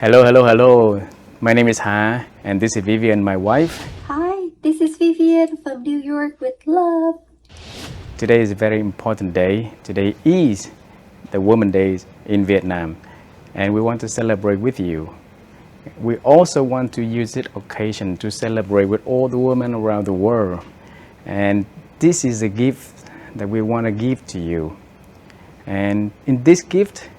Hello, hello, hello. My name is Ha, and this is Vivian, my wife. Hi, this is Vivian from New York with love. Today is a very important day. Today is the Women's Day in Vietnam, and we want to celebrate with you. We also want to use this occasion to celebrate with all the women around the world. And this is a gift that we want to give to you. And in this gift,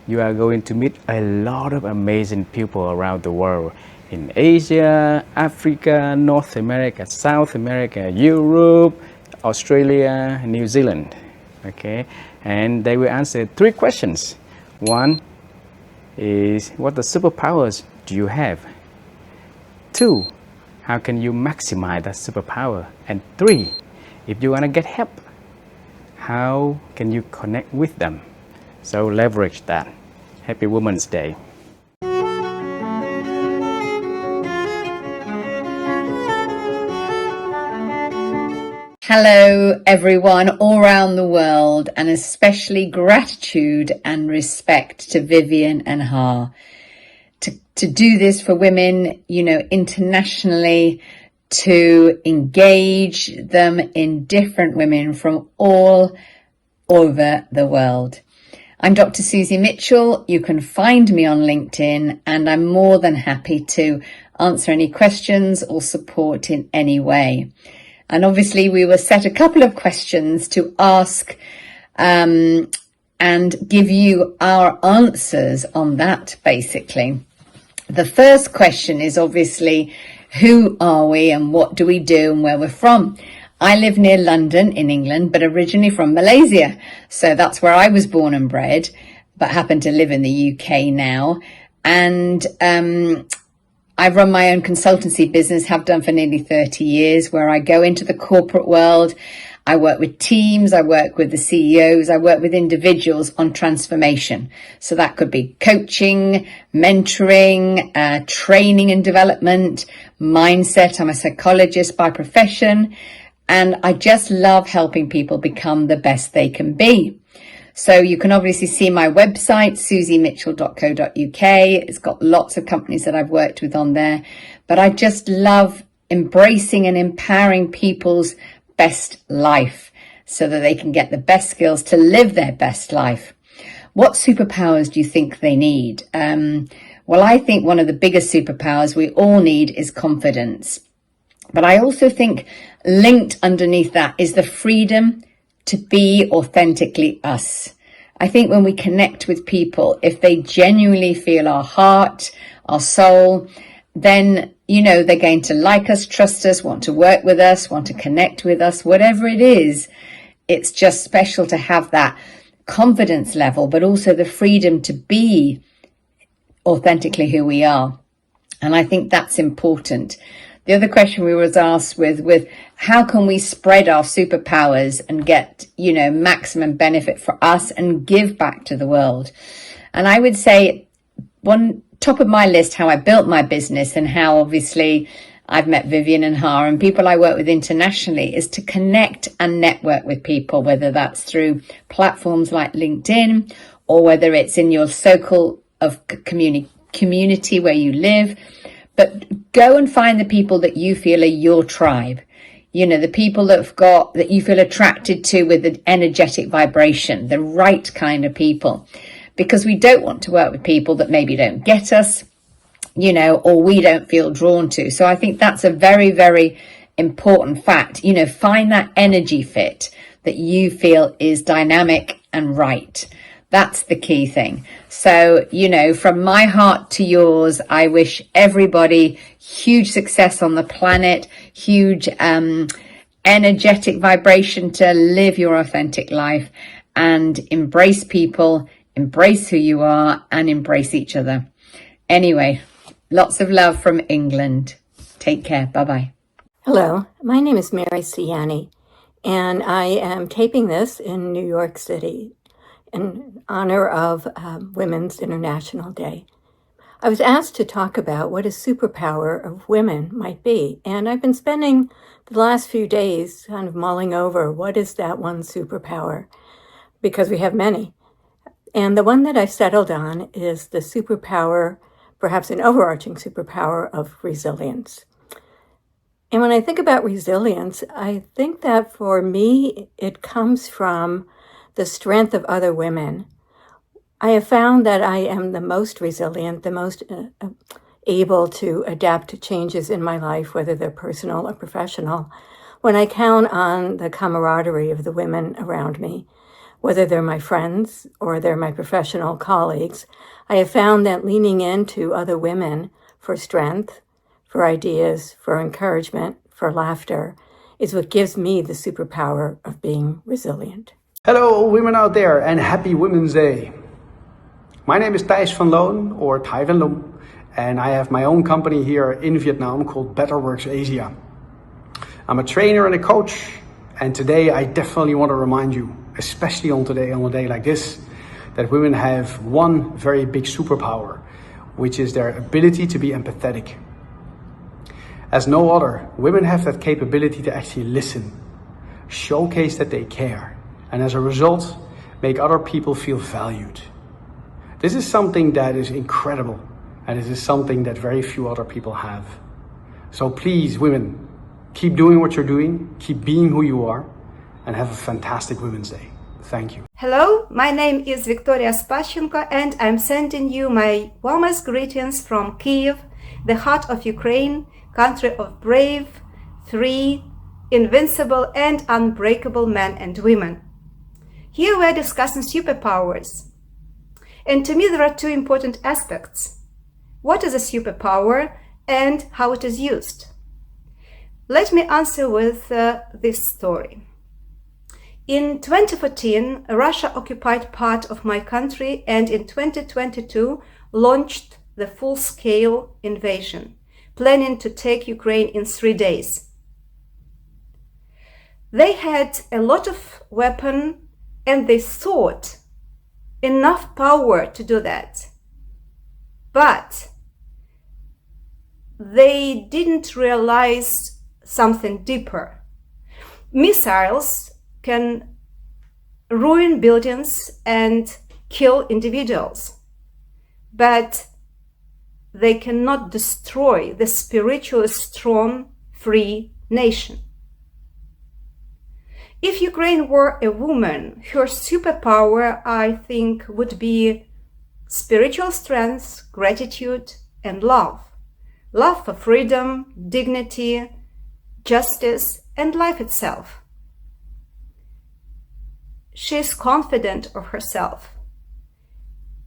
you are going to meet a lot of amazing people around the world. In Asia, Africa, North America, South America, Europe, Australia, New Zealand. Okay, and they will answer 3 questions. One is, what the superpowers do you have? 2, how can you maximize that superpower? And 3, if you want to get help, how can you connect with them? So leverage that. Happy Women's Day. Hello, everyone all around the world, and especially gratitude and respect to Vivian and Ha. To do this for women, internationally, to engage them in different women from all over the world. I'm Dr. Susie Mitchell. You can find me on LinkedIn, and I'm more than happy to answer any questions or support in any way. And obviously we will set a couple of questions to ask and give you our answers on that, basically. The first question is obviously, who are we and what do we do and where we're from? I live near London in England, but originally from Malaysia. So that's where I was born and bred, but happen to live in the UK now. And I run my own consultancy business, have done for nearly 30 years, where I go into the corporate world. I work with teams, I work with the CEOs, I work with individuals on transformation. So that could be coaching, mentoring, training and development, mindset. I'm a psychologist by profession, and I just love helping people become the best they can be. So you can obviously see my website, susiemitchell.co.uk. It's got lots of companies that I've worked with on there, but I just love embracing and empowering people's best life so that they can get the best skills to live their best life. What superpowers do you think they need? Well, I think one of the biggest superpowers we all need is confidence. But I also think linked underneath that is the freedom to be authentically us. I think when we connect with people, if they genuinely feel our heart, our soul, then, they're going to like us, trust us, want to work with us, want to connect with us, whatever it is. It's just special to have that confidence level, but also the freedom to be authentically who we are. And I think that's important. The other question we was asked with how can we spread our superpowers and get, maximum benefit for us and give back to the world? And I would say one top of my list, how I built my business and how obviously I've met Vivian and Ha and people I work with internationally, is to connect and network with people, whether that's through platforms like LinkedIn or whether it's in your circle of community where you live. But go and find the people that you feel are your tribe. The people that you feel attracted to with the energetic vibration, the right kind of people. Because we don't want to work with people that maybe don't get us, or we don't feel drawn to. So I think that's a very, very important fact. Find that energy fit that you feel is dynamic and right. That's the key thing. So, from my heart to yours, I wish everybody huge success on the planet, huge energetic vibration to live your authentic life and embrace people, embrace who you are, and embrace each other. Anyway, lots of love from England. Take care. Bye-bye. Hello, my name is Mary Ciani, and I am taping this in New York City in honor of Women's International Day. I was asked to talk about what a superpower of women might be, and I've been spending the last few days kind of mulling over what is that one superpower, because we have many. And the one that I settled on is the superpower perhaps an overarching superpower of resilience. And when I think about resilience, I think that for me, it comes from the strength of other women. I have found that I am the most resilient, the most able to adapt to changes in my life, whether they're personal or professional, when I count on the camaraderie of the women around me, whether they're my friends or they're my professional colleagues. I have found that leaning into other women for strength, for ideas, for encouragement, for laughter, is what gives me the superpower of being resilient. Hello all women out there and happy Women's Day. My name is Thijs van Loon, or Thai van Loon, and I have my own company here in Vietnam called Better Works Asia. I'm a trainer and a coach, and today I definitely want to remind you, especially on a day like this, that women have one very big superpower, which is their ability to be empathetic. As no other, women have that capability to actually listen, showcase that they care, and as a result, make other people feel valued. This is something that is incredible, and it is something that very few other people have. So please, women, keep doing what you're doing, keep being who you are, and have a fantastic Women's Day. Thank you. Hello, my name is Victoria Spashchenko, and I'm sending you my warmest greetings from Kyiv, the heart of Ukraine, country of brave, free, invincible, and unbreakable men and women. Here we're discussing superpowers. And to me, there are two important aspects. What is a superpower and how it is used? Let me answer with this story. In 2014, Russia occupied part of my country and in 2022 launched the full-scale invasion, planning to take Ukraine in 3 days. They had a lot of weapons and they thought enough power to do that. But they didn't realize something deeper. Missiles can ruin buildings and kill individuals, but they cannot destroy the spiritually strong, free nation. If Ukraine were a woman, her superpower, I think, would be spiritual strength, gratitude, and love. Love for freedom, dignity, justice, and life itself. She is confident of herself.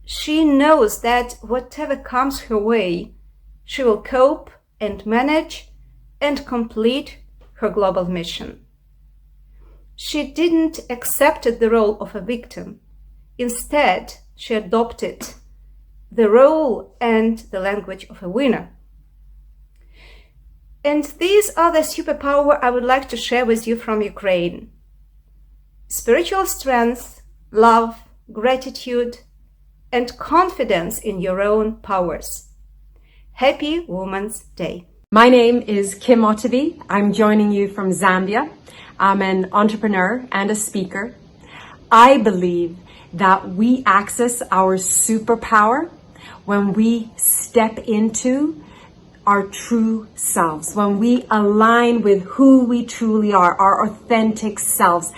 She knows that whatever comes her way, she will cope and manage and complete her global mission. She didn't accept the role of a victim. Instead, she adopted the role and the language of a winner. And these are the superpowers I would like to share with you from Ukraine. Spiritual strength, love, gratitude, and confidence in your own powers. Happy Women's Day. My name is Kim Otavi. I'm joining you from Zambia. I'm an entrepreneur and a speaker. I believe that we access our superpower when we step into our true selves, when we align with who we truly are, our authentic selves.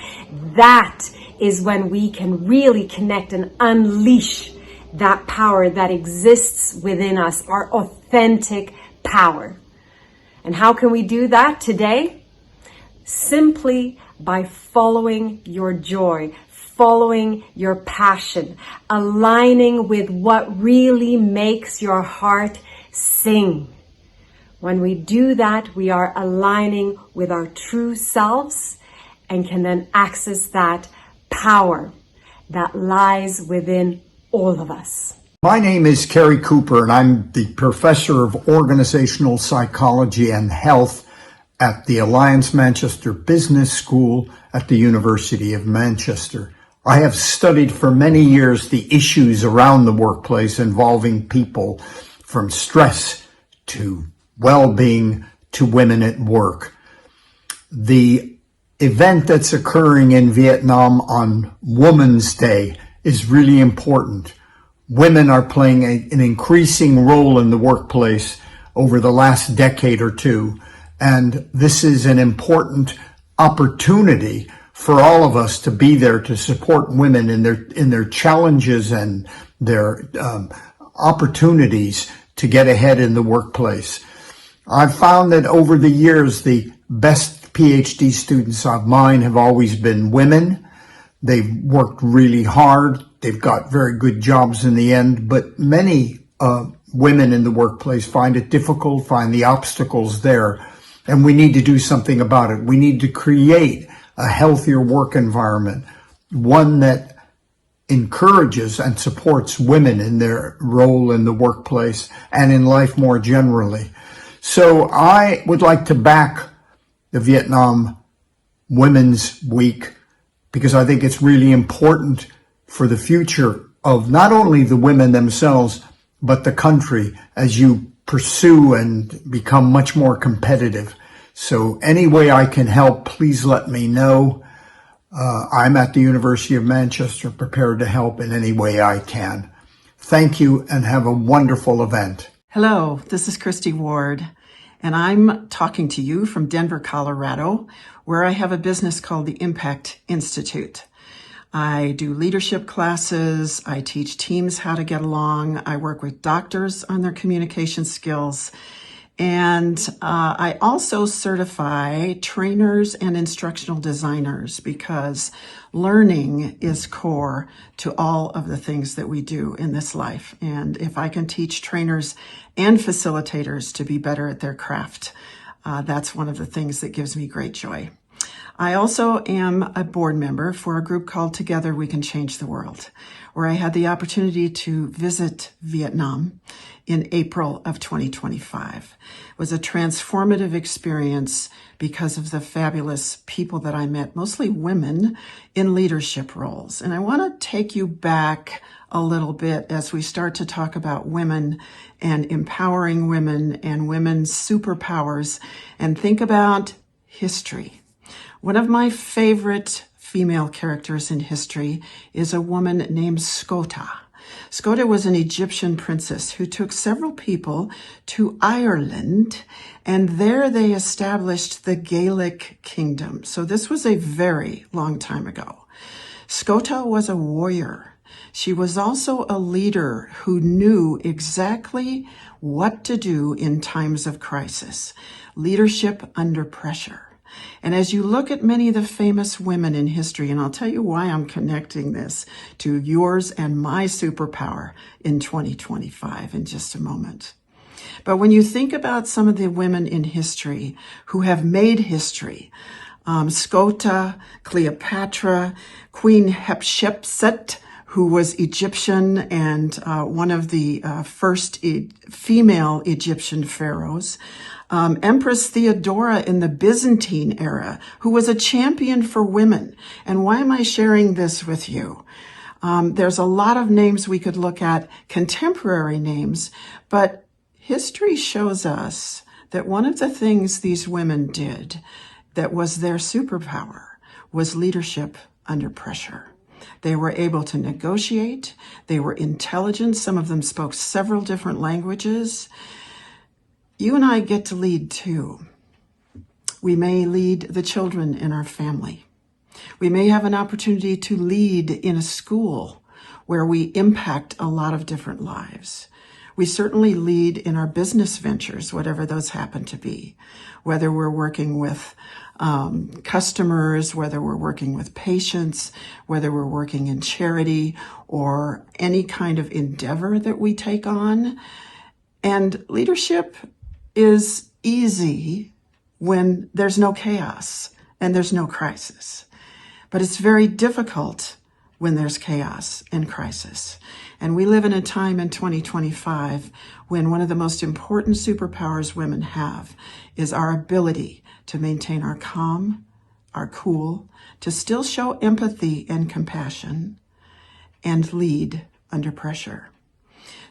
That is when we can really connect and unleash that power that exists within us, our authentic power. And how can we do that today? Simply by following your joy, following your passion, aligning with what really makes your heart sing. When we do that, we are aligning with our true selves and can then access that power that lies within all of us. My name is Kerry Cooper, and I'm the professor of organizational psychology and health at the Alliance Manchester Business School at the University of Manchester. I have studied for many years the issues around the workplace involving people, from stress to well-being to women at work. The event that's occurring in Vietnam on Women's Day is really important. women are playing an increasing role in the workplace over the last decade or two. And this is an important opportunity for all of us to be there to support women in their challenges and their opportunities to get ahead in the workplace. I've found that over the years, the best PhD students of mine have always been women. They've worked really hard. They've got very good jobs in the end, but many women in the workplace find it difficult, find the obstacles there, and we need to do something about it. We need to create a healthier work environment, one that encourages and supports women in their role in the workplace and in life more generally. So I would like to back the Vietnam Women's Week because I think it's really important for the future of not only the women themselves, but the country as you pursue and become much more competitive. So any way I can help, please let me know. I'm at the University of Manchester, prepared to help in any way I can. Thank you and have a wonderful event. Hello, this is Christy Ward, and I'm talking to you from Denver, Colorado, where I have a business called the Impact Institute. I do leadership classes, I teach teams how to get along, I work with doctors on their communication skills, and I also certify trainers and instructional designers because learning is core to all of the things that we do in this life. And if I can teach trainers and facilitators to be better at their craft, that's one of the things that gives me great joy. I also am a board member for a group called Together We Can Change the World, where I had the opportunity to visit Vietnam in April of 2025. It was a transformative experience because of the fabulous people that I met, mostly women in leadership roles. And I want to take you back a little bit as we start to talk about women and empowering women and women's superpowers and think about history. One of my favorite female characters in history is a woman named Scota. Scota was an Egyptian princess who took several people to Ireland, and there they established the Gaelic kingdom. So this was a very long time ago. Scota was a warrior. She was also a leader who knew exactly what to do in times of crisis, leadership under pressure. And as you look at many of the famous women in history, and I'll tell you why I'm connecting this to yours and my superpower in 2025 in just a moment. But when you think about some of the women in history who have made history, Scota, Cleopatra, Queen Hatshepsut, who was Egyptian and one of the first female Egyptian pharaohs, Empress Theodora in the Byzantine era, who was a champion for women. And why am I sharing this with you? There's a lot of names we could look at, contemporary names, but history shows us that one of the things these women did that was their superpower was leadership under pressure. They were able to negotiate. They were intelligent. Some of them spoke several different languages. You and I get to lead too. We may lead the children in our family. We may have an opportunity to lead in a school where we impact a lot of different lives. We certainly lead in our business ventures, whatever those happen to be, whether we're working with customers, whether we're working with patients, whether we're working in charity or any kind of endeavor that we take on. And leadership is easy when there's no chaos and there's no crisis. But it's very difficult when there's chaos and crisis. And we live in a time in 2025 when one of the most important superpowers women have is our ability to maintain our calm, our cool, to still show empathy and compassion, and lead under pressure.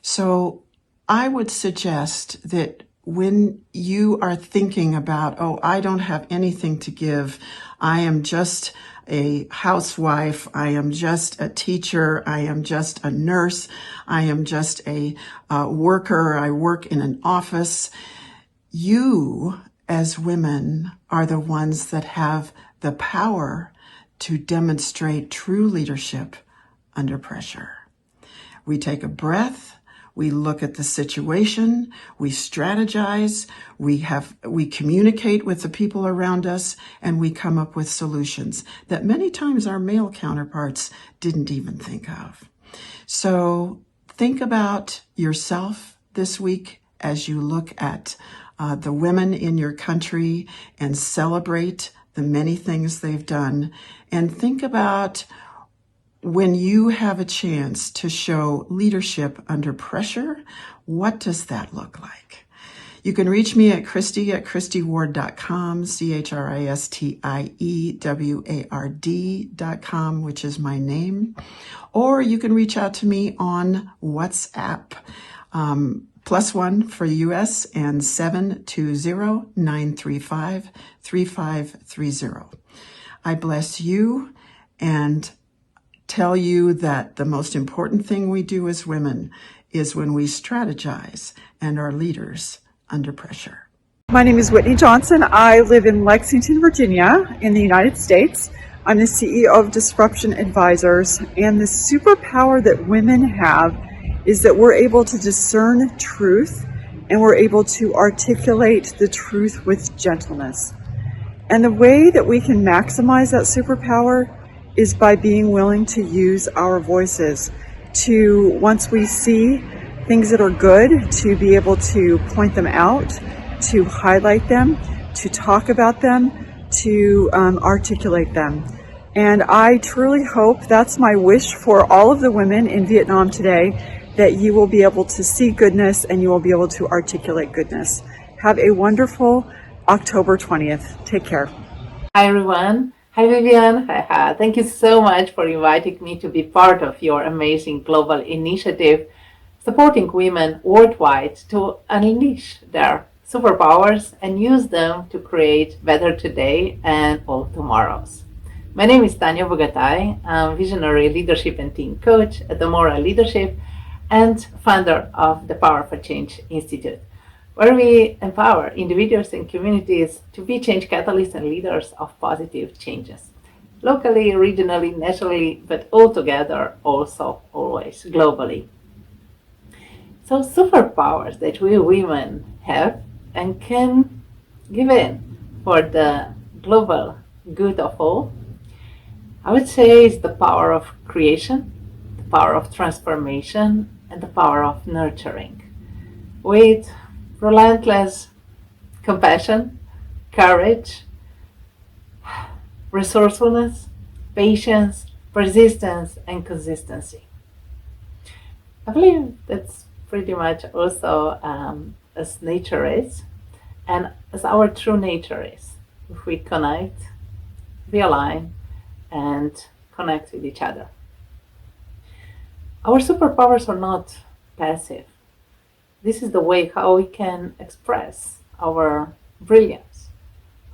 So I would suggest that when you are thinking about, oh, I don't have anything to give, I am just a housewife. I am just a teacher. I am just a nurse. I am just a worker. I work in an office. You, as women, are the ones that have the power to demonstrate true leadership under pressure. We take a breath, we look at the situation, we strategize, we communicate with the people around us, and we come up with solutions that many times our male counterparts didn't even think of. So think about yourself this week as you look at the women in your country and celebrate the many things they've done, and think about when you have a chance to show leadership under pressure, what does that look like? You can reach me at christieward.com, CHRISTIEWARD.com, which is my name. Or you can reach out to me on WhatsApp, +1 for US and 720-935-3530. I bless you and tell you that the most important thing we do as women is when we strategize and are leaders under pressure. My name is Whitney Johnson. I live in Lexington, Virginia, in the United States. I'm the CEO of Disruption Advisors, and the superpower that women have is that we're able to discern truth and we're able to articulate the truth with gentleness. And the way that we can maximize that superpower is by being willing to use our voices to, once we see things that are good, to be able to point them out, to highlight them, to talk about them, to articulate them. And I truly hope, that's my wish for all of the women in Vietnam today, that you will be able to see goodness and you will be able to articulate goodness. Have a wonderful October 20th. Take care. Hi everyone. Hi Vivian. Hi. Thank you so much for inviting me to be part of your amazing global initiative supporting women worldwide to unleash their superpowers and use them to create better today and all tomorrows. My name is Tanya Bogatay. I'm visionary leadership and team coach at the Moral Leadership and founder of the Power for Change Institute, where we empower individuals and communities to be change catalysts and leaders of positive changes, locally, regionally, nationally, but all together, also always globally. So superpowers that we women have and can give in for the global good of all, I would say is the power of creation, the power of transformation, and the power of nurturing with relentless compassion, courage, resourcefulness, patience, persistence, and consistency. I believe that's pretty much also as nature is, and as our true nature is. If we connect, realign, and connect with each other. Our superpowers are not passive. This is the way how we can express our brilliance,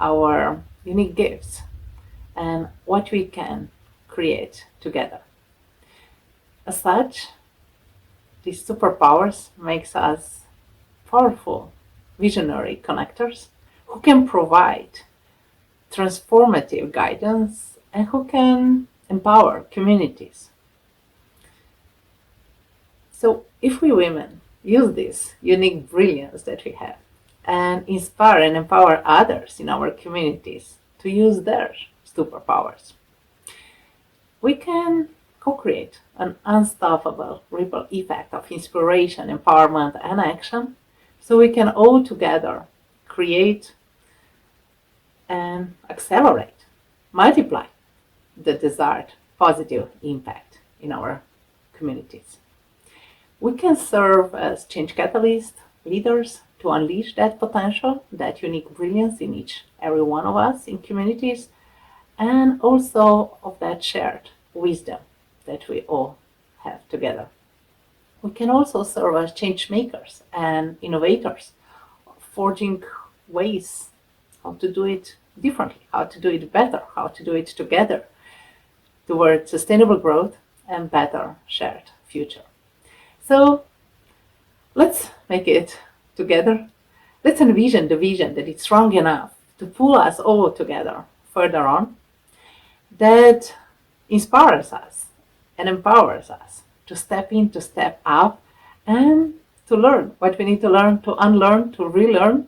our unique gifts, and what we can create together. As such, these superpowers makes us powerful, visionary connectors who can provide transformative guidance and who can empower communities. So if we women use this unique brilliance that we have and inspire and empower others in our communities to use their superpowers, we can co-create an unstoppable ripple effect of inspiration, empowerment, and action, so we can all together create and accelerate, multiply the desired positive impact in our communities. We can serve as change catalysts, leaders, to unleash that potential, that unique brilliance in every one of us in communities, and also of that shared wisdom that we all have together. We can also serve as change makers and innovators, forging ways how to do it differently, how to do it better, how to do it together, towards sustainable growth and better shared future. So let's make it together. Let's envision the vision that is strong enough to pull us all together further on, that inspires us and empowers us to step in, to step up, and to learn what we need to learn, to unlearn, to relearn,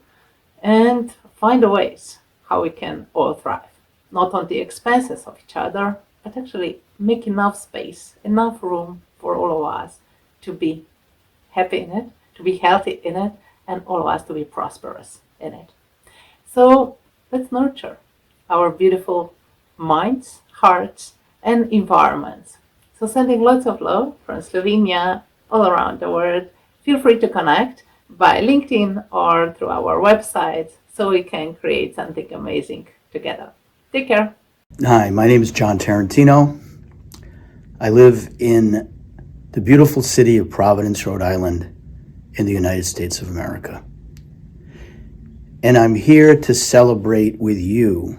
and find the ways how we can all thrive, not on the expenses of each other, but actually make enough space, enough room for all of us to be happy in it, to be healthy in it, and all of us to be prosperous in it. So let's nurture our beautiful minds, hearts, and environments. So sending lots of love from Slovenia all around the world. Feel free to connect by LinkedIn or through our website so we can create something amazing together. Take care. Hi, my name is John Tarantino. I live in the beautiful city of Providence, Rhode Island, in the United States of America. And I'm here to celebrate with you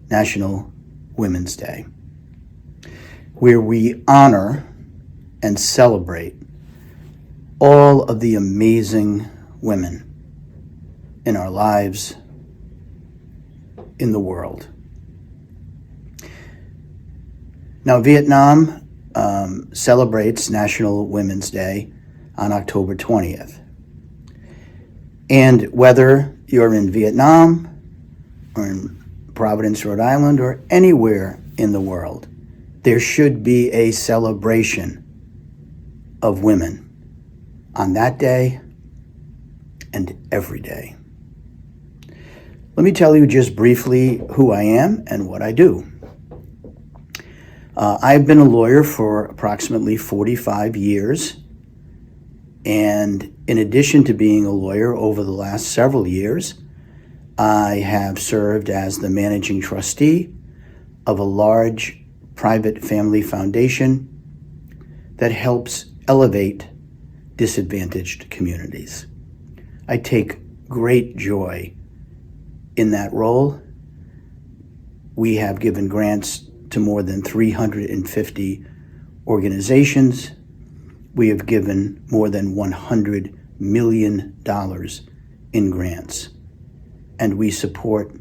National Women's Day, where we honor and celebrate all of the amazing women in our lives, in the world. Now, Vietnam celebrates National Women's Day on October 20th. And whether you're in Vietnam or in Providence, Rhode Island, or anywhere in the world, there should be a celebration of women on that day and every day. Let me tell you just briefly who I am and what I do. I've been a lawyer for approximately 45 years, and in addition to being a lawyer over the last several years, I have served as the managing trustee of a large private family foundation that helps elevate disadvantaged communities. I take great joy in that role. We have given grants to more than 350 organizations. We have given more than $100 million in grants. And we support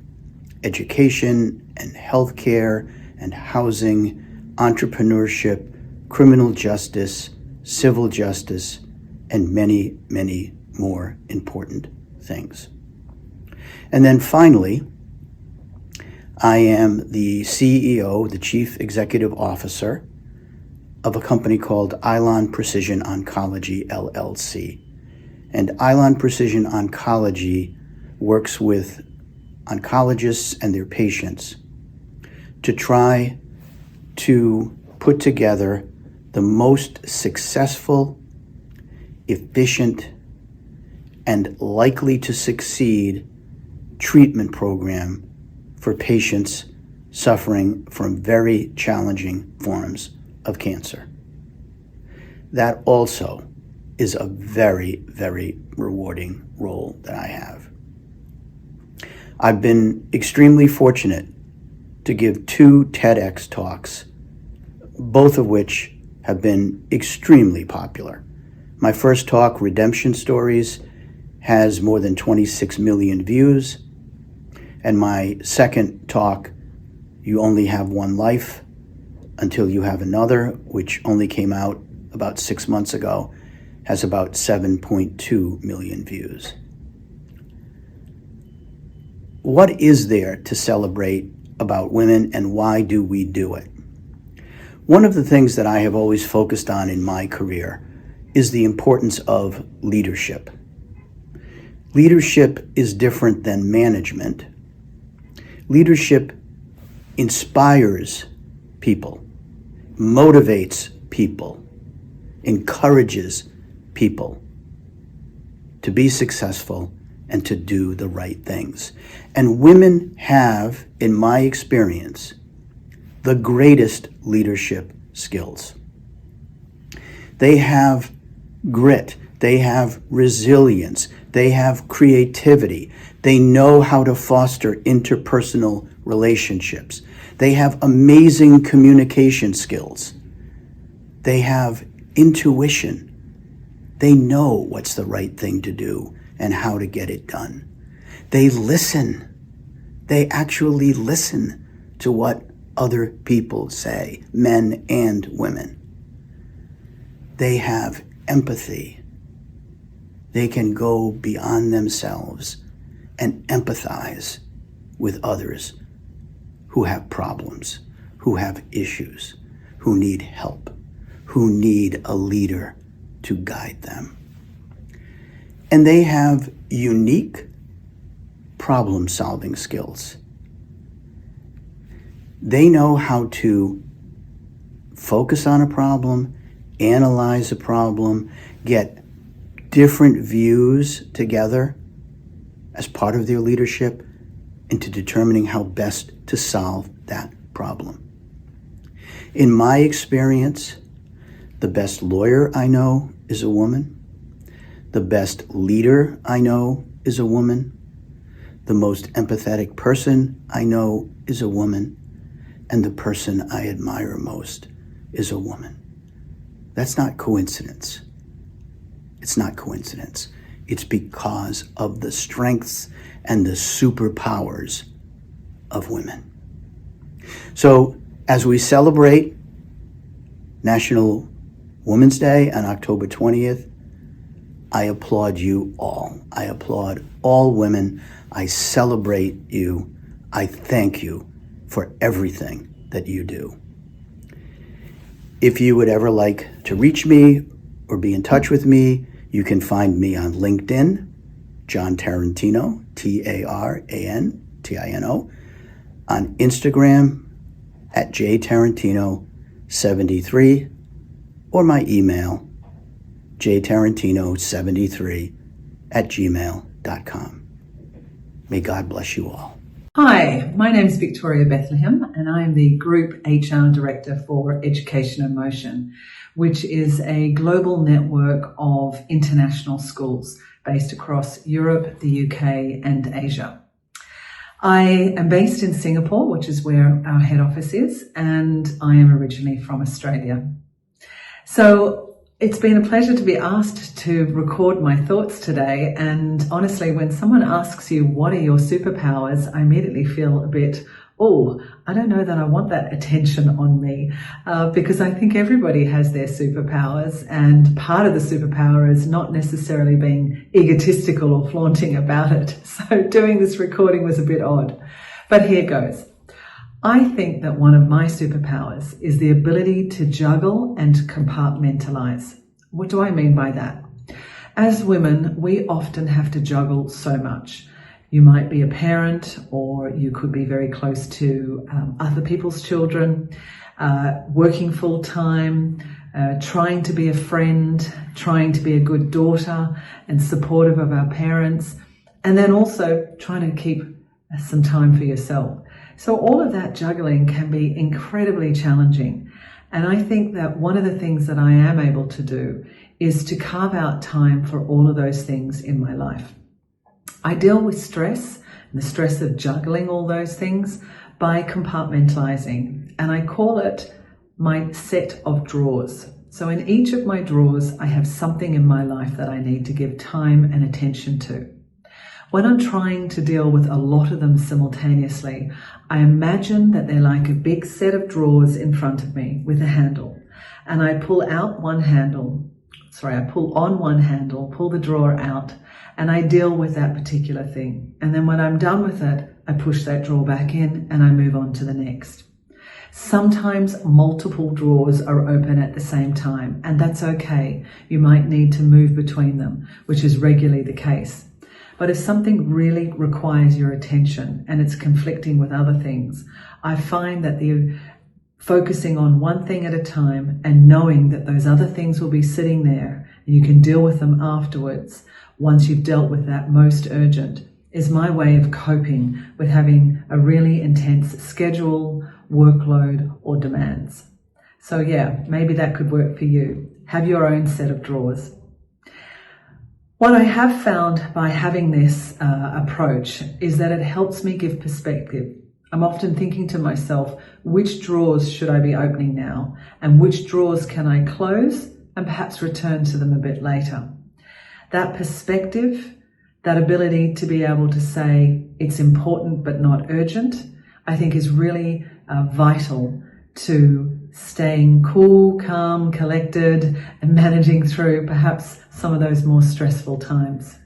education and healthcare and housing, entrepreneurship, criminal justice, civil justice, and many, many more important things. And then finally, I am the CEO, the Chief Executive Officer of a company called Ilon Precision Oncology, LLC. And Ilon Precision Oncology works with oncologists and their patients to try to put together the most successful, efficient, and likely to succeed treatment program for patients suffering from very challenging forms of cancer. That also is a very, very rewarding role that I have. I've been extremely fortunate to give 2 TEDx talks, both of which have been extremely popular. My first talk, Redemption Stories, has more than 26 million views. And my second talk, You Only Have One Life Until You Have Another, which only came out about 6 months ago, has about 7.2 million views. What is there to celebrate about women, and why do we do it? One of the things that I have always focused on in my career is the importance of leadership. Leadership is different than management. Leadership inspires people, motivates people, encourages people to be successful and to do the right things. And women have, in my experience, the greatest leadership skills. They have grit, they have resilience, they have creativity, they know how to foster interpersonal relationships, They have amazing communication skills. They have intuition. They know what's the right thing to do and how to get it done. They listen. They actually listen to what other people say, men and women. They have empathy. They can go beyond themselves and empathize with others who have problems, who have issues, who need help, who need a leader to guide them. And they have unique problem-solving skills. They know how to focus on a problem, analyze a problem, get different views together as part of their leadership into determining how best to solve that problem. In my experience, the best lawyer I know is a woman. The best leader I know is a woman. The most empathetic person I know is a woman. And the person I admire most is a woman. That's not coincidence. It's not coincidence. It's because of the strengths and the superpowers of women. So as we celebrate National Women's Day on October 20th, I applaud you all. I applaud all women. I celebrate you. I thank you for everything that you do. If you would ever like to reach me or be in touch with me, you can find me on LinkedIn, John Tarantino, Tarantino, on Instagram at jtarantino73, or my email, jtarantino73@gmail.com. May God bless you all. Hi, my name is Victoria Bethlehem, and I am the Group HR Director for Education and Motion, which is a global network of international schools based across Europe, the UK, and Asia. I am based in Singapore, which is where our head office is, and I am originally from Australia. So it's been a pleasure to be asked to record my thoughts today. And honestly, when someone asks you, what are your superpowers? I immediately feel a bit, I don't know that I want that attention on me, because I think everybody has their superpowers. And part of the superpower is not necessarily being egotistical or flaunting about it. So doing this recording was a bit odd, but here goes. I think that one of my superpowers is the ability to juggle and compartmentalize. What do I mean by that? As women, we often have to juggle so much. You might be a parent, or you could be very close to other people's children, working full time, trying to be a friend, trying to be a good daughter and supportive of our parents, and then also trying to keep some time for yourself. So all of that juggling can be incredibly challenging. And I think that one of the things that I am able to do is to carve out time for all of those things in my life. I deal with stress, and the stress of juggling all those things, by compartmentalizing. And I call it my set of drawers. So in each of my drawers, I have something in my life that I need to give time and attention to. When I'm trying to deal with a lot of them simultaneously, I imagine that they're like a big set of drawers in front of me with a handle. And I pull on one handle, pull the drawer out, and I deal with that particular thing. And then when I'm done with it, I push that drawer back in and I move on to the next. Sometimes multiple drawers are open at the same time, and that's okay. You might need to move between them, which is regularly the case. But if something really requires your attention and it's conflicting with other things, I find that the focusing on one thing at a time and knowing that those other things will be sitting there and you can deal with them afterwards once you've dealt with that most urgent is my way of coping with having a really intense schedule, workload, or demands. So yeah, maybe that could work for you. Have your own set of drawers. What I have found by having this approach is that it helps me give perspective. I'm often thinking to myself, which drawers should I be opening now? And which drawers can I close and perhaps return to them a bit later? That perspective, that ability to be able to say it's important but not urgent, I think is really vital to staying cool, calm, collected, and managing through perhaps some of those more stressful times.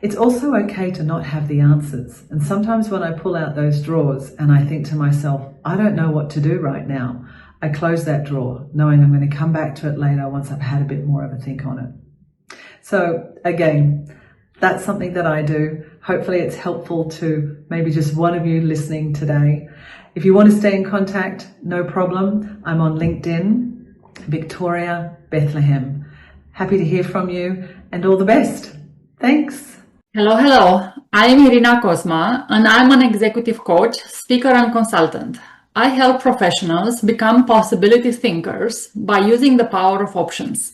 It's also okay to not have the answers. And sometimes when I pull out those drawers and I think to myself, I don't know what to do right now, I close that drawer knowing I'm going to come back to it later once I've had a bit more of a think on it. So again, that's something that I do. Hopefully it's helpful to maybe just one of you listening today. If you want to stay in contact, no problem. I'm on LinkedIn, Victoria Bethlehem. Happy to hear from you and all the best. Thanks. Hello. I'm Irina Cosma and I'm an executive coach, speaker and consultant. I help professionals become possibility thinkers by using the power of options.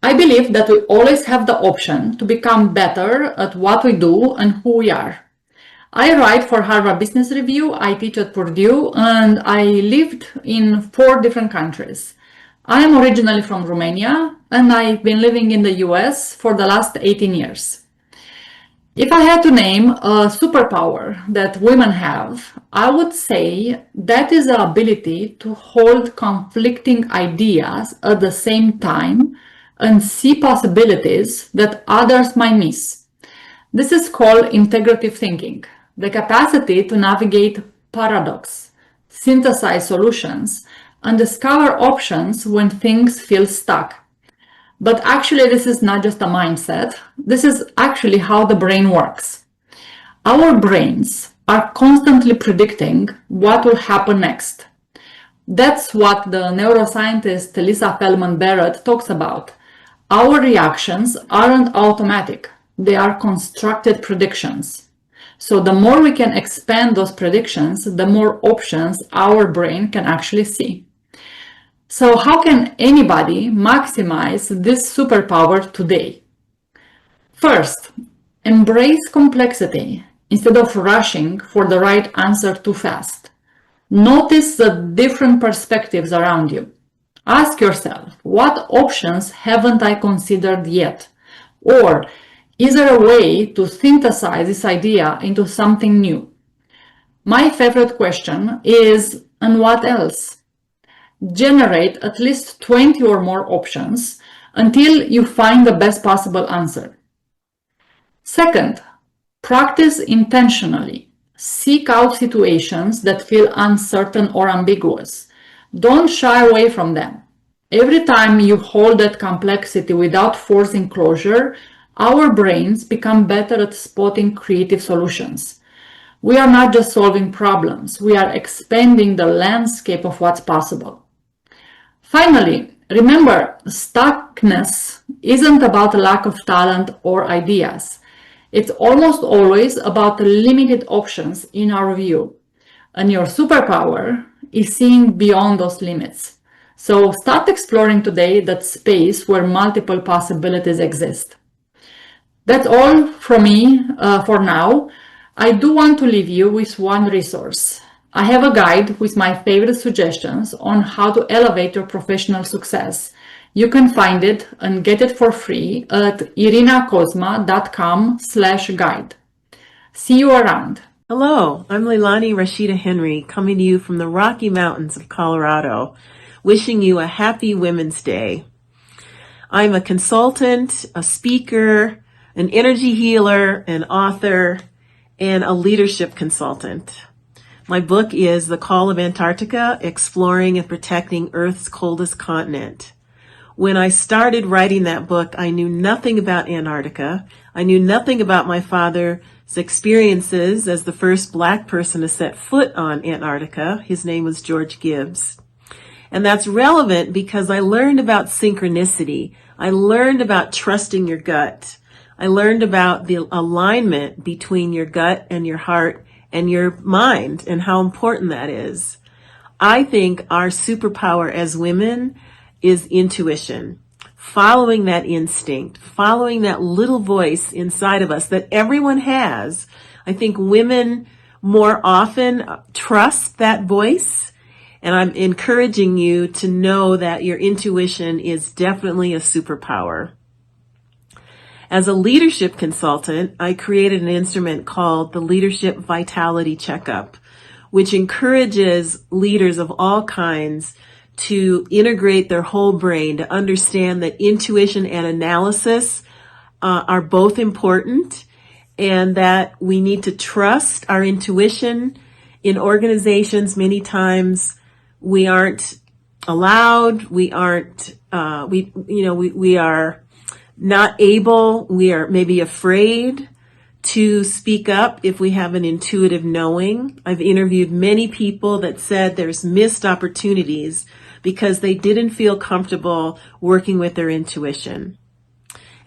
I believe that we always have the option to become better at what we do and who we are. I write for Harvard Business Review, I teach at Purdue, and I lived in 4 different countries. I am originally from Romania, and I've been living in the US for the last 18 years. If I had to name a superpower that women have, I would say that is the ability to hold conflicting ideas at the same time and see possibilities that others might miss. This is called integrative thinking, the capacity to navigate paradox, synthesize solutions, and discover options when things feel stuck. But actually, this is not just a mindset. This is actually how the brain works. Our brains are constantly predicting what will happen next. That's what the neuroscientist Lisa Feldman Barrett talks about. Our reactions aren't automatic. They are constructed predictions. So the more we can expand those predictions, the more options our brain can actually see. So how can anybody maximize this superpower today? First, embrace complexity instead of rushing for the right answer too fast. Notice the different perspectives around you. Ask yourself, what options haven't I considered yet? Or is there a way to synthesize this idea into something new? My favorite question is, and what else? Generate at least 20 or more options until you find the best possible answer. Second, practice intentionally. Seek out situations that feel uncertain or ambiguous. Don't shy away from them. Every time you hold that complexity without forcing closure, our brains become better at spotting creative solutions. We are not just solving problems, we are expanding the landscape of what's possible. Finally, remember, stuckness isn't about a lack of talent or ideas. It's almost always about the limited options in our view. And your superpower is seeing beyond those limits. So start exploring today that space where multiple possibilities exist. That's all from me for now. I do want to leave you with one resource. I have a guide with my favorite suggestions on how to elevate your professional success. You can find it and get it for free at irinacosma.com/guide. See you around. Hello, I'm Leilani Rashida Henry, coming to you from the Rocky Mountains of Colorado, wishing you a happy Women's Day. I'm a consultant, a speaker, an energy healer, an author, and a leadership consultant. My book is The Call of Antarctica, Exploring and Protecting Earth's Coldest Continent. When I started writing that book, I knew nothing about Antarctica. I knew nothing about my father's experiences as the first Black person to set foot on Antarctica. His name was George Gibbs. And that's relevant because I learned about synchronicity. I learned about trusting your gut. I learned about the alignment between your gut and your heart and your mind and how important that is. I think our superpower as women is intuition, following that instinct, following that little voice inside of us that everyone has. I think women more often trust that voice. And I'm encouraging you to know that your intuition is definitely a superpower. As a leadership consultant, I created an instrument called the Leadership Vitality Checkup, which encourages leaders of all kinds to integrate their whole brain, to understand that intuition and analysis are both important, and that we need to trust our intuition. In organizations, many times we aren't allowed, we aren't, we are not able, we are maybe afraid to speak up if we have an intuitive knowing. I've interviewed many people that said there's missed opportunities because they didn't feel comfortable working with their intuition.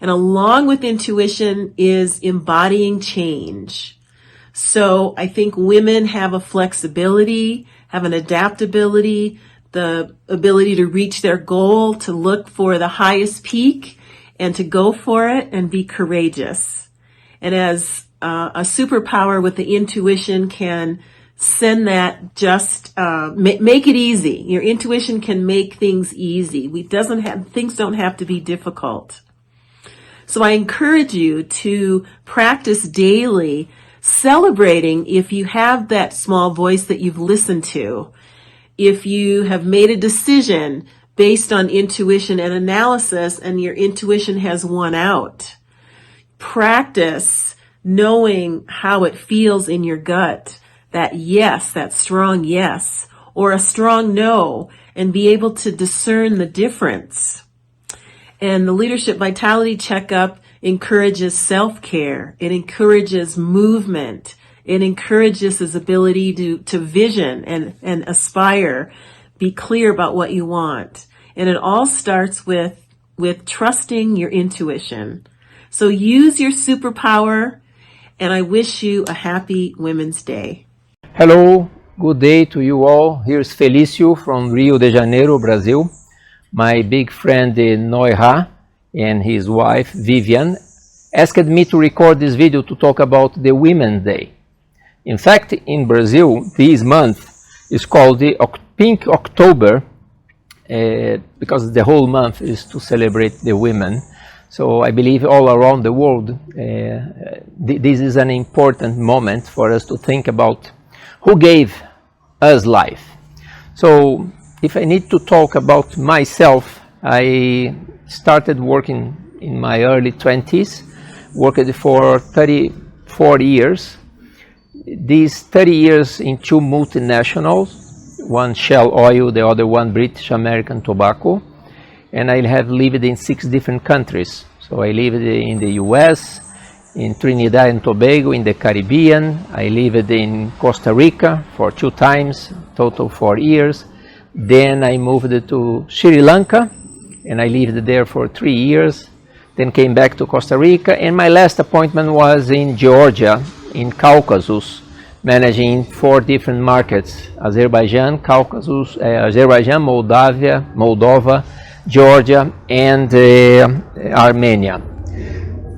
And along with intuition is embodying change. So I think women have a flexibility, have an adaptability, the ability to reach their goal, to look for the highest peak and to go for it and be courageous. And as a superpower with the intuition can send that make it easy. Your intuition can make things easy. Things don't have to be difficult. So I encourage you to practice daily, celebrating if you have that small voice that you've listened to, if you have made a decision based on intuition and analysis and your intuition has won out. Practice knowing how it feels in your gut, that yes, that strong yes, or a strong no, and be able to discern the difference. And the Leadership Vitality Checkup encourages self-care. It encourages movement. It encourages his ability to vision and aspire, be clear about what you want. And it all starts with trusting your intuition. So use your superpower, and I wish you a happy Women's Day. Hello, good day to you all. Here's Felicio from Rio de Janeiro, Brazil. My big friend Noira and his wife Vivian asked me to record this video to talk about the Women's Day. In fact, in Brazil, this month is called the Pink October because the whole month is to celebrate the women. So I believe all around the world, this is an important moment for us to think about who gave us life. So if I need to talk about myself, I started working in my early 20s, worked for 34 years. These 30 years in two multinationals, one Shell Oil, the other one British American Tobacco. And I have lived in 6 different countries. So I lived in the US, in Trinidad and Tobago, in the Caribbean. I lived in Costa Rica for 2 times, total 4 years. Then I moved to Sri Lanka, and I lived there for 3 years. Then came back to Costa Rica, and my last appointment was in Georgia, in Caucasus, managing 4 different markets: Azerbaijan, Caucasus, Azerbaijan, Moldova, Georgia, and Armenia.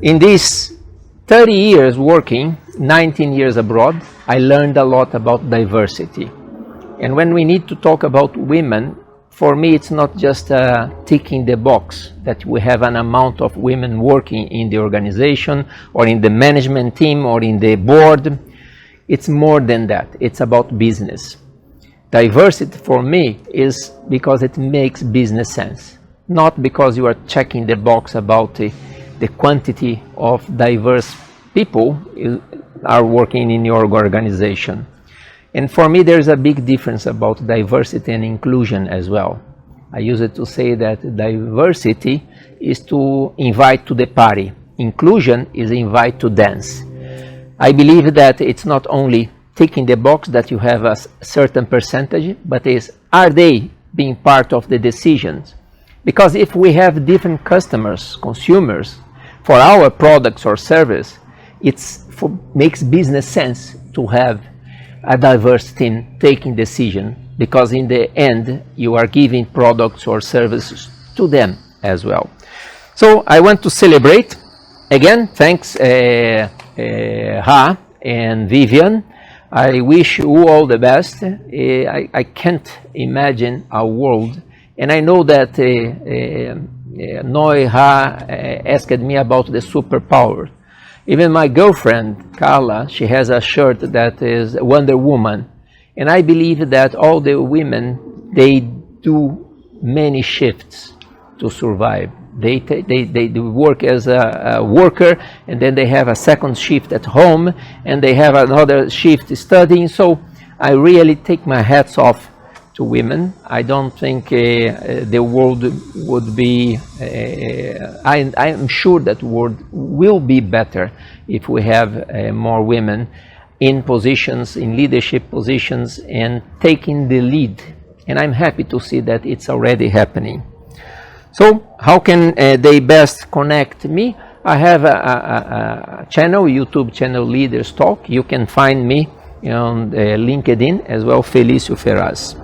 In these 30 years working, 19 years abroad, I learned a lot about diversity. And when we need to talk about women, for me it's not just ticking the box that we have an amount of women working in the organization or in the management team or in the board. It's more than that. It's about business. Diversity for me is because it makes business sense, not because you are checking the box about the quantity of diverse people are working in your organization. And for me, there's a big difference about diversity and inclusion as well. I use it to say that diversity is to invite to the party. Inclusion is invite to dance. I believe that it's not only ticking the box that you have a certain percentage, but are they being part of the decisions? Because if we have different customers, consumers, for our products or service, it makes business sense to have a diverse team taking decision, because in the end you are giving products or services to them as well. So I want to celebrate again. Thanks Ha and Vivian. I wish you all the best. I can't imagine a world, and I know that Noiha asked me about the superpower. Even my girlfriend, Carla, she has a shirt that is Wonder Woman. And I believe that all the women, they do many shifts to survive. They do work as a worker, and then they have a second shift at home, and they have another shift studying. So I really take my hats off to women. I don't think the world would be, I am sure that the world will be better if we have more women in positions, in leadership positions, and taking the lead. And I'm happy to see that it's already happening. So how can they best connect me? I have a channel, YouTube channel, Leaders Talk. You can find me on LinkedIn as well, Felicio Ferraz.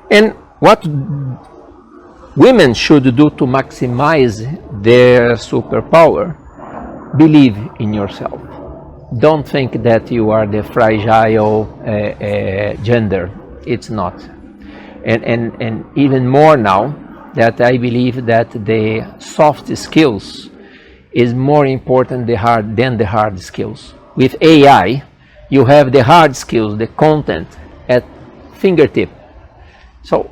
And what women should do to maximize their superpower? Believe in yourself. Don't think that you are the fragile gender. It's not. And even more now that I believe that the soft skills is more important than the hard skills. With AI, you have the hard skills, the content at fingertip. So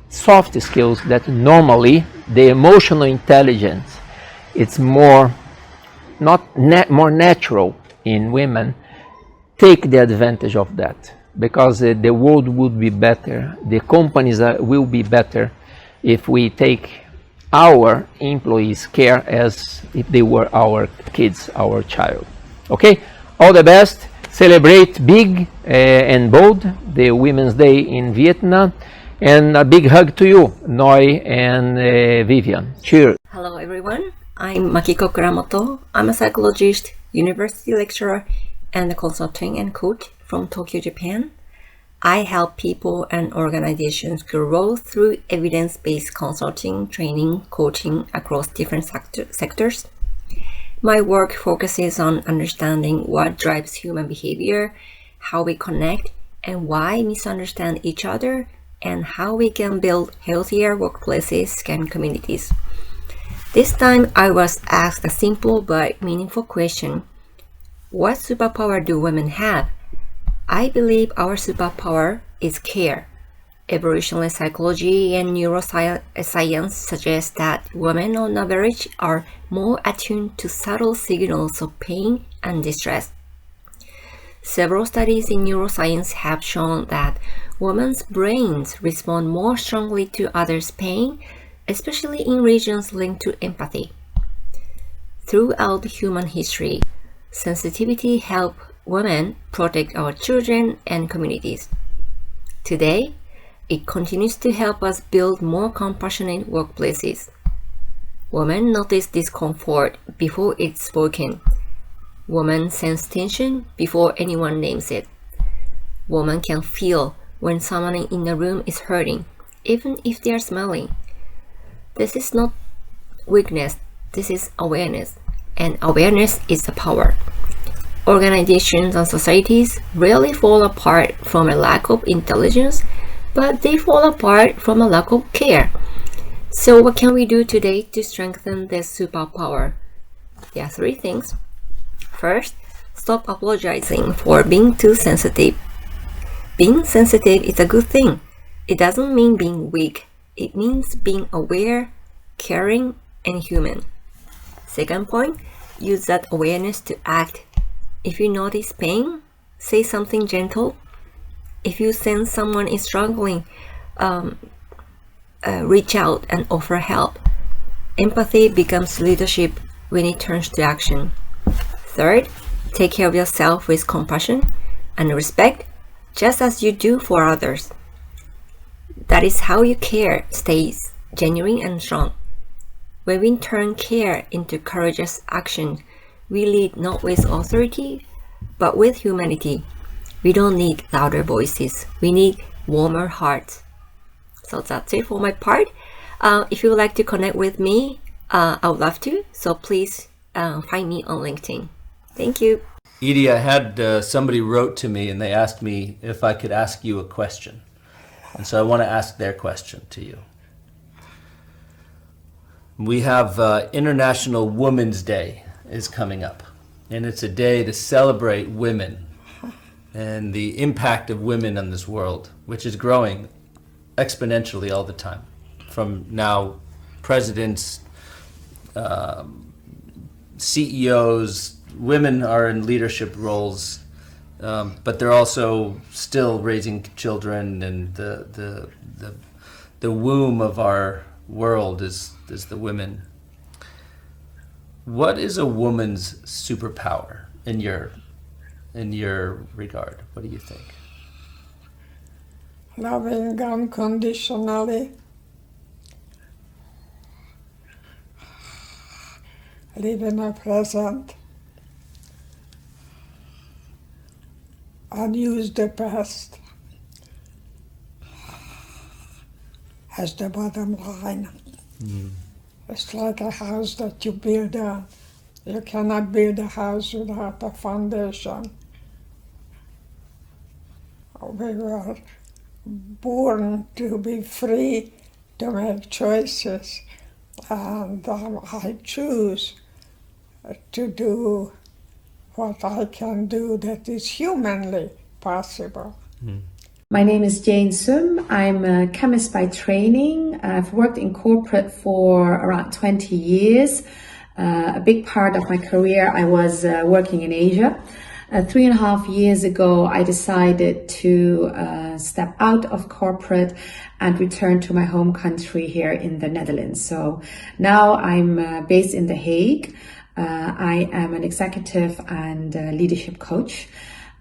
soft skills that normally the emotional intelligence, it's more more natural in women. Take the advantage of that, because the world would be better, the companies will be better if we take our employees care as if they were our kids, our child. Okay, all the best. Celebrate big and bold the Women's Day in Vietnam, and a big hug to you, Noi and Vivian. Cheers. Hello everyone, I'm Makiko Kuramoto. I'm a psychologist, university lecturer, and a consulting and coach from Tokyo, Japan. I help people and organizations grow through evidence-based consulting, training, coaching across different sectors. My work focuses on understanding what drives human behavior, how we connect, and why misunderstand each other, and how we can build healthier workplaces and communities. This time I was asked a simple but meaningful question. What superpower do women have? I believe our superpower is care. Evolutionary psychology and neuroscience suggest that women on average are more attuned to subtle signals of pain and distress. Several studies in neuroscience have shown that women's brains respond more strongly to others' pain, especially in regions linked to empathy. Throughout human history, sensitivity helped women protect our children and communities. Today, it continues to help us build more compassionate workplaces. Women notice discomfort before it's spoken. Women sense tension before anyone names it. Women can feel when someone in the room is hurting, even if they are smiling. This is not weakness, this is awareness, and awareness is the power. Organizations and societies rarely fall apart from a lack of intelligence, but they fall apart from a lack of care. So what can we do today to strengthen this superpower? There are three things. First, stop apologizing for being too sensitive. Being sensitive is a good thing. It doesn't mean being weak. It means being aware, caring, and human. Second point, use that awareness to act. If you notice pain, say something gentle. If you sense someone is struggling, reach out and offer help. Empathy becomes leadership when it turns to action. Third, take care of yourself with compassion and respect, just as you do for others. That is how your care stays genuine and strong. When we turn care into courageous action, we lead not with authority, but with humanity. We don't need louder voices. We need warmer hearts. So that's it for my part. If you would like to connect with me, I would love to. So please find me on LinkedIn. Thank you. Edie, I had somebody wrote to me and they asked me if I could ask you a question. And so I want to ask their question to you. We have International Women's Day is coming up. And it's a day to celebrate women and the impact of women on this world, which is growing exponentially all the time. From now presidents, CEOs, women are in leadership roles, but they're also still raising children, and the womb of our world is the women. What is a woman's superpower in your regard? What do you think? Loving unconditionally, live in the present, and use the past as the bottom line. It's like a house that you build. You cannot build a house without a foundation. We were born to be free to make choices, and I choose to do what I can do that is humanly possible. My name is Jane Sum. I'm a chemist by training. I've worked in corporate for around 20 years. A big part of my career I was working in Asia. 3.5 years ago, I decided to step out of corporate and return to my home country here in the Netherlands. So now I'm based in The Hague. I am an executive and leadership coach.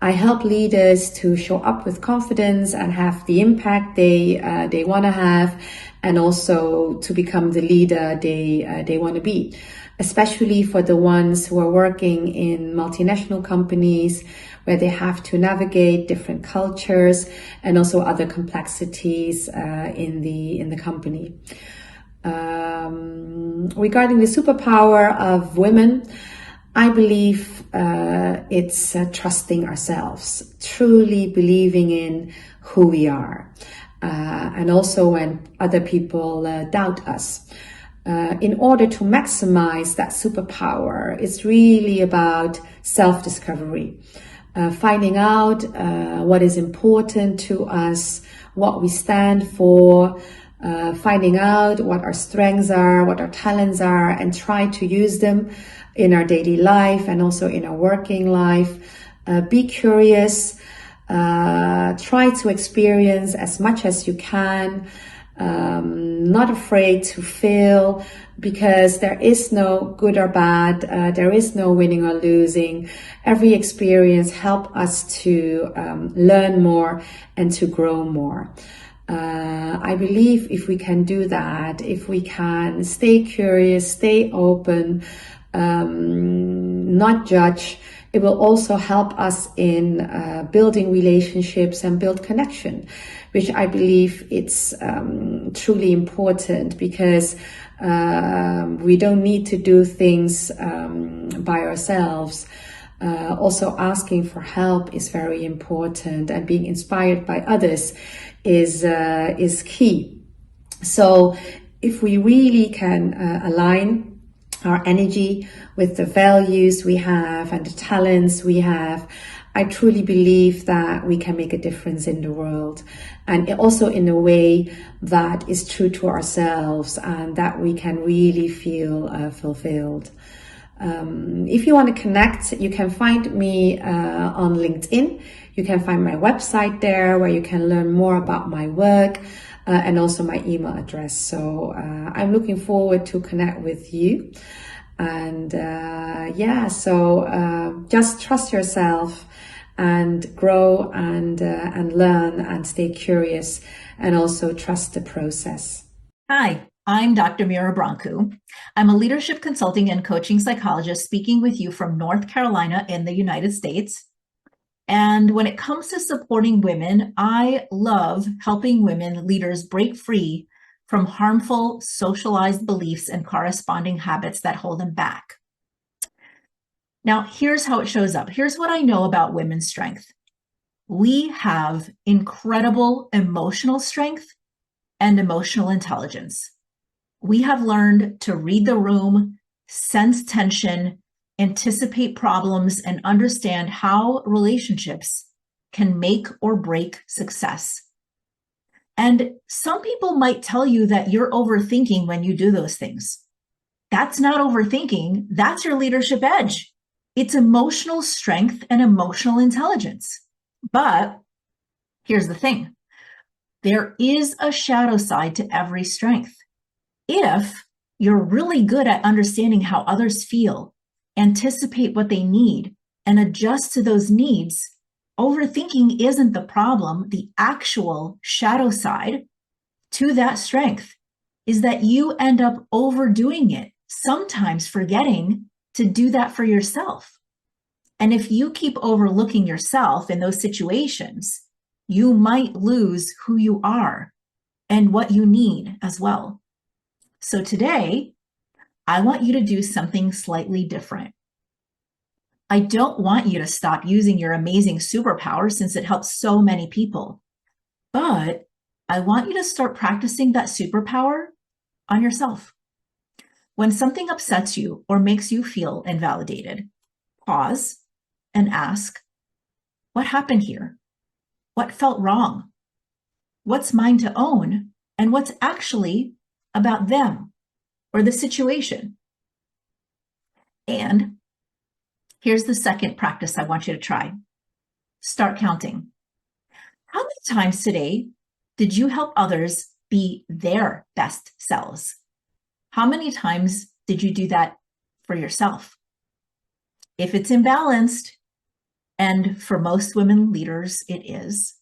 I help leaders to show up with confidence and have the impact they want to have, and also to become the leader they want to be, especially for the ones who are working in multinational companies where they have to navigate different cultures and also other complexities in the company. Regarding the superpower of women, I believe it's trusting ourselves, truly believing in who we are, and also when other people doubt us. In order to maximize that superpower, it's really about self-discovery, finding out what is important to us, what we stand for, finding out what our strengths are, what our talents are, and try to use them in our daily life and also in our working life. Be curious, try to experience as much as you can, not afraid to fail, because there is no good or bad, there is no winning or losing. Every experience helps us to learn more and to grow more. I believe if we can do that, if we can stay curious, stay open, not judge, it will also help us in building relationships and build connection, which I believe it's truly important, because we don't need to do things by ourselves. Also asking for help is very important, and being inspired by others is key. So if we really can align our energy with the values we have and the talents we have, I truly believe that we can make a difference in the world, and also in a way that is true to ourselves and that we can really feel fulfilled. If you want to connect, you can find me on LinkedIn. You can find my website there where you can learn more about my work and also my email address. So I'm looking forward to connect with you. And just trust yourself and grow and learn and stay curious, and also trust the process. Hi, I'm Dr. Mira Brancu. I'm a leadership consulting and coaching psychologist speaking with you from North Carolina in the United States. And when it comes to supporting women, I love helping women leaders break free from harmful socialized beliefs and corresponding habits that hold them back. Now, here's how it shows up. Here's what I know about women's strength. We have incredible emotional strength and emotional intelligence. We have learned to read the room, sense tension, anticipate problems, and understand how relationships can make or break success. And some people might tell you that you're overthinking when you do those things. That's not overthinking. That's your leadership edge. It's emotional strength and emotional intelligence. But here's the thing. There is a shadow side to every strength. If you're really good at understanding how others feel, anticipate what they need, and adjust to those needs, overthinking isn't the problem. The actual shadow side to that strength is that you end up overdoing it, sometimes forgetting to do that for yourself. And if you keep overlooking yourself in those situations, you might lose who you are and what you need as well. So today, I want you to do something slightly different. I don't want you to stop using your amazing superpower since it helps so many people, but I want you to start practicing that superpower on yourself. When something upsets you or makes you feel invalidated, pause and ask, what happened here? What felt wrong? What's mine to own? And what's actually about them or the situation? And here's the second practice I want you to try. Start counting. How many times today did you help others be their best selves? How many times did you do that for yourself? If it's imbalanced, and for most women leaders it is,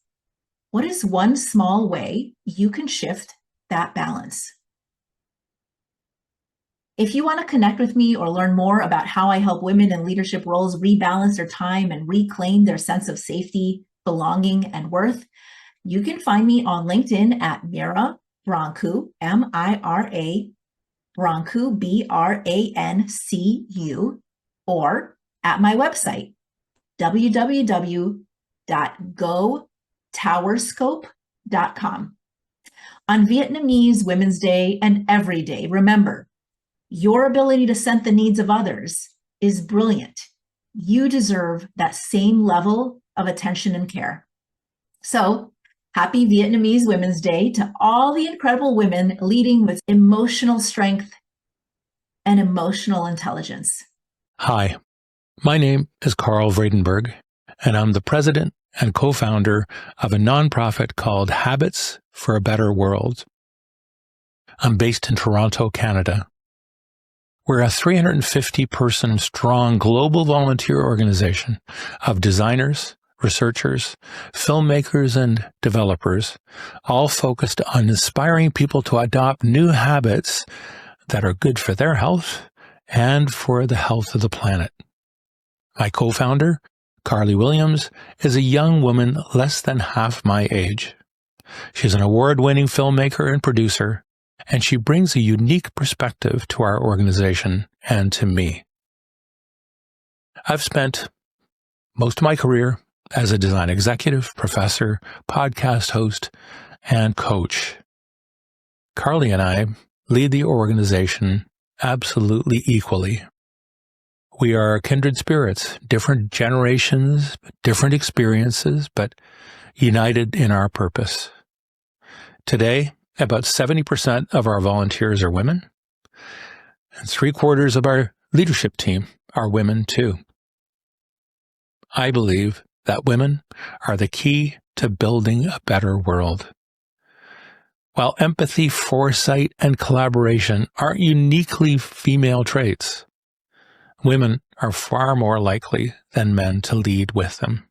what is one small way you can shift that balance? If you want to connect with me or learn more about how I help women in leadership roles rebalance their time and reclaim their sense of safety, belonging, and worth, you can find me on LinkedIn at Mira Brancu, M-I-R-A, Brancu, B-R-A-N-C-U, or at my website, www.gotowerscope.com. On Vietnamese Women's Day and every day, remember, your ability to sense the needs of others is brilliant. You deserve that same level of attention and care. So, happy Vietnamese Women's Day to all the incredible women leading with emotional strength and emotional intelligence. Hi, my name is Carl Vredenberg, and I'm the president and co-founder of a nonprofit called Habits for a Better World. I'm based in Toronto, Canada. We're a 350-person strong global volunteer organization of designers, researchers, filmmakers, and developers, all focused on inspiring people to adopt new habits that are good for their health and for the health of the planet. My co-founder, Carly Williams, is a young woman less than half my age. She's an award-winning filmmaker and producer, and she brings a unique perspective to our organization and to me. I've spent most of my career as a design executive, professor, podcast host, and coach. Carly and I lead the organization absolutely equally. We are kindred spirits, different generations, different experiences, but united in our purpose. Today, about 70% of our volunteers are women, and 3/4 of our leadership team are women too. I believe that women are the key to building a better world. While empathy, foresight, and collaboration aren't uniquely female traits, women are far more likely than men to lead with them.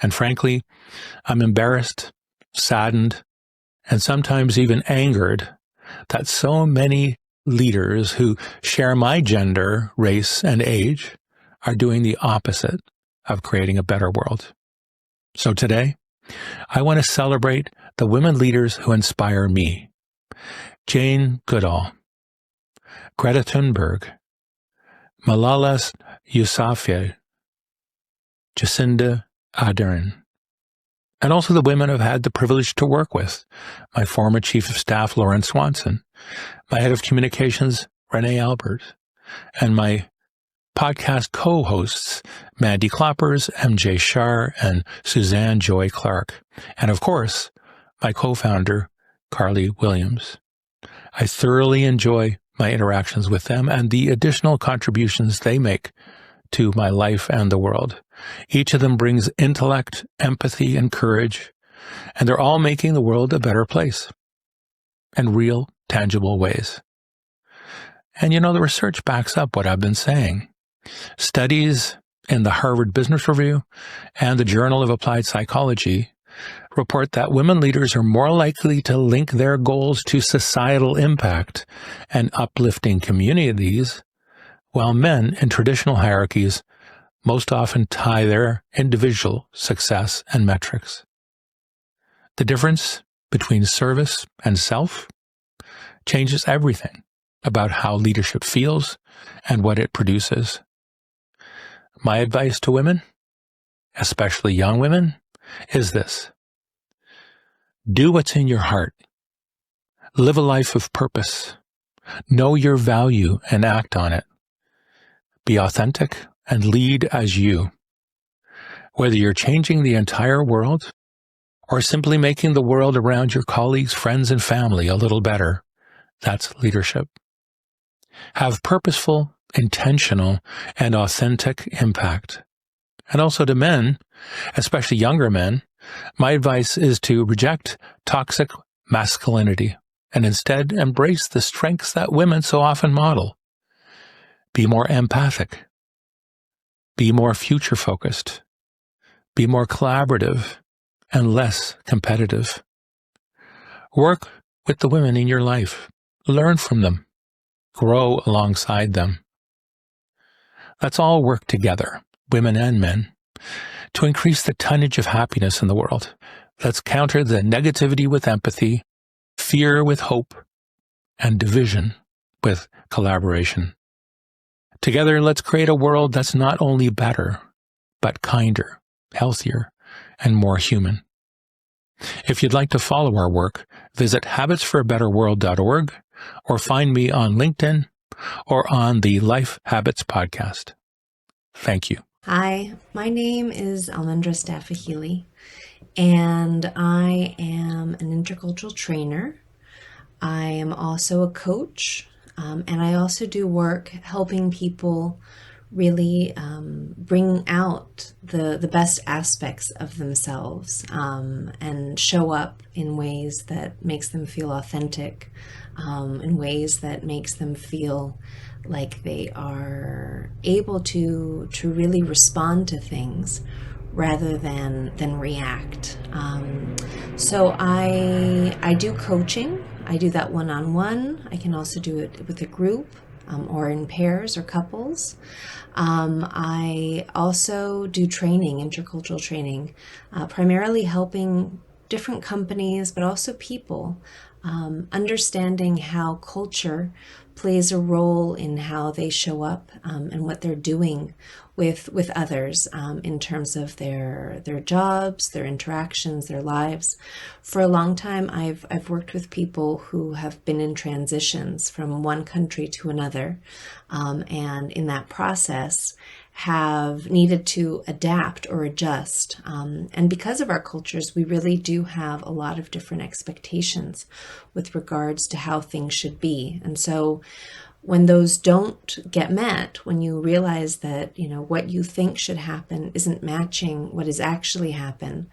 And frankly, I'm embarrassed, saddened, and sometimes even angered that so many leaders who share my gender, race, and age are doing the opposite of creating a better world. So today, I want to celebrate the women leaders who inspire me. Jane Goodall, Greta Thunberg, Malala Yousafzai, Jacinda Ardern, and also the women I've had the privilege to work with, my former Chief of Staff, Lauren Swanson, my Head of Communications, Renee Albert, and my podcast co-hosts, Mandy Kloppers, MJ Shar, and Suzanne Joy Clark, and of course, my co-founder, Carly Williams. I thoroughly enjoy my interactions with them and the additional contributions they make to my life and the world. Each of them brings intellect, empathy, and courage, and they're all making the world a better place in real, tangible ways. And you know, the research backs up what I've been saying. Studies in the Harvard Business Review and the Journal of Applied Psychology report that women leaders are more likely to link their goals to societal impact and uplifting communities, while men in traditional hierarchies most often tie their individual success and metrics. The difference between service and self changes everything about how leadership feels and what it produces. My advice to women, especially young women, is this: do what's in your heart. Live a life of purpose. Know your value and act on it. Be authentic and lead as you. Whether you're changing the entire world or simply making the world around your colleagues, friends, and family a little better, that's leadership. Have purposeful, intentional, and authentic impact. And also to men, especially younger men, my advice is to reject toxic masculinity and instead embrace the strengths that women so often model. Be more empathic. Be more future-focused. Be more collaborative and less competitive. Work with the women in your life. Learn from them. Grow alongside them. Let's all work together, women and men, to increase the tonnage of happiness in the world. Let's counter the negativity with empathy, fear with hope, and division with collaboration. Together, let's create a world that's not only better, but kinder, healthier, and more human. If you'd like to follow our work, visit habitsforabetterworld.org or find me on LinkedIn or on the Life Habits podcast. Thank you. Hi, my name is Almendra Staffahili, and I am an intercultural trainer. I am also a coach, and I also do work helping people really bring out the best aspects of themselves and show up in ways that makes them feel authentic, in ways that makes them feel like they are able to really respond to things rather than react. So I do coaching. I do that one-on-one. I can also do it with a group or in pairs or couples. I also do training, intercultural training, primarily helping different companies, but also people, understanding how culture plays a role in how they show up and what they're doing with others in terms of their jobs, their interactions, their lives. For a long time, I've worked with people who have been in transitions from one country to another, and in that process have needed to adapt or adjust. And because of our cultures, we really do have a lot of different expectations with regards to how things should be. And so when those don't get met, when you realize that, what you think should happen isn't matching what has actually happened,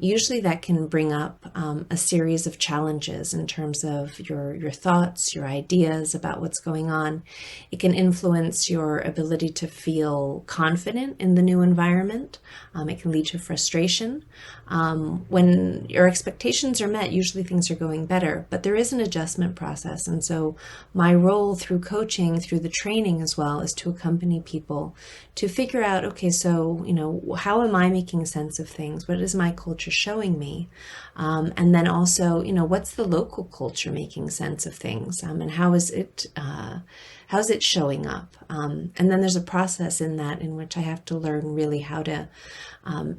usually that can bring up a series of challenges in terms of your thoughts, your ideas about what's going on. It can influence your ability to feel confident in the new environment. It can lead to frustration. When your expectations are met, usually things are going better, but there is an adjustment process. And so my role through through coaching, through the training as well, is to accompany people to figure out, okay, so, how am I making sense of things? What is my culture showing me? And then also, what's the local culture making sense of things? And how's it showing up? And then there's a process in that in which I have to learn really how to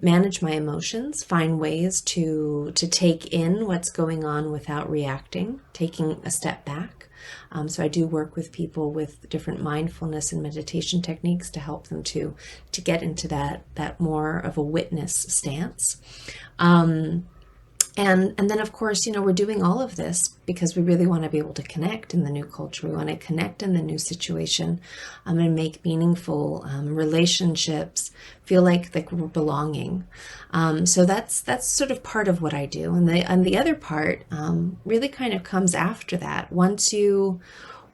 manage my emotions, find ways to take in what's going on without reacting, taking a step back. So I do work with people with different mindfulness and meditation techniques to help them to get into that more of a witness stance. And then, of course, we're doing all of this because we really want to be able to connect in the new culture. We want to connect in the new situation and make meaningful relationships feel like we're belonging. So that's sort of part of what I do. And the other part really kind of comes after that. Once you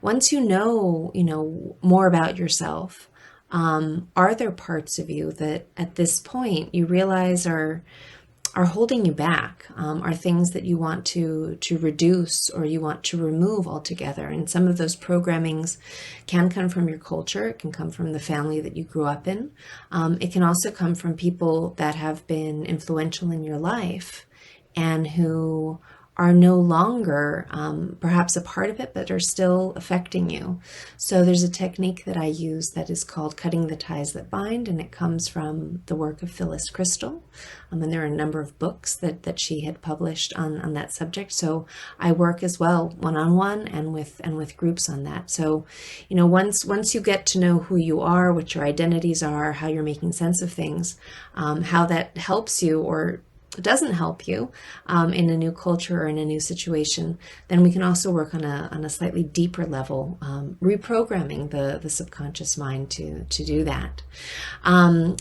know more about yourself, are there parts of you that at this point you realize are holding you back, are things that you want to reduce or you want to remove altogether? And some of those programmings can come from your culture. It can come from the family that you grew up in. It can also come from people that have been influential in your life and who are no longer perhaps a part of it, but are still affecting you. So there's a technique that I use that is called cutting the ties that bind, and it comes from the work of Phyllis Crystal. And there are a number of books that she had published on that subject. So I work as well one-on-one and with groups on that. So, once you get to know who you are, what your identities are, how you're making sense of things, how that helps you or doesn't help you in a new culture or in a new situation, then we can also work on a slightly deeper level, reprogramming the subconscious mind to do that.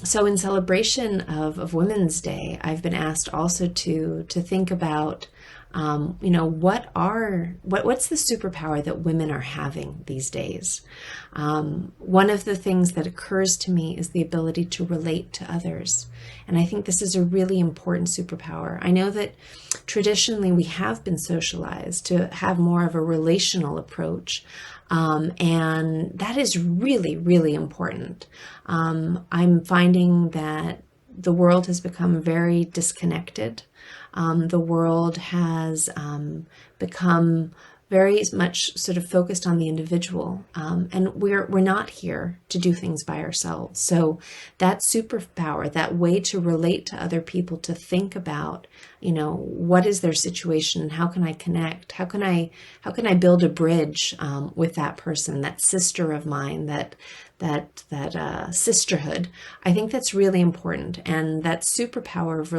So in celebration of Women's Day, I've been asked also to think about what's the superpower that women are having these days? One of the things that occurs to me is the ability to relate to others. And I think this is a really important superpower. I know that traditionally we have been socialized to have more of a relational approach. And that is really, really important. I'm finding that the world has become very disconnected. The world has become very much sort of focused on the individual, and we're not here to do things by ourselves. So that superpower, that way to relate to other people, to think about, what is their situation and how can I connect? How can I build a bridge with that person, that sister of mine, that sisterhood? I think that's really important. And that superpower of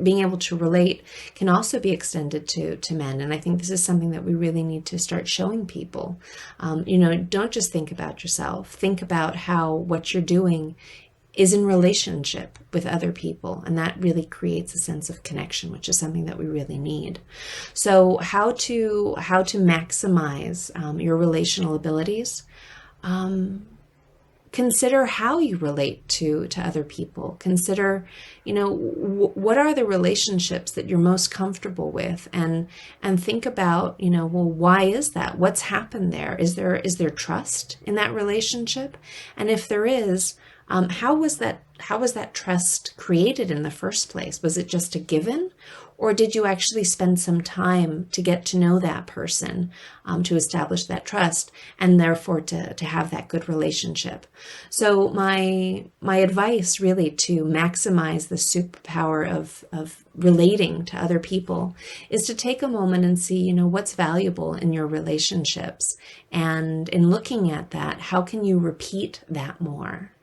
being able to relate, can also be extended to men. And I think this is something that we really need to start showing people. Don't just think about yourself. Think about how what you're doing is in relationship with other people. And that really creates a sense of connection, which is something that we really need. So how to maximize your relational abilities? Consider how you relate to other people. Consider, what are the relationships that you're most comfortable with, and think about, why is that? What's happened there? Is there trust in that relationship? And if there is, how was that trust created in the first place? Was it just a given? Or did you actually spend some time to get to know that person, to establish that trust, and therefore to have that good relationship? So my advice really to maximize the superpower of relating to other people is to take a moment and see, what's valuable in your relationships. And in looking at that, how can you repeat that more?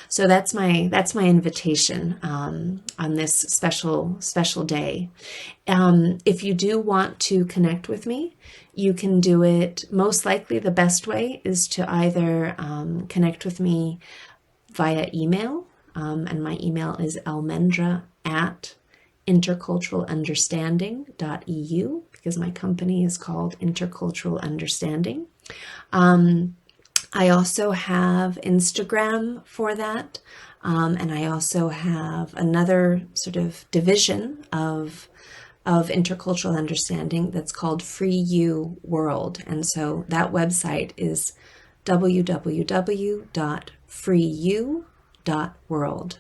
So that's my invitation on this special day. If you do want to connect with me, you can do it. Most likely, the best way is to either connect with me via email, and my email is almendra@interculturalunderstanding.eu, because my company is called Intercultural Understanding. I also have Instagram for that, and I also have another sort of division of of intercultural understanding that's called Free You World. And so that website is www.freeyou.world.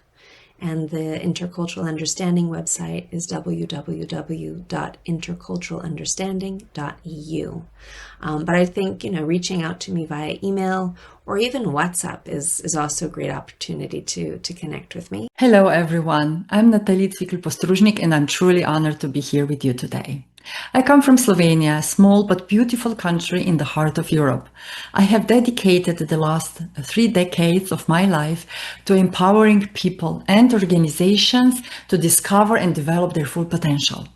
And the Intercultural Understanding website is www.interculturalunderstanding.eu. But I think, reaching out to me via email or even WhatsApp is also a great opportunity to connect with me. Hello, everyone. I'm Natalie Zwickel-Postružnik, and I'm truly honored to be here with you today. I come from Slovenia, a small but beautiful country in the heart of Europe. I have dedicated the last 3 decades of my life to empowering people and organizations to discover and develop their full potential.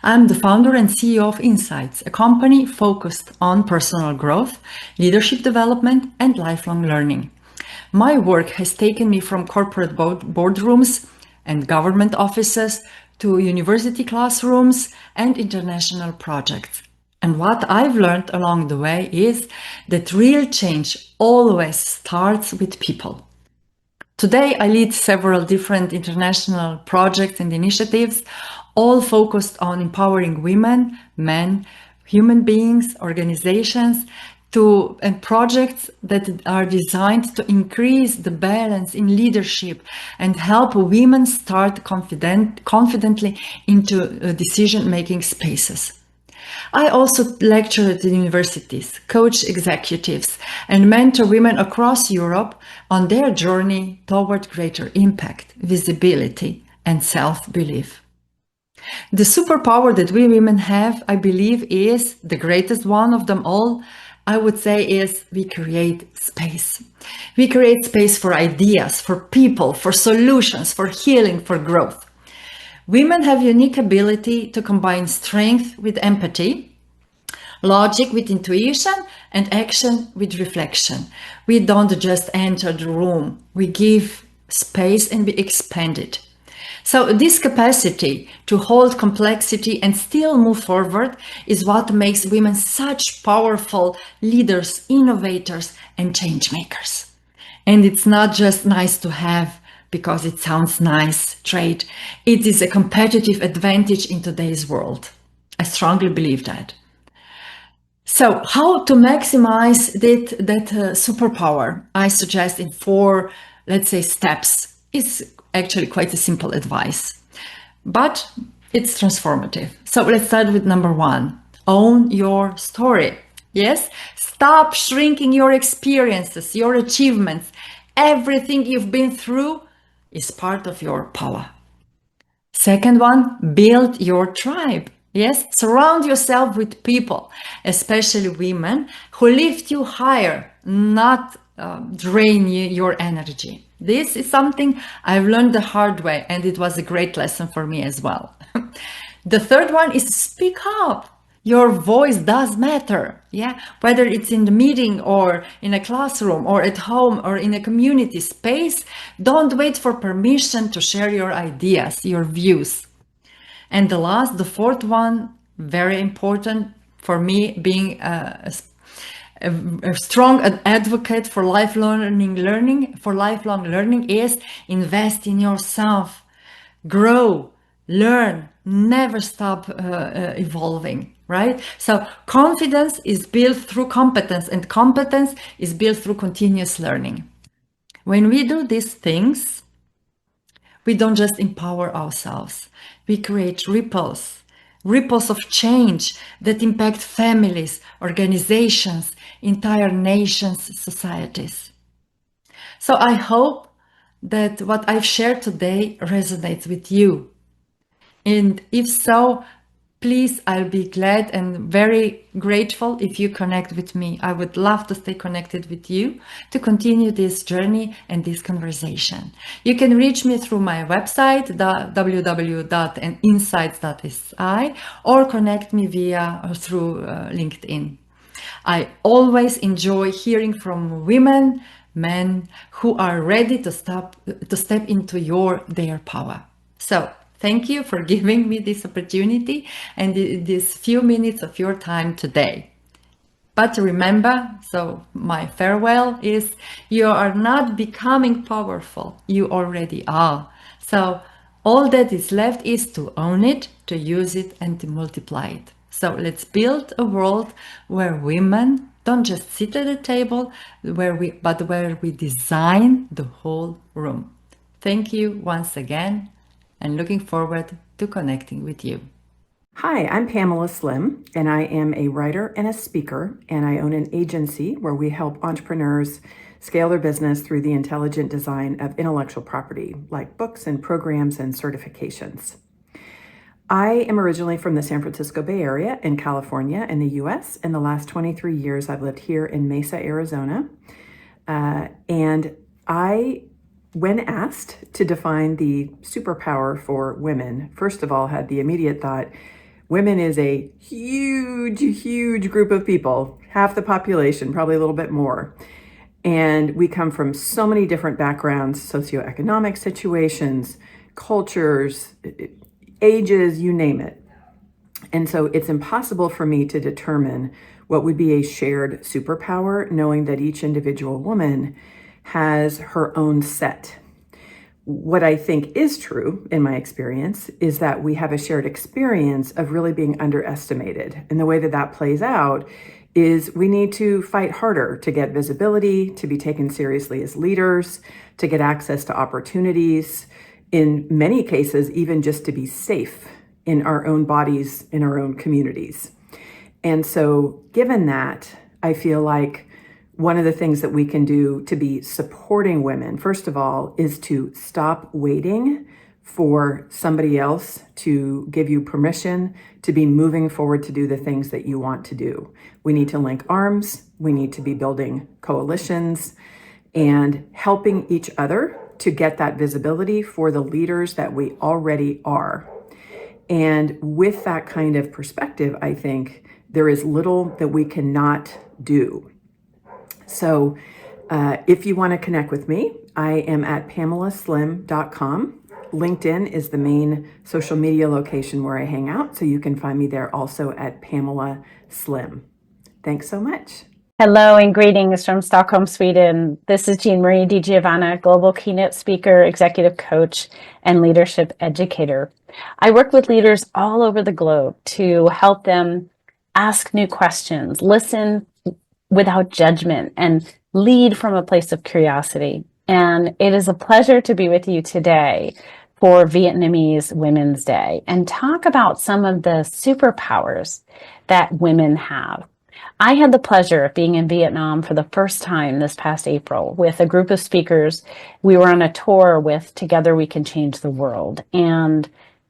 I'm the founder and CEO of Insights, a company focused on personal growth, leadership development, and lifelong learning. My work has taken me from corporate boardrooms and government offices to university classrooms and international projects. And what I've learned along the way is that real change always starts with people. Today, I lead several different international projects and initiatives, all focused on empowering women, men, human beings, organizations, and projects that are designed to increase the balance in leadership and help women start confidently into decision-making spaces. I also lecture at universities, coach executives, and mentor women across Europe on their journey toward greater impact, visibility, and self-belief. The superpower that we women have, I believe, is the greatest one of them all. I would say is we create space. We create space for ideas, for people, for solutions, for healing, for growth. Women have unique ability to combine strength with empathy, logic with intuition, and action with reflection. We don't just enter the room, we give space and we expand it. So this capacity to hold complexity and still move forward is what makes women such powerful leaders, innovators, and change makers. And it's not just nice to have because it sounds nice trait. It is a competitive advantage in today's world. I strongly believe that. So how to maximize that superpower? I suggest in 4, let's say, steps. It's actually quite a simple advice, but it's transformative. So let's start with number 1. Own your story. Yes, stop shrinking your experiences, your achievements. Everything you've been through is part of your power. Second one, build your tribe. Yes, surround yourself with people, especially women, who lift you higher, not drain your energy. This is something I've learned the hard way, and it was a great lesson for me as well. The third one is speak up. Your voice does matter. Yeah, whether it's in the meeting or in a classroom or at home or in a community space, don't wait for permission to share your ideas, your views. And the fourth one, very important for me, being a strong advocate for lifelong learning is invest in yourself, grow, learn, never stop evolving, right? So confidence is built through competence, and competence is built through continuous learning. When we do these things, we don't just empower ourselves, we create ripples of change that impact families, organizations, entire nations, societies. So I hope that what I've shared today resonates with you. And if so, please, I'll be glad and very grateful if you connect with me. I would love to stay connected with you to continue this journey and this conversation. You can reach me through my website, www.insights.si, or connect me through LinkedIn. I always enjoy hearing from women, men who are ready to step into their power. So thank you for giving me this opportunity and these few minutes of your time today. But remember, so my farewell is, you are not becoming powerful, you already are. So All that is left is to own it, to use it, and to multiply it. So let's build a world where women don't just sit at a table, but where we design the whole room. Thank you once again, and looking forward to connecting with you. Hi, I'm Pamela Slim, and I am a writer and a speaker, and I own an agency where we help entrepreneurs scale their business through the intelligent design of intellectual property, like books and programs and certifications. I am originally from the San Francisco Bay Area in California in the US. In the last 23 years, I've lived here in Mesa, Arizona. And when asked to define the superpower for women, first of all, had the immediate thought, women is a huge, huge group of people, half the population, probably a little bit more. And we come from so many different backgrounds, socioeconomic situations, cultures, ages, you name it. And so it's impossible for me to determine what would be a shared superpower, knowing that each individual woman has her own set. What I think is true in my experience is that we have a shared experience of really being underestimated. And the way that that plays out is we need to fight harder to get visibility, to be taken seriously as leaders, to get access to opportunities, in many cases, even just to be safe in our own bodies, in our own communities. And so given that, I feel like one of the things that we can do to be supporting women, first of all, is to stop waiting for somebody else to give you permission to be moving forward to do the things that you want to do. We need to link arms. We need to be building coalitions and helping each other to get that visibility for the leaders that we already are. And with that kind of perspective, I think there is little that we cannot do. So if you want to connect with me, I am at pamelaslim.com. LinkedIn is the main social media location where I hang out, so you can find me there also at Pamela Slim. Thanks so much. Hello and greetings from Stockholm, Sweden. This is Jean Marie Di Giovanna, global keynote speaker, executive coach, and leadership educator. I work with leaders all over the globe to help them ask new questions, listen without judgment, and lead from a place of curiosity. And it is a pleasure to be with you today for Vietnamese Women's Day and talk about some of the superpowers that women have. I had the pleasure of being in Vietnam for the first time this past April with a group of speakers. We were on a tour with Together We Can Change the World, and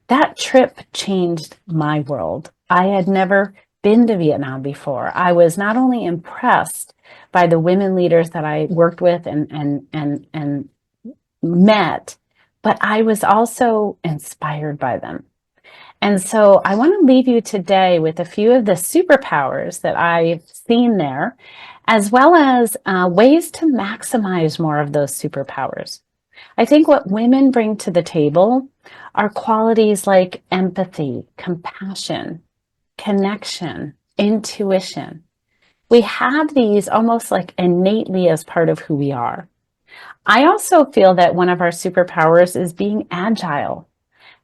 that trip changed my world. I had never been to Vietnam before. I was not only impressed by the women leaders that I worked with and met, but I was also inspired by them. And so I want to leave you today with a few of the superpowers that I've seen there, as well as ways to maximize more of those superpowers. I think what women bring to the table are qualities like empathy, compassion, connection, intuition. We have these almost like innately as part of who we are. I also feel that one of our superpowers is being agile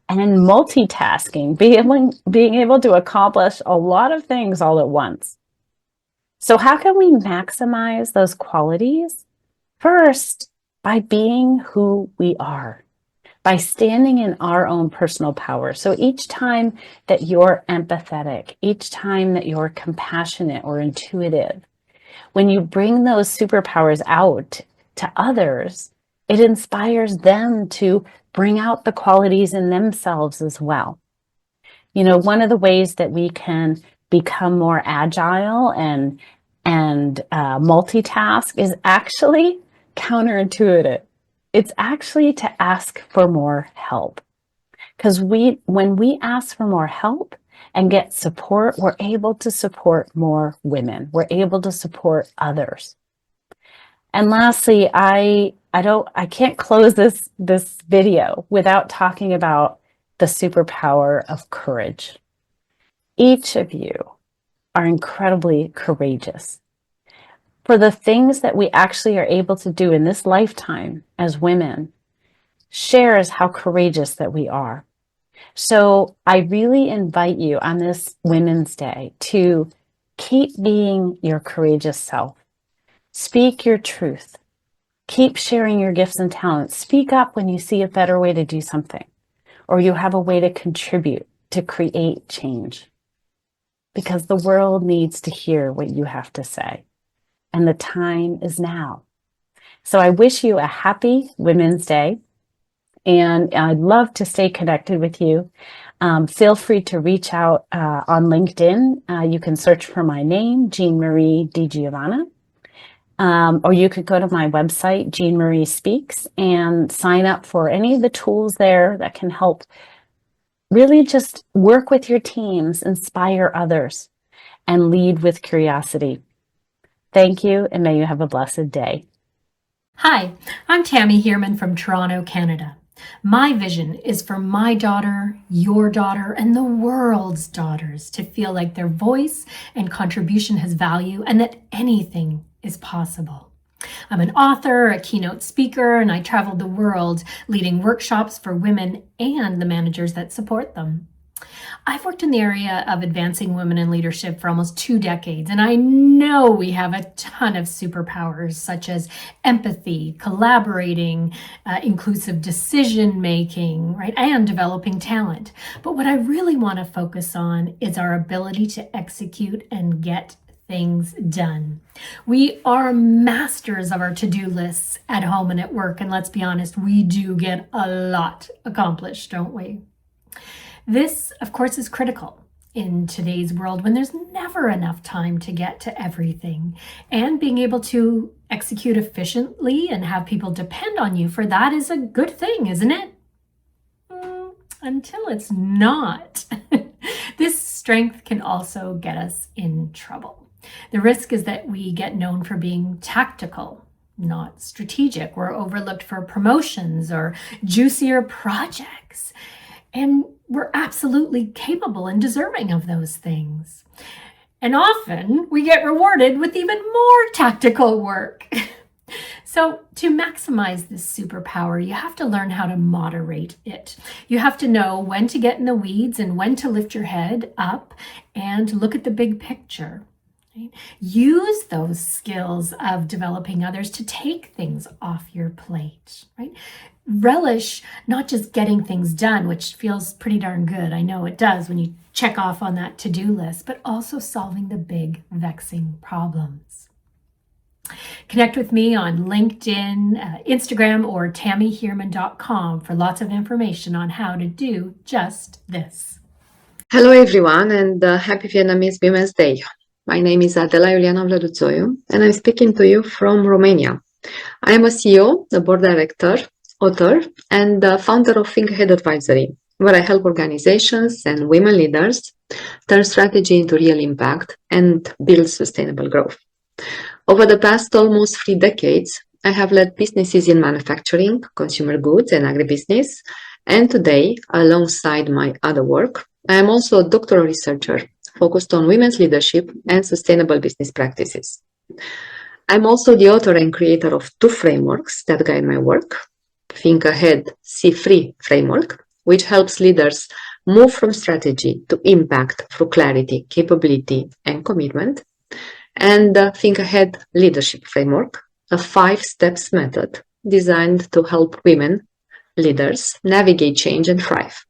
and multitasking, being able to accomplish a lot of things all at once. So how can we maximize those qualities? First, by being who we are, by standing in our own personal power. So each time that you're empathetic, each time that you're compassionate or intuitive, when you bring those superpowers out to others, it inspires them to bring out the qualities in themselves as well. You know, one of the ways that we can become more agile and multitask is actually counterintuitive. It's actually to ask for more help. Because when we ask for more help and get support, we're able to support more women. We're able to support others. And lastly, I can't close this video without talking about the superpower of courage. Each of you are incredibly courageous. For the things that we actually are able to do in this lifetime as women, shares how courageous that we are. So I really invite you on this Women's Day to keep being your courageous self. Speak your truth. Keep sharing your gifts and talents. Speak up when you see a better way to do something, or you have a way to contribute to create change. Because the world needs to hear what you have to say. And the time is now. So I wish you a happy Women's Day. And I'd love to stay connected with you. Feel free to reach out on LinkedIn. You can search for my name, Jean Marie DiGiovanna. Or you could go to my website, Jean Marie Speaks, and sign up for any of the tools there that can help really just work with your teams, inspire others, and lead with curiosity. Thank you, and may you have a blessed day. Hi, I'm Tammy Heerman from Toronto, Canada. My vision is for my daughter, your daughter, and the world's daughters to feel like their voice and contribution has value and that anything is possible. I'm an author, a keynote speaker, and I traveled the world leading workshops for women and the managers that support them. I've worked in the area of advancing women in leadership for almost 2 decades, and I know we have a ton of superpowers such as empathy, collaborating, inclusive decision-making, right, and developing talent. But what I really want to focus on is our ability to execute and get things done. We are masters of our to-do lists at home and at work, and let's be honest, we do get a lot accomplished, don't we? This, of course, is critical in today's world when there's never enough time to get to everything. And being able to execute efficiently and have people depend on you for that is a good thing, isn't it? Until it's not. This strength can also get us in trouble. The risk is that we get known for being tactical, not strategic. We're overlooked for promotions or juicier projects. And we're absolutely capable and deserving of those things. And often we get rewarded with even more tactical work. So to maximize this superpower, you have to learn how to moderate it. You have to know when to get in the weeds and when to lift your head up and look at the big picture. Right? Use those skills of developing others to take things off your plate, right? Relish not just getting things done, which feels pretty darn good. I know it does when you check off on that to-do list, but also solving the big, vexing problems. Connect with me on LinkedIn, Instagram, or tammyheerman.com for lots of information on how to do just this. Hello, everyone, and happy Vietnamese Women's Day. My name is Adela Iuliana Vlăduțoiu, and I'm speaking to you from Romania. I am a CEO, a board director, author, and founder of Think Ahead Advisory, where I help organizations and women leaders turn strategy into real impact and build sustainable growth. Over the past almost 3 decades, I have led businesses in manufacturing, consumer goods, and agribusiness. And today, alongside my other work, I am also a doctoral researcher focused on women's leadership and sustainable business practices. I'm also the author and creator of 2 frameworks that guide my work. Think Ahead, See Free framework, which helps leaders move from strategy to impact through clarity, capability, and commitment. And Think Ahead Leadership Framework, a 5-steps method designed to help women leaders navigate change and thrive.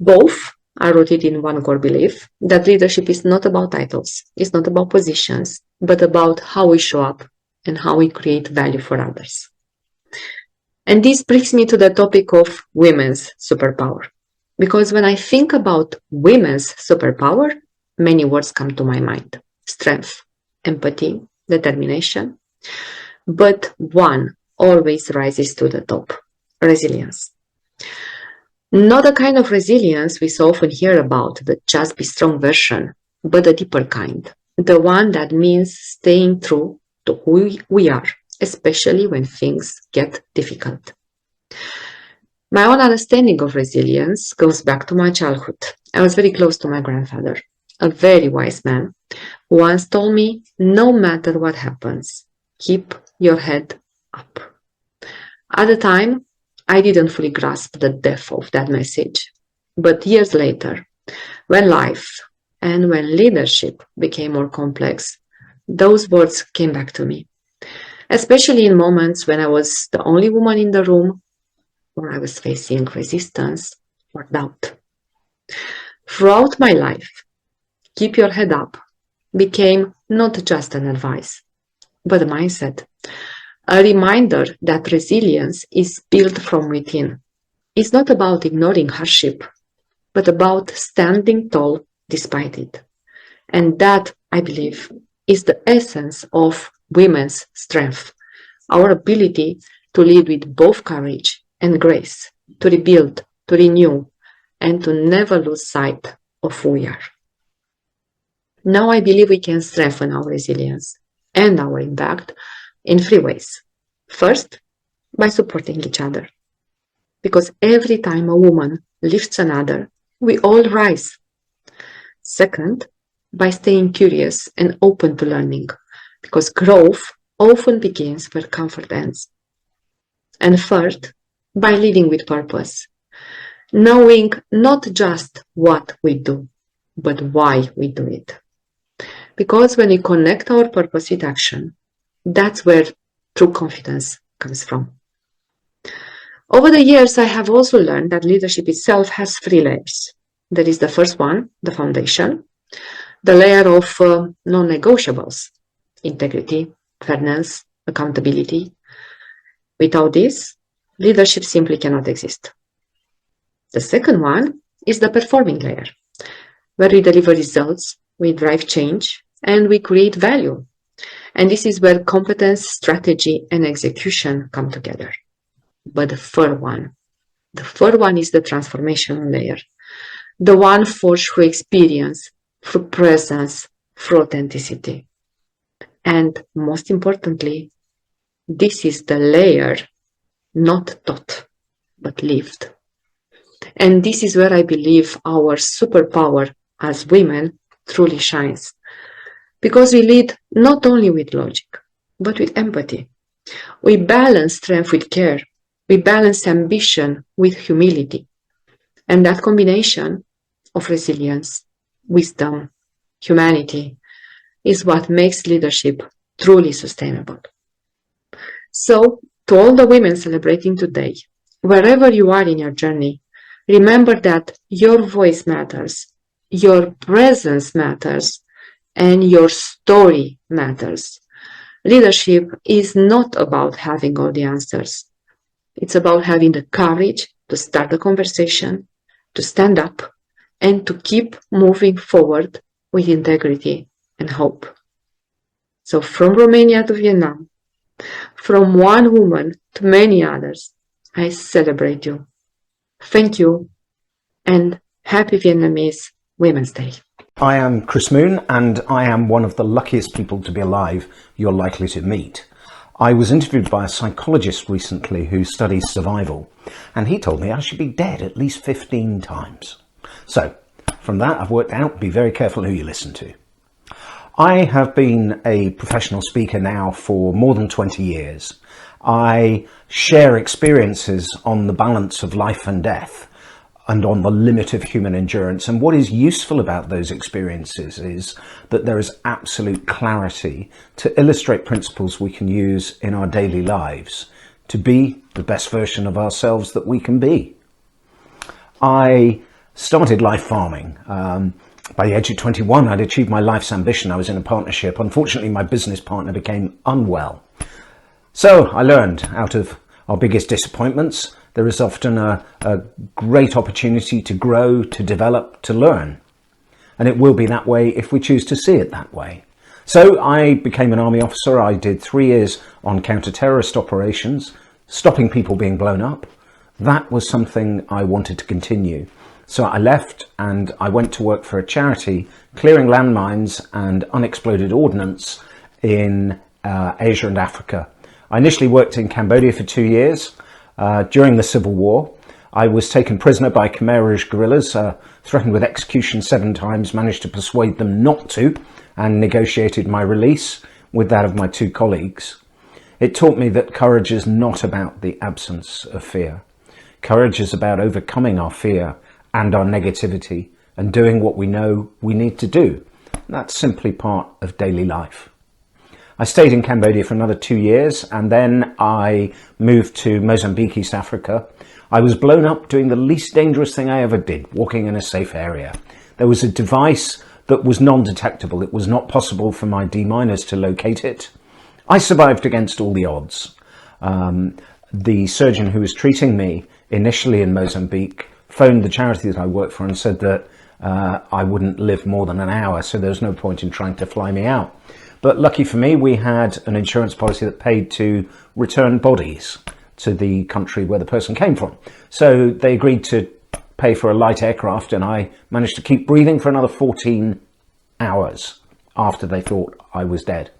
Both are rooted in one core belief that leadership is not about titles, it's not about positions, but about how we show up and how we create value for others. And this brings me to the topic of women's superpower. Because when I think about women's superpower, many words come to my mind. Strength, empathy, determination. But one always rises to the top. Resilience. Not the kind of resilience we so often hear about, the just be strong version, but the deeper kind. The one that means staying true to who we are, especially when things get difficult. My own understanding of resilience goes back to my childhood. I was very close to my grandfather, a very wise man, who once told me, no matter what happens, keep your head up. At the time, I didn't fully grasp the depth of that message. But years later, when life and when leadership became more complex, those words came back to me, especially in moments when I was the only woman in the room, or I was facing resistance or doubt. Throughout my life, keep your head up became not just an advice, but a mindset, a reminder that resilience is built from within. It's not about ignoring hardship, but about standing tall despite it. And that, I believe, is the essence of women's strength, our ability to lead with both courage and grace, to rebuild, to renew, and to never lose sight of who we are. Now I believe we can strengthen our resilience and our impact in 3 ways. First, by supporting each other. Because every time a woman lifts another, we all rise. Second, by staying curious and open to learning, because growth often begins where comfort ends. And third, by living with purpose, knowing not just what we do, but why we do it. Because when we connect our purpose with action, that's where true confidence comes from. Over the years, I have also learned that leadership itself has 3 layers. There is the first one, the foundation, the layer of non-negotiables, integrity, fairness, accountability. Without this, leadership simply cannot exist. The second one is the performing layer, where we deliver results, we drive change, and we create value. And this is where competence, strategy, and execution come together. But the third one is the transformational layer, the one forged through experience, through presence, through authenticity. And most importantly, this is the layer not taught, but lived. And this is where I believe our superpower as women truly shines. Because we lead not only with logic, but with empathy. We balance strength with care. We balance ambition with humility. And that combination of resilience, wisdom, humanity is what makes leadership truly sustainable. So, to all the women celebrating today, wherever you are in your journey, remember that your voice matters, your presence matters, and your story matters. Leadership is not about having all the answers. It's about having the courage to start the conversation, to stand up, and to keep moving forward with integrity and hope. So from Romania to Vietnam, from one woman to many others, I celebrate you. Thank you, and happy Vietnamese Women's Day. I am Chris Moon, and I am one of the luckiest people to be alive you're likely to meet. I was interviewed by a psychologist recently who studies survival, and he told me I should be dead at least 15 times. So, from that I've worked out, be very careful who you listen to. I have been a professional speaker now for more than 20 years. I share experiences on the balance of life and death, and on the limit of human endurance. And what is useful about those experiences is that there is absolute clarity to illustrate principles we can use in our daily lives to be the best version of ourselves that we can be. I started life farming. By the age of 21, I'd achieved my life's ambition. I was in a partnership. Unfortunately, my business partner became unwell. So I learned out of our biggest disappointments, there is often a great opportunity to grow, to develop, to learn. And it will be that way if we choose to see it that way. So I became an army officer. I did 3 years on counter-terrorist operations, stopping people being blown up. That was something I wanted to continue. So I left and I went to work for a charity clearing landmines and unexploded ordnance in Asia and Africa. I initially worked in Cambodia for 2 years. During the Civil War, I was taken prisoner by Khmer Rouge guerrillas, threatened with execution 7 times, managed to persuade them not to, and negotiated my release with that of my 2 colleagues. It taught me that courage is not about the absence of fear. Courage is about overcoming our fear and our negativity and doing what we know we need to do. That's simply part of daily life. I stayed in Cambodia for another 2 years, and then I moved to Mozambique, East Africa. I was blown up doing the least dangerous thing I ever did, walking in a safe area. There was a device that was non-detectable. It was not possible for my D-miners to locate it. I survived against all the odds. The surgeon who was treating me initially in Mozambique phoned the charity that I worked for and said that I wouldn't live more than an hour, so there was no point in trying to fly me out. But lucky for me, we had an insurance policy that paid to return bodies to the country where the person came from. So they agreed to pay for a light aircraft, and I managed to keep breathing for another 14 hours after they thought I was dead.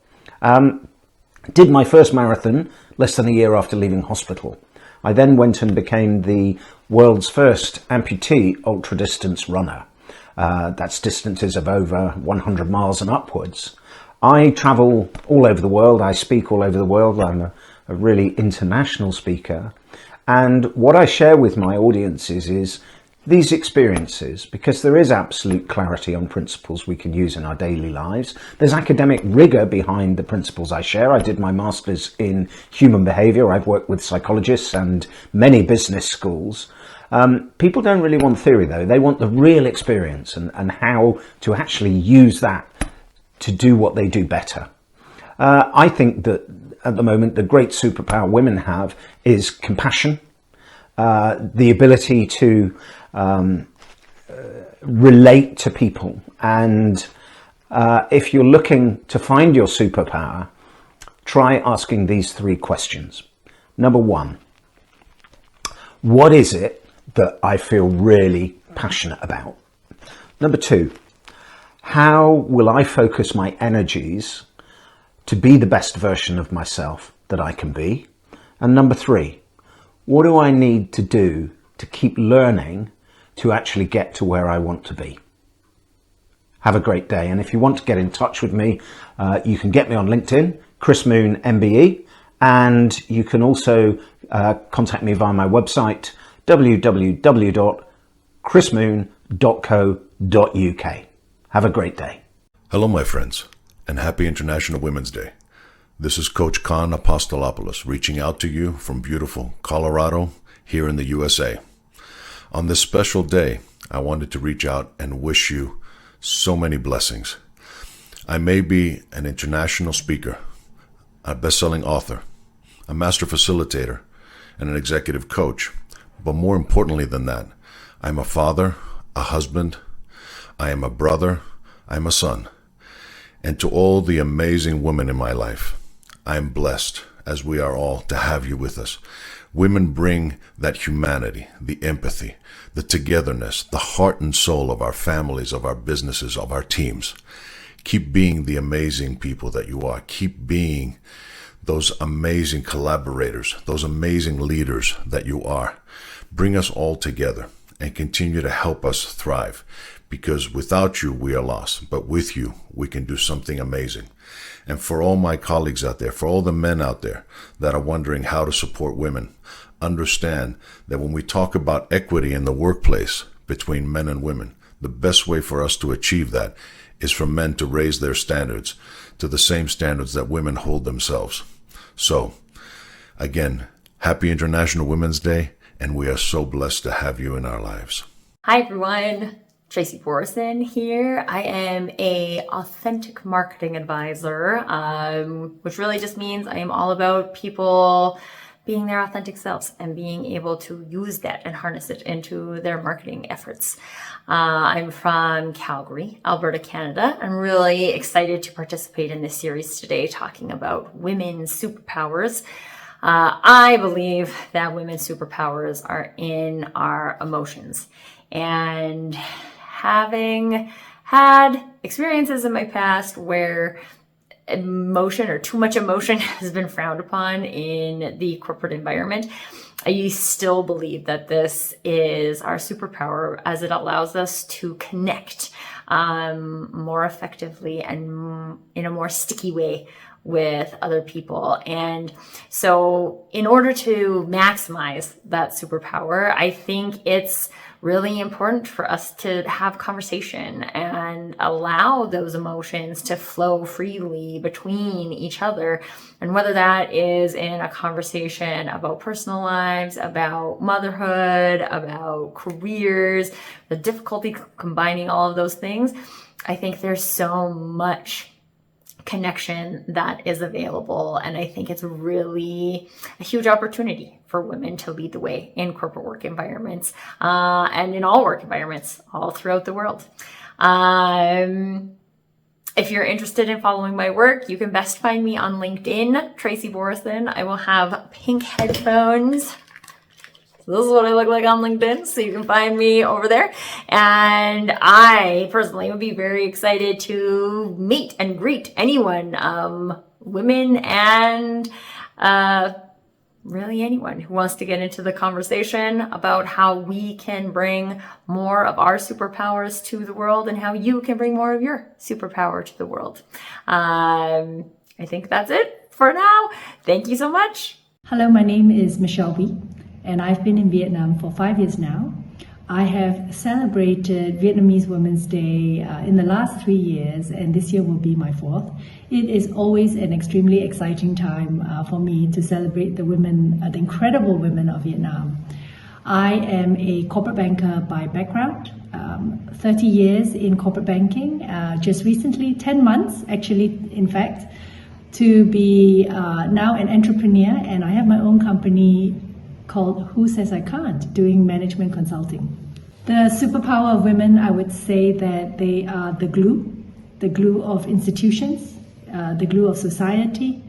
Did my first marathon less than a year after leaving hospital. I then went and became the world's first amputee ultra-distance runner. That's distances of over 100 miles and upwards. I travel all over the world. I speak all over the world. I'm a really international speaker. And what I share with my audiences is these experiences, because there is absolute clarity on principles we can use in our daily lives. There's academic rigor behind the principles I share. I did my master's in human behavior. I've worked with psychologists and many business schools. People don't really want theory, though. They want the real experience and how to actually use that to do what they do better. I think that at the moment, the great superpower women have is compassion, the ability to relate to people. And if you're looking to find your superpower, try asking these 3 questions. Number 1, what is it that I feel really passionate about? Number 2, how will I focus my energies to be the best version of myself that I can be? And number 3, what do I need to do to keep learning to actually get to where I want to be? Have a great day. And if you want to get in touch with me, you can get me on LinkedIn, Chris Moon MBE, and you can also contact me via my website, www.chrismoon.co.uk. Have a great day. Hello, my friends, and happy International Women's Day. This is Coach Khan Apostolopoulos reaching out to you from beautiful Colorado here in the USA. On this special day, I wanted to reach out and wish you so many blessings. I may be an international speaker, a best-selling author, a master facilitator, and an executive coach, but more importantly than that, I'm a father, a husband, I am a brother, I'm a son. And to all the amazing women in my life, I am blessed, as we are all, to have you with us. Women bring that humanity, the empathy, the togetherness, the heart and soul of our families, of our businesses, of our teams. Keep being the amazing people that you are. Keep being those amazing collaborators, those amazing leaders that you are. Bring us all together and continue to help us thrive, because without you, we are lost. But with you, we can do something amazing. And for all my colleagues out there, for all the men out there that are wondering how to support women, understand that when we talk about equity in the workplace between men and women, the best way for us to achieve that is for men to raise their standards to the same standards that women hold themselves. So, again, happy International Women's Day, and we are so blessed to have you in our lives. Hi everyone, Tracy Borison here. I am a authentic marketing advisor, which really just means I am all about people being their authentic selves and being able to use that and harness it into their marketing efforts. I'm from Calgary, Alberta, Canada. I'm really excited to participate in this series today talking about women's superpowers. I believe that women's superpowers are in our emotions. And having had experiences in my past where emotion or too much emotion has been frowned upon in the corporate environment, I still believe that this is our superpower, as it allows us to connect more effectively and in a more sticky way with other people. And so in order to maximize that superpower, I think it's really important for us to have conversation and allow those emotions to flow freely between each other. And whether that is in a conversation about personal lives, about motherhood, about careers, the difficulty combining all of those things, I think there's so much connection that is available. And I think it's really a huge opportunity for women to lead the way in corporate work environments and in all work environments all throughout the world. If you're interested in following my work, you can best find me on LinkedIn, Tracy Borison. I will have pink headphones. This is what I look like on LinkedIn, so you can find me over there. And I personally would be very excited to meet and greet anyone, women and really anyone who wants to get into the conversation about how we can bring more of our superpowers to the world and how you can bring more of your superpower to the world. I think that's it for now. Thank you so much. Hello, my name is Michelle Wee, and I've been in Vietnam for 5 years now. I have celebrated Vietnamese Women's Day in the last 3 years, and this year will be my 4th. It is always an extremely exciting time for me to celebrate the women, the incredible women of Vietnam. I am a corporate banker by background, 30 years in corporate banking, just recently, 10 months actually, in fact, to be now an entrepreneur, and I have my own company called Who Says I Can't, doing management consulting. The superpower of women, I would say that they are the glue of institutions, the glue of society.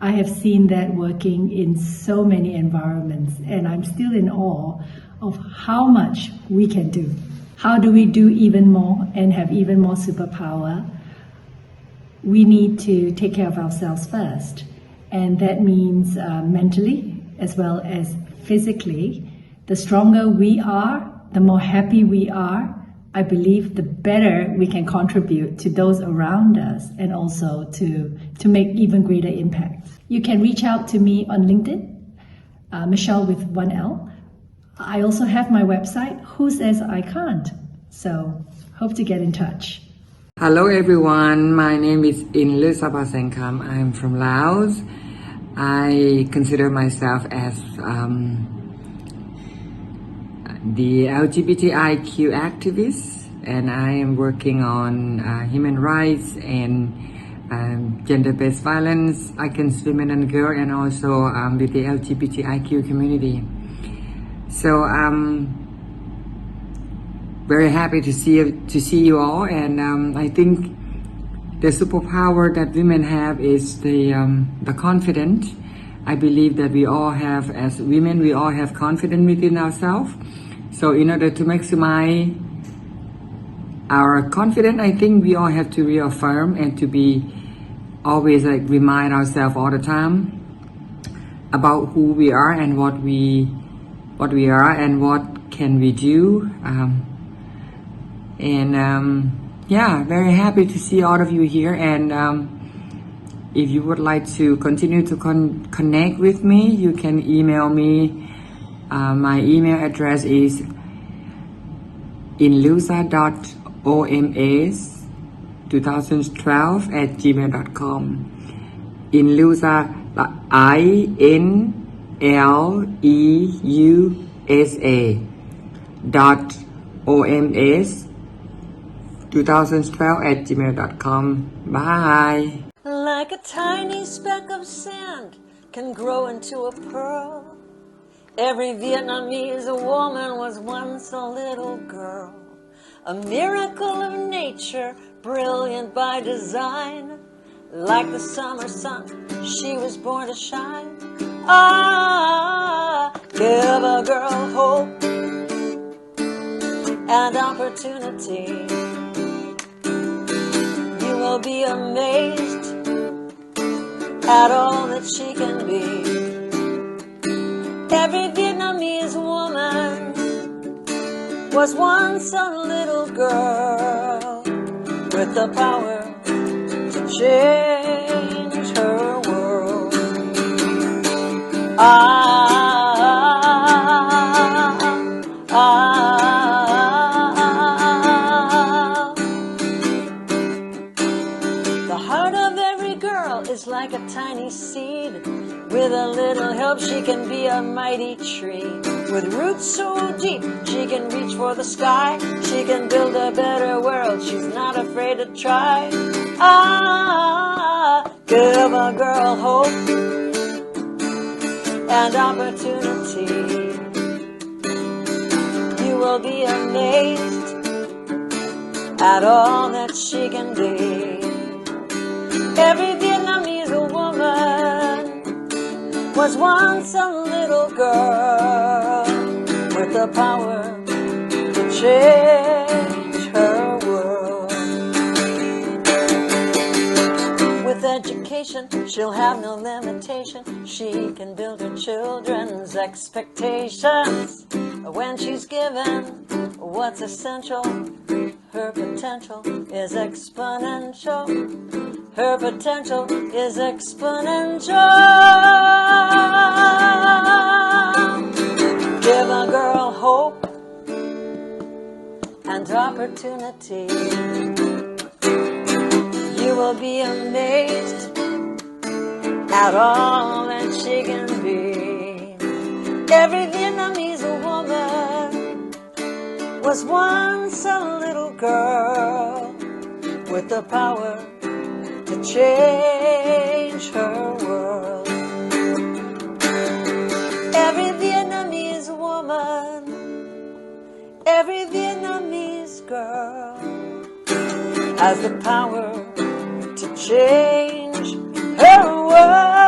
I have seen that working in so many environments, and I'm still in awe of how much we can do. How do we do even more and have even more superpower? We need to take care of ourselves first, and that means mentally as well as physically. The stronger we are, the more happy we are, I believe the better we can contribute to those around us and also to make even greater impact. You can reach out to me on LinkedIn, Michelle with 1 L. I also have my website, Who Says I Can't. So hope to get in touch. Hello everyone, my name is Inle Sabasenkam. I'm from Laos. I consider myself as the LGBTIQ activist, and I am working on human rights and gender-based violence against women and girls, and also with the LGBTIQ community. So I'm very happy to see you all, and I think the superpower that women have is the confidence. I believe that we all have, as women, we all have confidence within ourselves. So in order to maximize our confidence, I think we all have to reaffirm and to be always remind ourselves all the time about who we are and what we are and what can we do. Yeah, very happy to see all of you here, and if you would like to continue to connect with me, you can email me. My email address is inlusa.oms2012@gmail.com. Inlusa, INLEUSA.OMS2012@gmail.com. Bye. Like a tiny speck of sand can grow into a pearl. Every Vietnamese woman was once a little girl, a miracle of nature, brilliant by design. Like the summer sun, she was born to shine. Ah, give a girl hope and opportunity. You will be amazed at all that she can be. Every Vietnamese woman was once a little girl with the power to change her The heart of every girl is like a tiny seed. With a little help she can be a mighty tree. With roots so deep she can reach for the sky. She can build a better world, she's not afraid to try. Give a girl hope and opportunity. You will be amazed at all that she can be. Every Vietnamese woman was once a little girl with the power to change her world. With education, she'll have no limitation. She can build her children's expectations. When she's given what's essential, her potential is exponential. Her potential is exponential. Give a girl hope and opportunity. You will be amazed at all that she can be. Every Vietnamese woman was once a little girl with the power to change her world. Every Vietnamese woman, every Vietnamese girl has the power to change her world.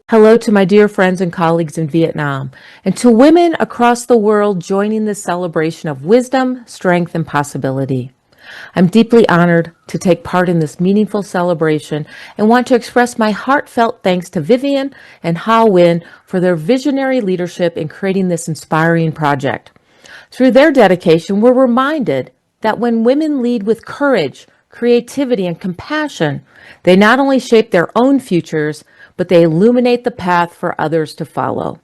Hello to my dear friends and colleagues in Vietnam, and to women across the world joining this celebration of wisdom, strength, and possibility. I'm deeply honored to take part in this meaningful celebration and want to express my heartfelt thanks to Vivian and Ha Nguyen for their visionary leadership in creating this inspiring project. Through their dedication, we're reminded that when women lead with courage, creativity, and compassion, they not only shape their own futures, but they illuminate the path for others to follow.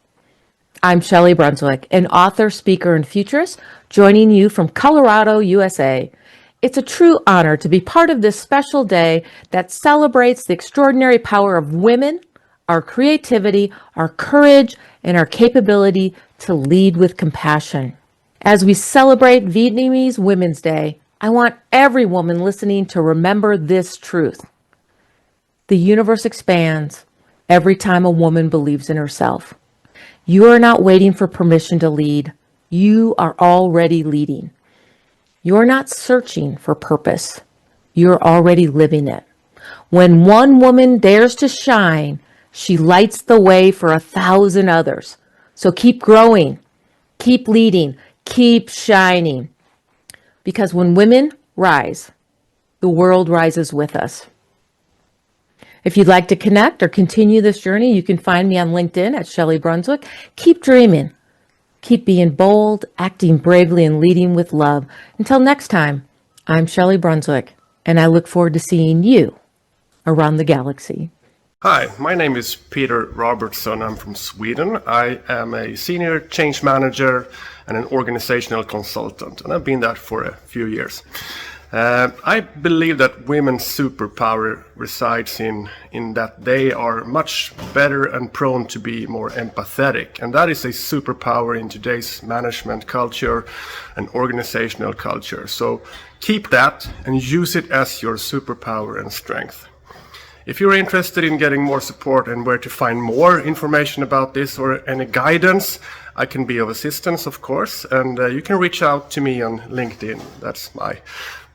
I'm Shelley Brunswick, an author, speaker, and futurist, joining you from Colorado, USA. It's a true honor to be part of this special day that celebrates the extraordinary power of women, our creativity, our courage, and our capability to lead with compassion. As we celebrate Vietnamese Women's Day, I want every woman listening to remember this truth. The universe expands every time a woman believes in herself. You are not waiting for permission to lead. You are already leading. You're not searching for purpose. You're already living it. When one woman dares to shine, she lights the way for 1,000 others. So keep growing, keep leading, keep shining. Because when women rise, the world rises with us. If you'd like to connect or continue this journey, you can find me on LinkedIn at Shelley Brunswick. Keep dreaming. Keep being bold, acting bravely, and leading with love. Until next time, I'm Shelley Brunswick, and I look forward to seeing you around the galaxy. Hi, my name is Peter Robertson. I'm from Sweden. I am a senior change manager and an organizational consultant, and I've been that for a few years. I believe that women's superpower resides in that they are much better and prone to be more empathetic. And that is a superpower in today's management culture and organizational culture. So keep that and use it as your superpower and strength. If you're interested in getting more support and where to find more information about this or any guidance, I can be of assistance, of course. And you can reach out to me on LinkedIn. That's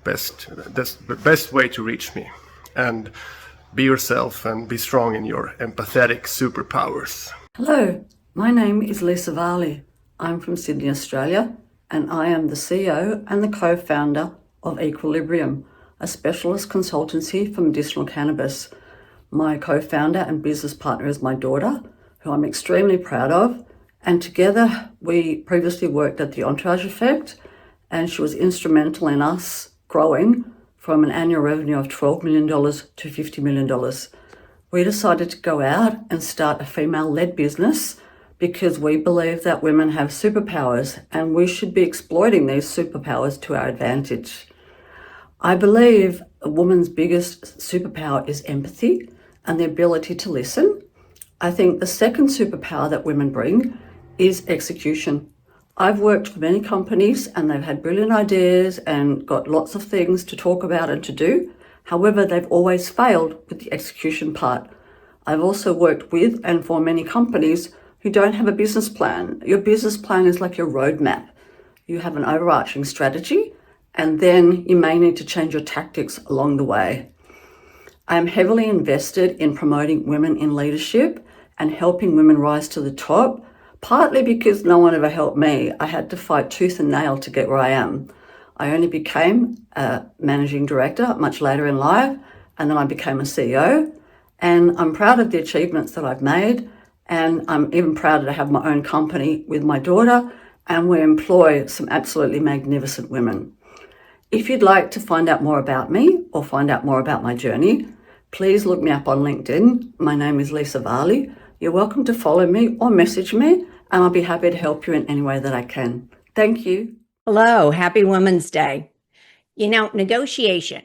the best way to reach me. And be yourself and be strong in your empathetic superpowers. Hello, my name is Lisa Varley. I'm from Sydney, Australia, and I am the CEO and the co-founder of Equilibrium, a specialist consultancy for medicinal cannabis. My co-founder and business partner is my daughter, who I'm extremely proud of, and together we previously worked at the Entourage Effect, and she was instrumental in us growing from an annual revenue of $12 million to $50 million. We decided to go out and start a female-led business because we believe that women have superpowers and we should be exploiting these superpowers to our advantage. I believe a woman's biggest superpower is empathy and the ability to listen. I think the second superpower that women bring is execution. I've worked for many companies and they've had brilliant ideas and got lots of things to talk about and to do. However, they've always failed with the execution part. I've also worked with and for many companies who don't have a business plan. Your business plan is like your roadmap. You have an overarching strategy and then you may need to change your tactics along the way. I am heavily invested in promoting women in leadership and helping women rise to the top, partly because no one ever helped me. I had to fight tooth and nail to get where I am. I only became a managing director much later in life, and then I became a CEO. And I'm proud of the achievements that I've made, and I'm even prouder to have my own company with my daughter, and we employ some absolutely magnificent women. If you'd like to find out more about me or find out more about my journey, please look me up on LinkedIn. My name is Lisa Varley. You're welcome to follow me or message me, and I'll be happy to help you in any way that I can. Thank you. Hello, happy Women's Day. You know, negotiation.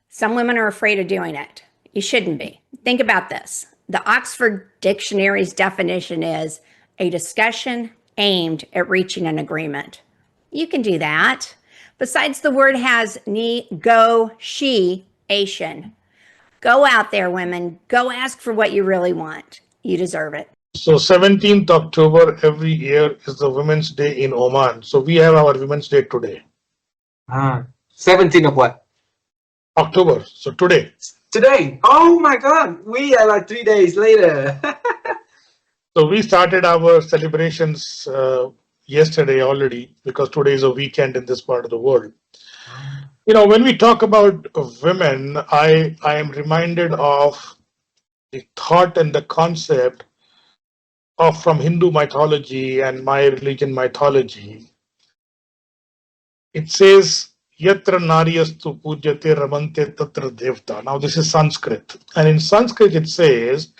Some women are afraid of doing it. You shouldn't be. Think about this. The Oxford Dictionary's definition is a discussion aimed at reaching an agreement. You can do that. Besides, the word has negotiation. Go out there, women. Go ask for what you really want. You deserve it. So 17th October every year is the Women's Day in Oman. So we have our Women's Day today. 17th of what? October. So today. Today. Oh my God. We are like 3 days later. So we started our celebrations yesterday already because today is a weekend in this part of the world. You know, when we talk about women, I am reminded of the thought and the concept of from Hindu mythology and my religion mythology. It says, Yatra Naryastu Pujyate Ramante Tatra Devta. Now this is Sanskrit. And in Sanskrit it says,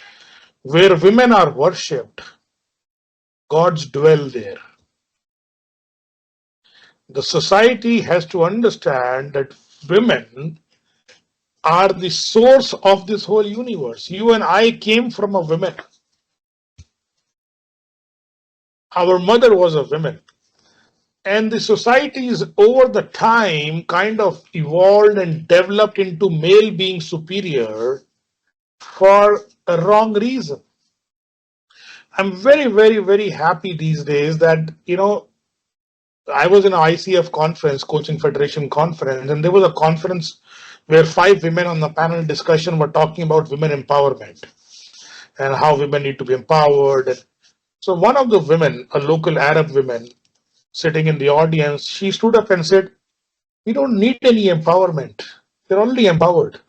where women are worshipped, gods dwell there. The society has to understand that women are the source of this whole universe. You and I came from a woman. Our mother was a woman. And the societies over the time kind of evolved and developed into male being superior for a wrong reason. I'm very, very, very happy these days that, you know, I was in an ICF conference, Coaching Federation conference, and there was a conference where 5 women on the panel discussion were talking about women empowerment and how women need to be empowered. So one of the women, a local Arab woman sitting in the audience, she stood up and said, we don't need any empowerment. We're already empowered.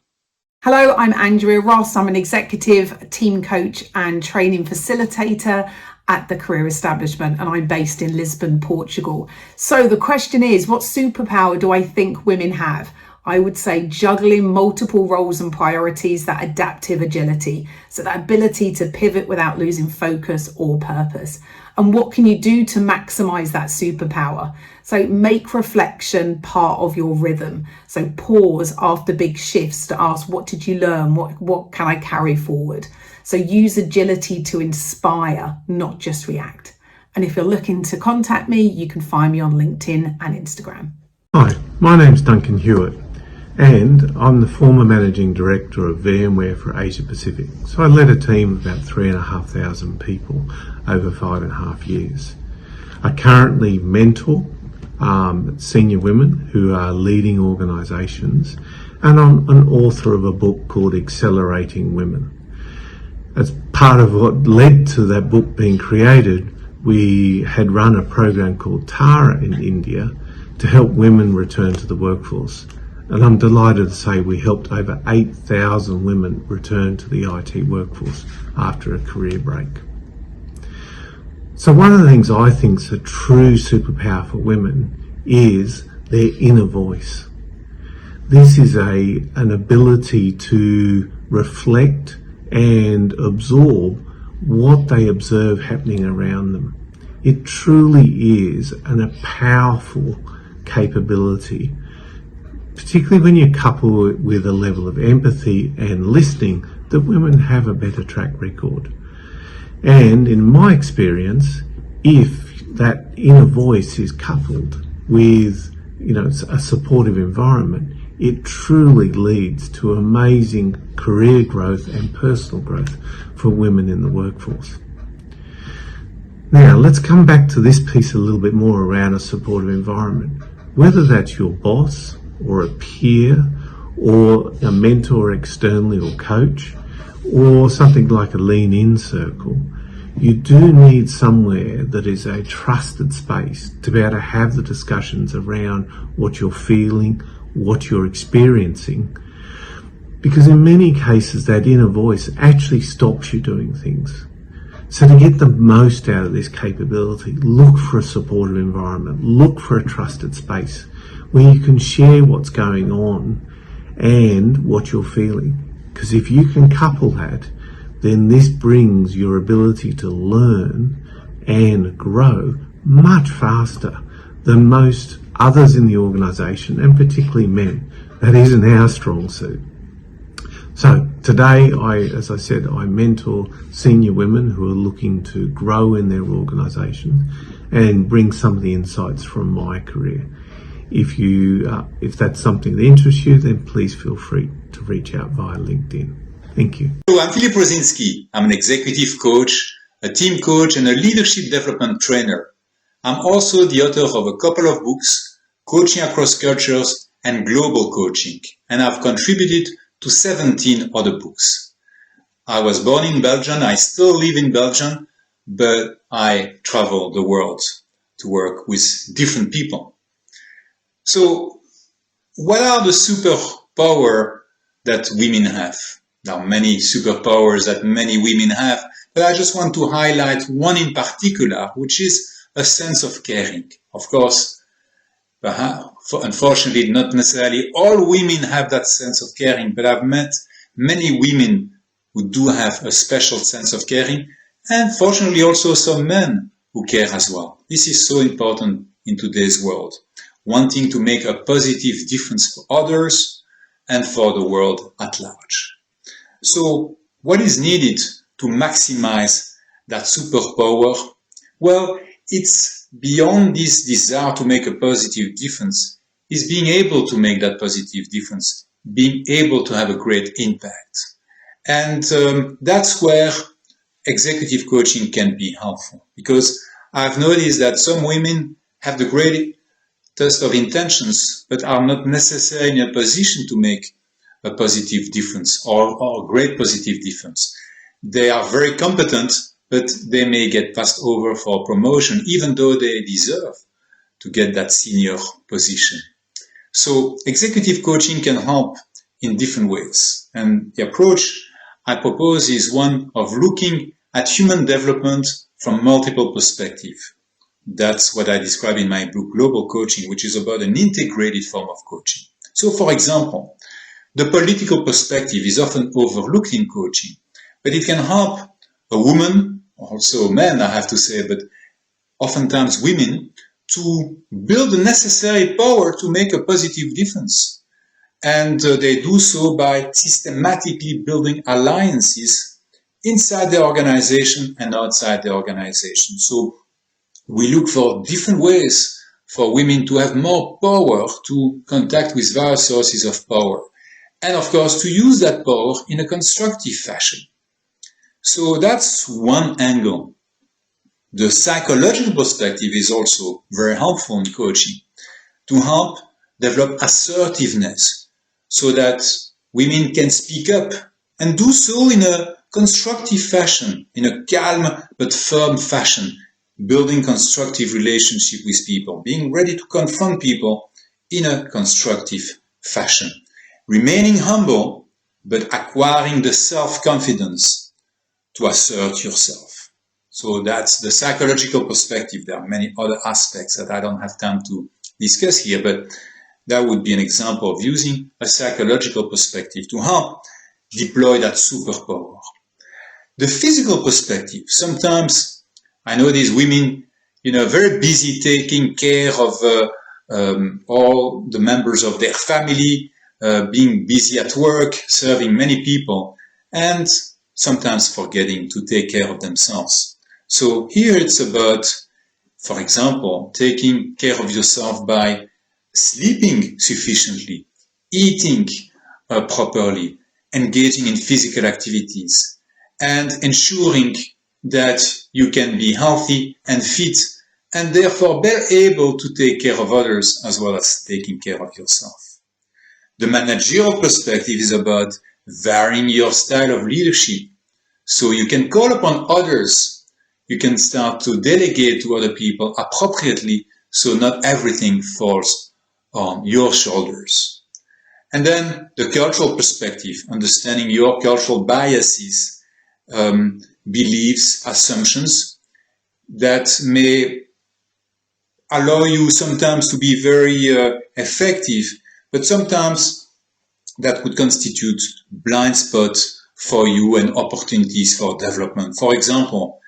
Hello, I'm Andrea Ross. I'm an executive team coach and training facilitator at the Career Establishment, and I'm based in Lisbon, Portugal. So the question is, what superpower do I think women have? I would say juggling multiple roles and priorities, that adaptive agility. So that ability to pivot without losing focus or purpose. And what can you do to maximize that superpower? So make reflection part of your rhythm. So pause after big shifts to ask, what did you learn? What can I carry forward? So use agility to inspire, not just react. And if you're looking to contact me, you can find me on LinkedIn and Instagram. Hi, my name's Duncan Hewitt, and I'm the former Managing Director of VMware for Asia Pacific. So I led a team of about 3,500 people over 5.5 years. I currently mentor senior women who are leading organisations, and I'm an author of a book called Accelerating Women. As part of what led to that book being created, we had run a program called Tara in India to help women return to the workforce. And I'm delighted to say we helped over 8,000 women return to the IT workforce after a career break. So one of the things I think is a true superpower for women is their inner voice. This is an ability to reflect and absorb what they observe happening around them. It truly is a powerful capability, particularly when you couple it with a level of empathy and listening, that women have a better track record. And in my experience, if that inner voice is coupled with, a supportive environment, it truly leads to amazing career growth and personal growth for women in the workforce. Now, let's come back to this piece a little bit more around a supportive environment. Whether that's your boss or a peer or a mentor externally or coach, or something like a lean-in circle, you do need somewhere that is a trusted space to be able to have the discussions around what you're feeling, what you're experiencing, because in many cases that inner voice actually stops you doing things. So to get the most out of this capability, look for a supportive environment, look for a trusted space where you can share what's going on and what you're feeling. Because if you can couple that, then this brings your ability to learn and grow much faster than most others in the organisation, and particularly men. That isn't our strong suit. So today, as I said, I mentor senior women who are looking to grow in their organisation and bring some of the insights from my career. If that's something that interests you, then please feel free to reach out via LinkedIn. Thank you. Hello, I'm Philip Rosinski. I'm an executive coach, a team coach, and a leadership development trainer. I'm also the author of a couple of books, Coaching Across Cultures and Global Coaching, and I've contributed to 17 other books. I was born in Belgium, I still live in Belgium, but I travel the world to work with different people. So, what are the superpowers that women have? There are many superpowers that many women have, but I just want to highlight one in particular, which is a sense of caring. Of course, unfortunately, not necessarily all women have that sense of caring, but I've met many women who do have a special sense of caring, and fortunately also some men who care as well. This is so important in today's world, wanting to make a positive difference for others and for the world at large. So what is needed to maximize that superpower? Well, it's beyond this desire to make a positive difference, is being able to make that positive difference, being able to have a great impact. And that's where executive coaching can be helpful, because I've noticed that some women have the greatest of intentions, but are not necessarily in a position to make a positive difference or a great positive difference. They are very competent, but they may get passed over for promotion, even though they deserve to get that senior position. So executive coaching can help in different ways. And the approach I propose is one of looking at human development from multiple perspectives. That's what I describe in my book, Global Coaching, which is about an integrated form of coaching. So, for example, the political perspective is often overlooked in coaching, but it can help a woman, also men, I have to say, but oftentimes women, to build the necessary power to make a positive difference. And they do so by systematically building alliances inside the organization and outside the organization. So we look for different ways for women to have more power to contact with various sources of power. And of course, to use that power in a constructive fashion. So that's one angle. The psychological perspective is also very helpful in coaching to help develop assertiveness so that women can speak up and do so in a constructive fashion, in a calm but firm fashion, building constructive relationship with people, being ready to confront people in a constructive fashion. Remaining humble, but acquiring the self-confidence to assert yourself. So that's the psychological perspective. There are many other aspects that I don't have time to discuss here, but that would be an example of using a psychological perspective to help deploy that superpower. The physical perspective, sometimes I know these women, very busy taking care of all the members of their family, being busy at work, serving many people, and sometimes forgetting to take care of themselves. So here it's about, for example, taking care of yourself by sleeping sufficiently, eating properly, engaging in physical activities, and ensuring that you can be healthy and fit, and therefore better able to take care of others as well as taking care of yourself. The managerial perspective is about varying your style of leadership, so you can call upon others. You can start to delegate to other people appropriately, so not everything falls on your shoulders. And then the cultural perspective, understanding your cultural biases, beliefs, assumptions that may allow you sometimes to be very effective, but sometimes that could constitute blind spots for you and opportunities for development. For example,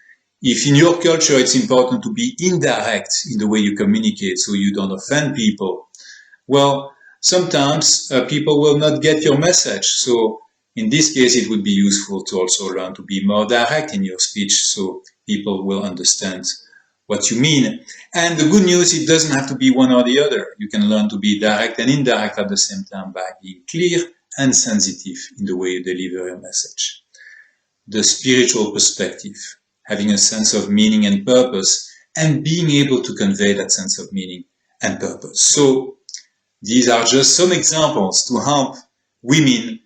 if in your culture it's important to be indirect in the way you communicate so you don't offend people, well, sometimes people will not get your message. So in this case, it would be useful to also learn to be more direct in your speech so people will understand what you mean. And the good news, it doesn't have to be one or the other. You can learn to be direct and indirect at the same time by being clear and sensitive in the way you deliver your message. The spiritual perspective, having a sense of meaning and purpose, and being able to convey that sense of meaning and purpose. So these are just some examples to help women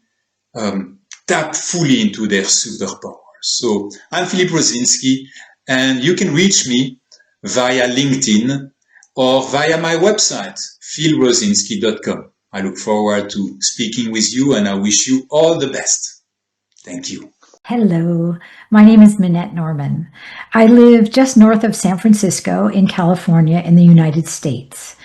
tap fully into their superpowers. So I'm Philippe Rosinski, and you can reach me via LinkedIn or via my website, philrosinski.com. I look forward to speaking with you, and I wish you all the best. Thank you. Hello, my name is Minette Norman. I live just north of San Francisco in California in the United States.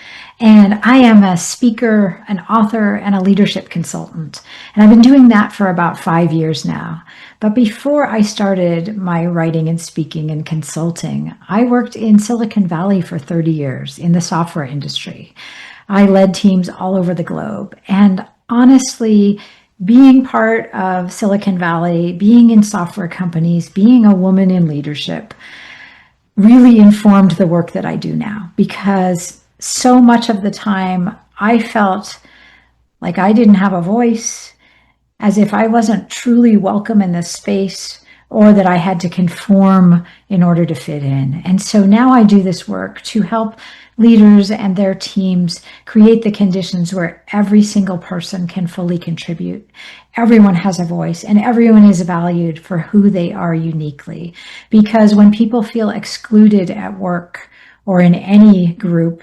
And I am a speaker, an author, and a leadership consultant. And I've been doing that for about 5 years now. But before I started my writing and speaking and consulting, I worked in Silicon Valley for 30 years in the software industry. I led teams all over the globe. And honestly, being part of Silicon Valley, being in software companies, being a woman in leadership really informed the work that I do now, because so much of the time I felt like I didn't have a voice, as if I wasn't truly welcome in this space, or that I had to conform in order to fit in. And so now I do this work to help leaders and their teams create the conditions where every single person can fully contribute. Everyone has a voice and everyone is valued for who they are uniquely. Because when people feel excluded at work or in any group,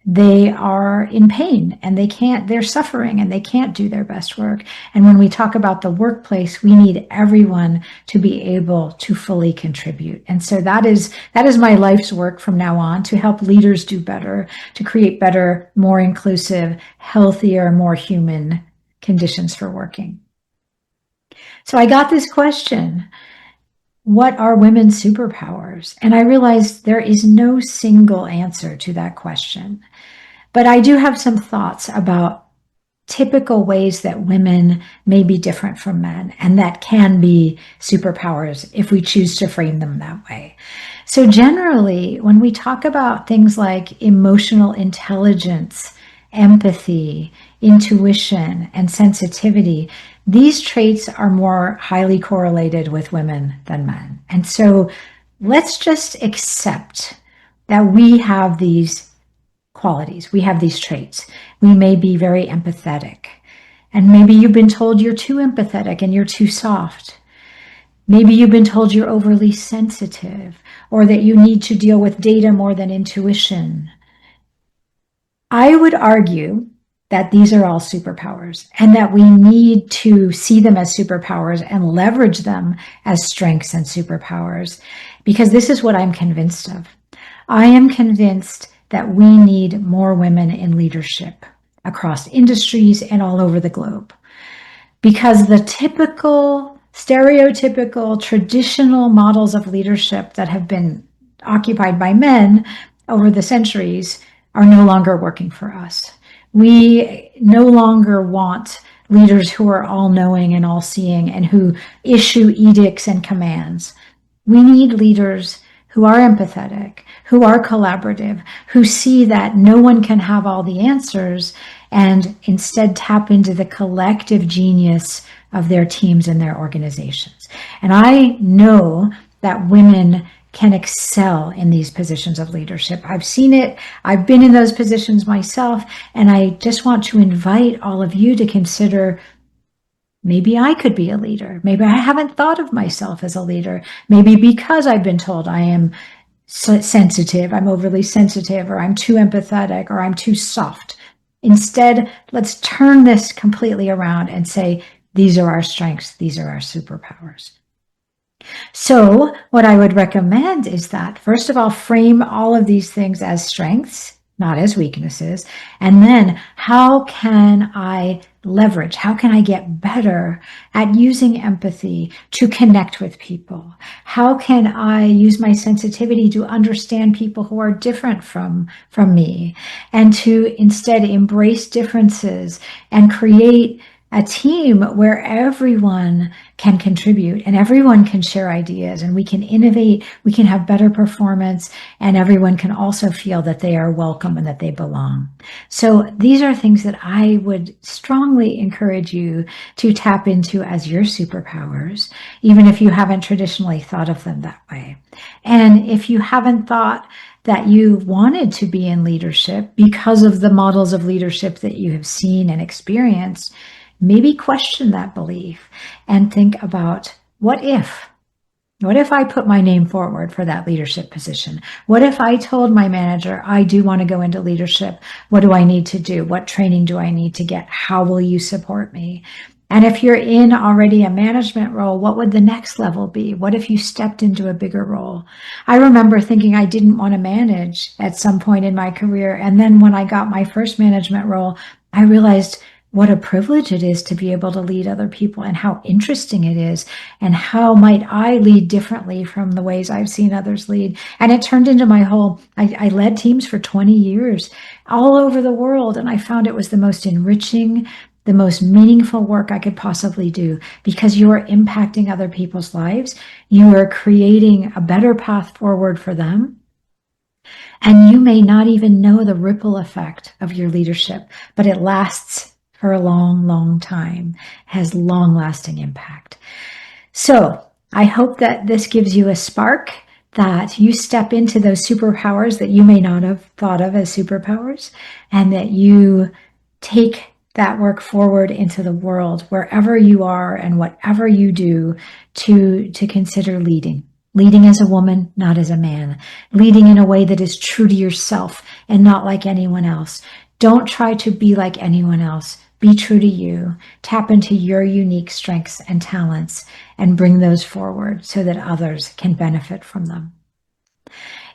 they are in pain and they're suffering and they can't do their best work. And when we talk about the workplace, we need everyone to be able to fully contribute. And so that is my life's work from now on, to help leaders do better, to create better, more inclusive, healthier, more human conditions for working. So I got this question: what are women's superpowers? And I realized there is no single answer to that question. But I do have some thoughts about typical ways that women may be different from men, and that can be superpowers if we choose to frame them that way. So generally, when we talk about things like emotional intelligence, empathy, intuition, and sensitivity, these traits are more highly correlated with women than men. And so let's just accept that we have these qualities, we have these traits. We may be very empathetic, and maybe you've been told you're too empathetic and you're too soft. Maybe you've been told you're overly sensitive, or that you need to deal with data more than intuition. I would argue that these are all superpowers, and that we need to see them as superpowers and leverage them as strengths and superpowers, because this is what I'm convinced of. I am convinced that we need more women in leadership. across industries, and all over the globe. Because the typical, stereotypical, traditional models of leadership that have been occupied by men over the centuries are no longer working for us. We no longer want leaders who are all-knowing and all-seeing and who issue edicts and commands. We need leaders who are empathetic, who are collaborative, who see that no one can have all the answers and instead tap into the collective genius of their teams and their organizations. And I know that women can excel in these positions of leadership. I've seen it. I've been in those positions myself. And I just want to invite all of you to consider, maybe I could be a leader. Maybe I haven't thought of myself as a leader. Maybe because I've been told I am sensitive, I'm overly sensitive, or I'm too empathetic, or I'm too soft. Instead, let's turn this completely around and say, these are our strengths. These are our superpowers. So what I would recommend is that, first of all, frame all of these things as strengths, not as weaknesses. And then how can I leverage? How can I get better at using empathy to connect with people? How can I use my sensitivity to understand people who are different from me, and to instead embrace differences and create a team where everyone can contribute and everyone can share ideas and we can innovate, we can have better performance, and everyone can also feel that they are welcome and that they belong. So these are things that I would strongly encourage you to tap into as your superpowers, even if you haven't traditionally thought of them that way. And if you haven't thought that you wanted to be in leadership because of the models of leadership that you have seen and experienced, maybe question that belief and think about, what if I put my name forward for that leadership position? What if I told my manager, I do want to go into leadership? What do I need to do? What training do I need to get? How will you support me? And if you're in already a management role, what would the next level be? What if you stepped into a bigger role? I remember thinking I didn't want to manage at some point in my career. And then when I got my first management role, I realized what a privilege it is to be able to lead other people, and how interesting it is, and how might I lead differently from the ways I've seen others lead. And it turned into my whole, I led teams for 20 years all over the world, and I found it was the most enriching, the most meaningful work I could possibly do, because you are impacting other people's lives. You are creating a better path forward for them. And you may not even know the ripple effect of your leadership, but it lasts for a long, long time, has long-lasting impact. So I hope that this gives you a spark, that you step into those superpowers that you may not have thought of as superpowers, and that you take that work forward into the world, wherever you are and whatever you do, to consider leading. Leading as a woman, not as a man. Leading in a way that is true to yourself and not like anyone else. Don't try to be like anyone else. Be true to you. Tap into your unique strengths and talents and bring those forward so that others can benefit from them.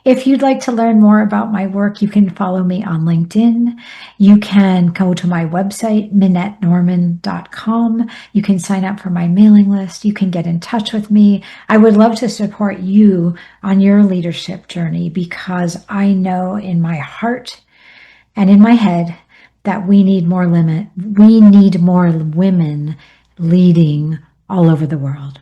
If you'd like to learn more about my work, you can follow me on LinkedIn. You can go to my website, MinetteNorman.com. You can sign up for my mailing list. You can get in touch with me. I would love to support you on your leadership journey, because I know in my heart and in my head that we need more women leading all over the world.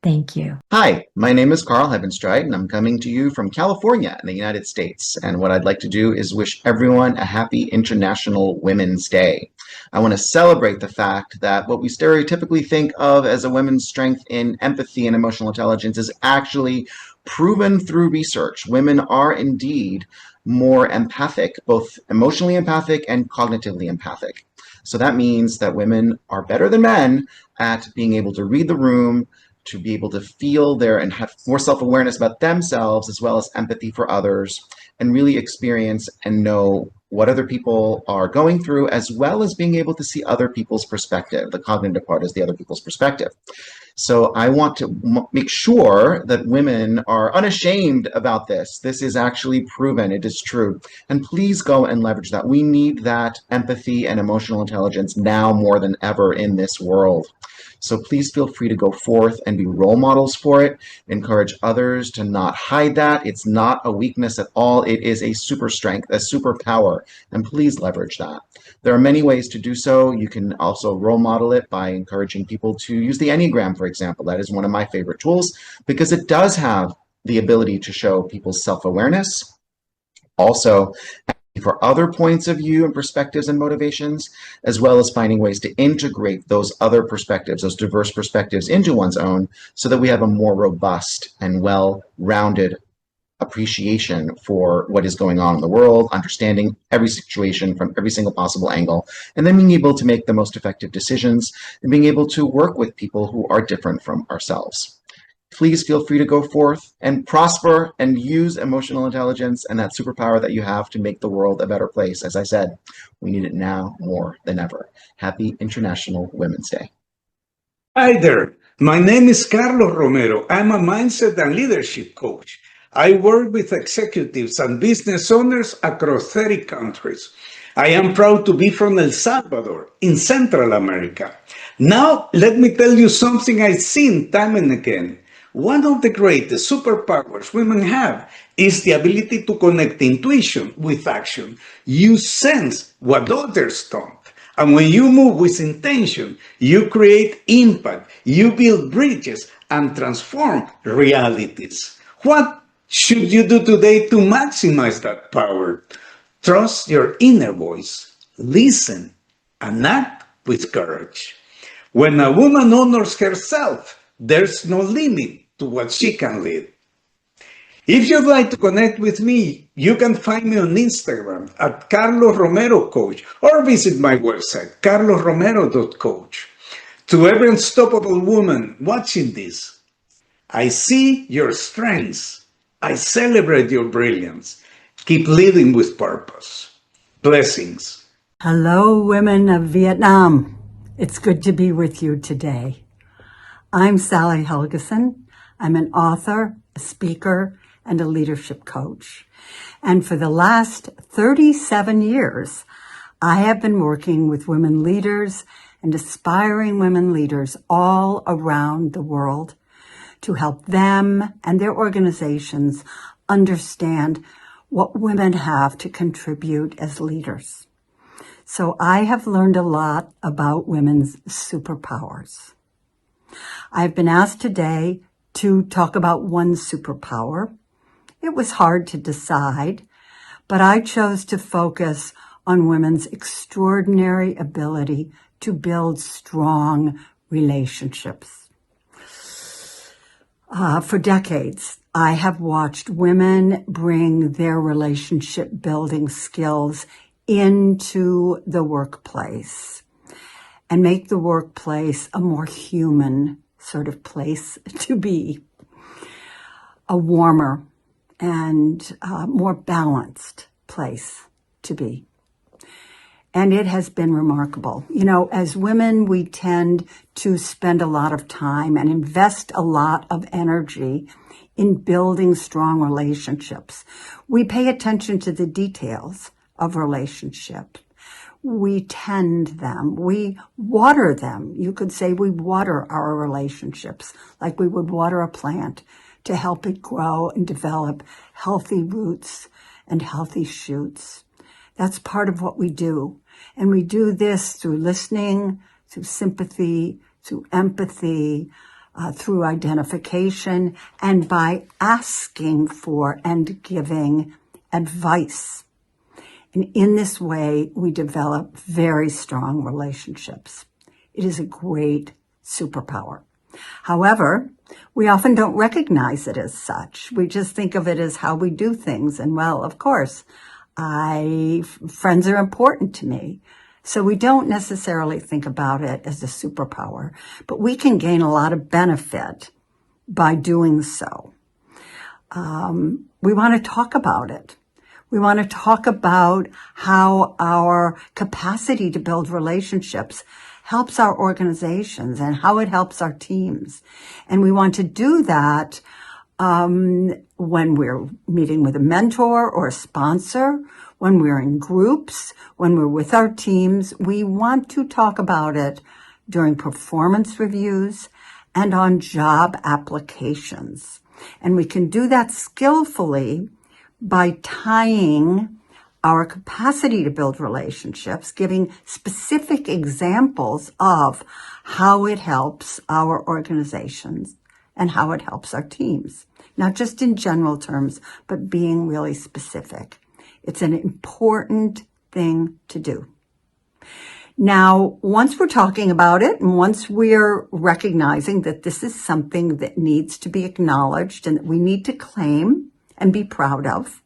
Thank you. Hi, my name is Carl Hebenstreit, and I'm coming to you from California in the United States. And what I'd like to do is wish everyone a happy International Women's Day. I want to celebrate the fact that what we stereotypically think of as a woman's strength in empathy and emotional intelligence is actually proven through research. Women are indeed more empathic, both emotionally empathic and cognitively empathic. So that means that women are better than men at being able to read the room, to be able to feel their and have more self-awareness about themselves as well as empathy for others, and really experience and know what other people are going through, as well as being able to see other people's perspective. The cognitive part is the other people's perspective. So I want to make sure that women are unashamed about this. This is actually proven. It is true. And please go and leverage that. We need that empathy and emotional intelligence now more than ever in this world. So please feel free to go forth and be role models for it. Encourage others to not hide that. It's not a weakness at all. It is a super strength, a superpower, and please leverage that. There are many ways to do so. You can also role model it by encouraging people to use the Enneagram, for example. That is one of my favorite tools because it does have the ability to show people's self-awareness. Also, for other points of view and perspectives and motivations, as well as finding ways to integrate those other perspectives, those diverse perspectives into one's own, so that we have a more robust and well-rounded appreciation for what is going on in the world, understanding every situation from every single possible angle, and then being able to make the most effective decisions and being able to work with people who are different from ourselves. Please feel free to go forth and prosper and use emotional intelligence and that superpower that you have to make the world a better place. As I said, we need it now more than ever. Happy International Women's Day. Hi there. My name is Carlos Romero. I'm a mindset and leadership coach. I work with executives and business owners across 30 countries. I am proud to be from El Salvador in Central America. Now, let me tell you something I've seen time and again. One of the greatest superpowers women have is the ability to connect intuition with action. You sense what others don't. And when you move with intention, you create impact, you build bridges, and transform realities. What should you do today to maximize that power? Trust your inner voice, listen, and act with courage. When a woman honors herself, there's no limit to what she can lead. If you'd like to connect with me, you can find me on Instagram at Carlos Romero Coach or visit my website, carlosromero.coach. To every unstoppable woman watching this, I see your strengths. I celebrate your brilliance. Keep leading with purpose. Blessings. Hello, women of Vietnam. It's good to be with you today. I'm Sally Helgeson. I'm an author, a speaker, and a leadership coach. And for the last 37 years, I have been working with women leaders and aspiring women leaders all around the world to help them and their organizations understand what women have to contribute as leaders. So I have learned a lot about women's superpowers. I've been asked today to talk about one superpower. It was hard to decide, but I chose to focus on women's extraordinary ability to build strong relationships. For decades, I have watched women bring their relationship building skills into the workplace and make the workplace a more human sort of place to be, a warmer and more balanced place to be. And it has been remarkable. You know, as women, we tend to spend a lot of time and invest a lot of energy in building strong relationships. We pay attention to the details of relationships. We tend them. We water them. You could say we water our relationships like we would water a plant to help it grow and develop healthy roots and healthy shoots. That's part of what we do. And we do this through listening, through sympathy, through empathy, through identification, and by asking for and giving advice. And in this way, we develop very strong relationships. It is a great superpower. However, we often don't recognize it as such. We just think of it as how we do things. And well, of course, friends are important to me. So we don't necessarily think about it as a superpower, but we can gain a lot of benefit by doing so. We want to talk about it. We want to talk about how our capacity to build relationships helps our organizations and how it helps our teams. And we want to do that when we're meeting with a mentor or a sponsor, when we're in groups, when we're with our teams. We want to talk about it during performance reviews and on job applications. And we can do that skillfully by tying our capacity to build relationships, giving specific examples of how it helps our organizations and how it helps our teams. Not just in general terms, but being really specific. It's an important thing to do. Now, once we're talking about it, and once we're recognizing that this is something that needs to be acknowledged and that we need to claim and be proud of,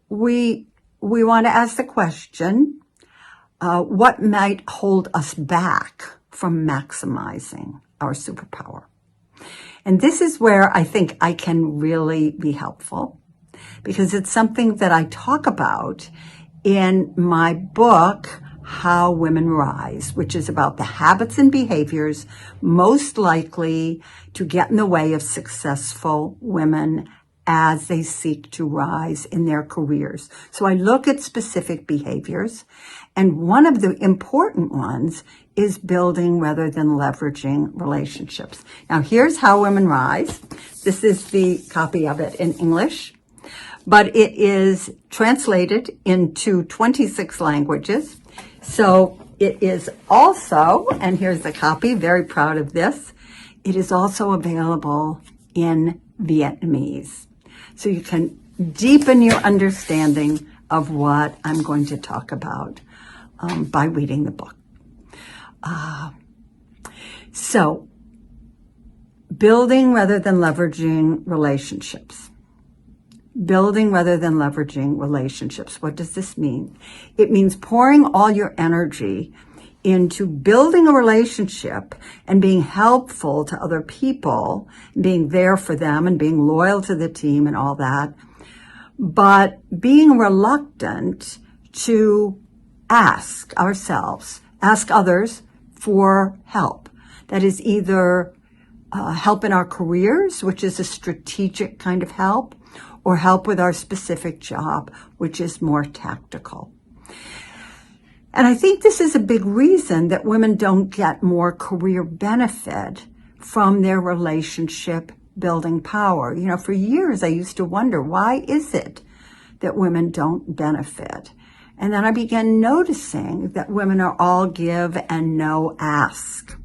we want to ask the question, what might hold us back from maximizing our superpower? And this is where I think I can really be helpful, because it's something that I talk about in my book, How Women Rise, which is about the habits and behaviors most likely to get in the way of successful women as they seek to rise in their careers. So I look at specific behaviors, and one of the important ones is building rather than leveraging relationships. Now, here's How Women Rise. This is the copy of it in English, but it is translated into 26 languages. So it is also, and here's the copy, very proud of this, it is also available in Vietnamese. So you can deepen your understanding of what I'm going to talk about by reading the book. So building rather than leveraging relationships. Building rather than leveraging relationships. What does this mean? It means pouring all your energy into building a relationship and being helpful to other people, being there for them and being loyal to the team and all that, but being reluctant to ask ourselves, ask others for help. That is either help in our careers, which is a strategic kind of help, or help with our specific job, which is more tactical. And I think this is a big reason that women don't get more career benefit from their relationship building power. You know, for years I used to wonder, why is it that women don't benefit? And then I began noticing that women are all give and no ask.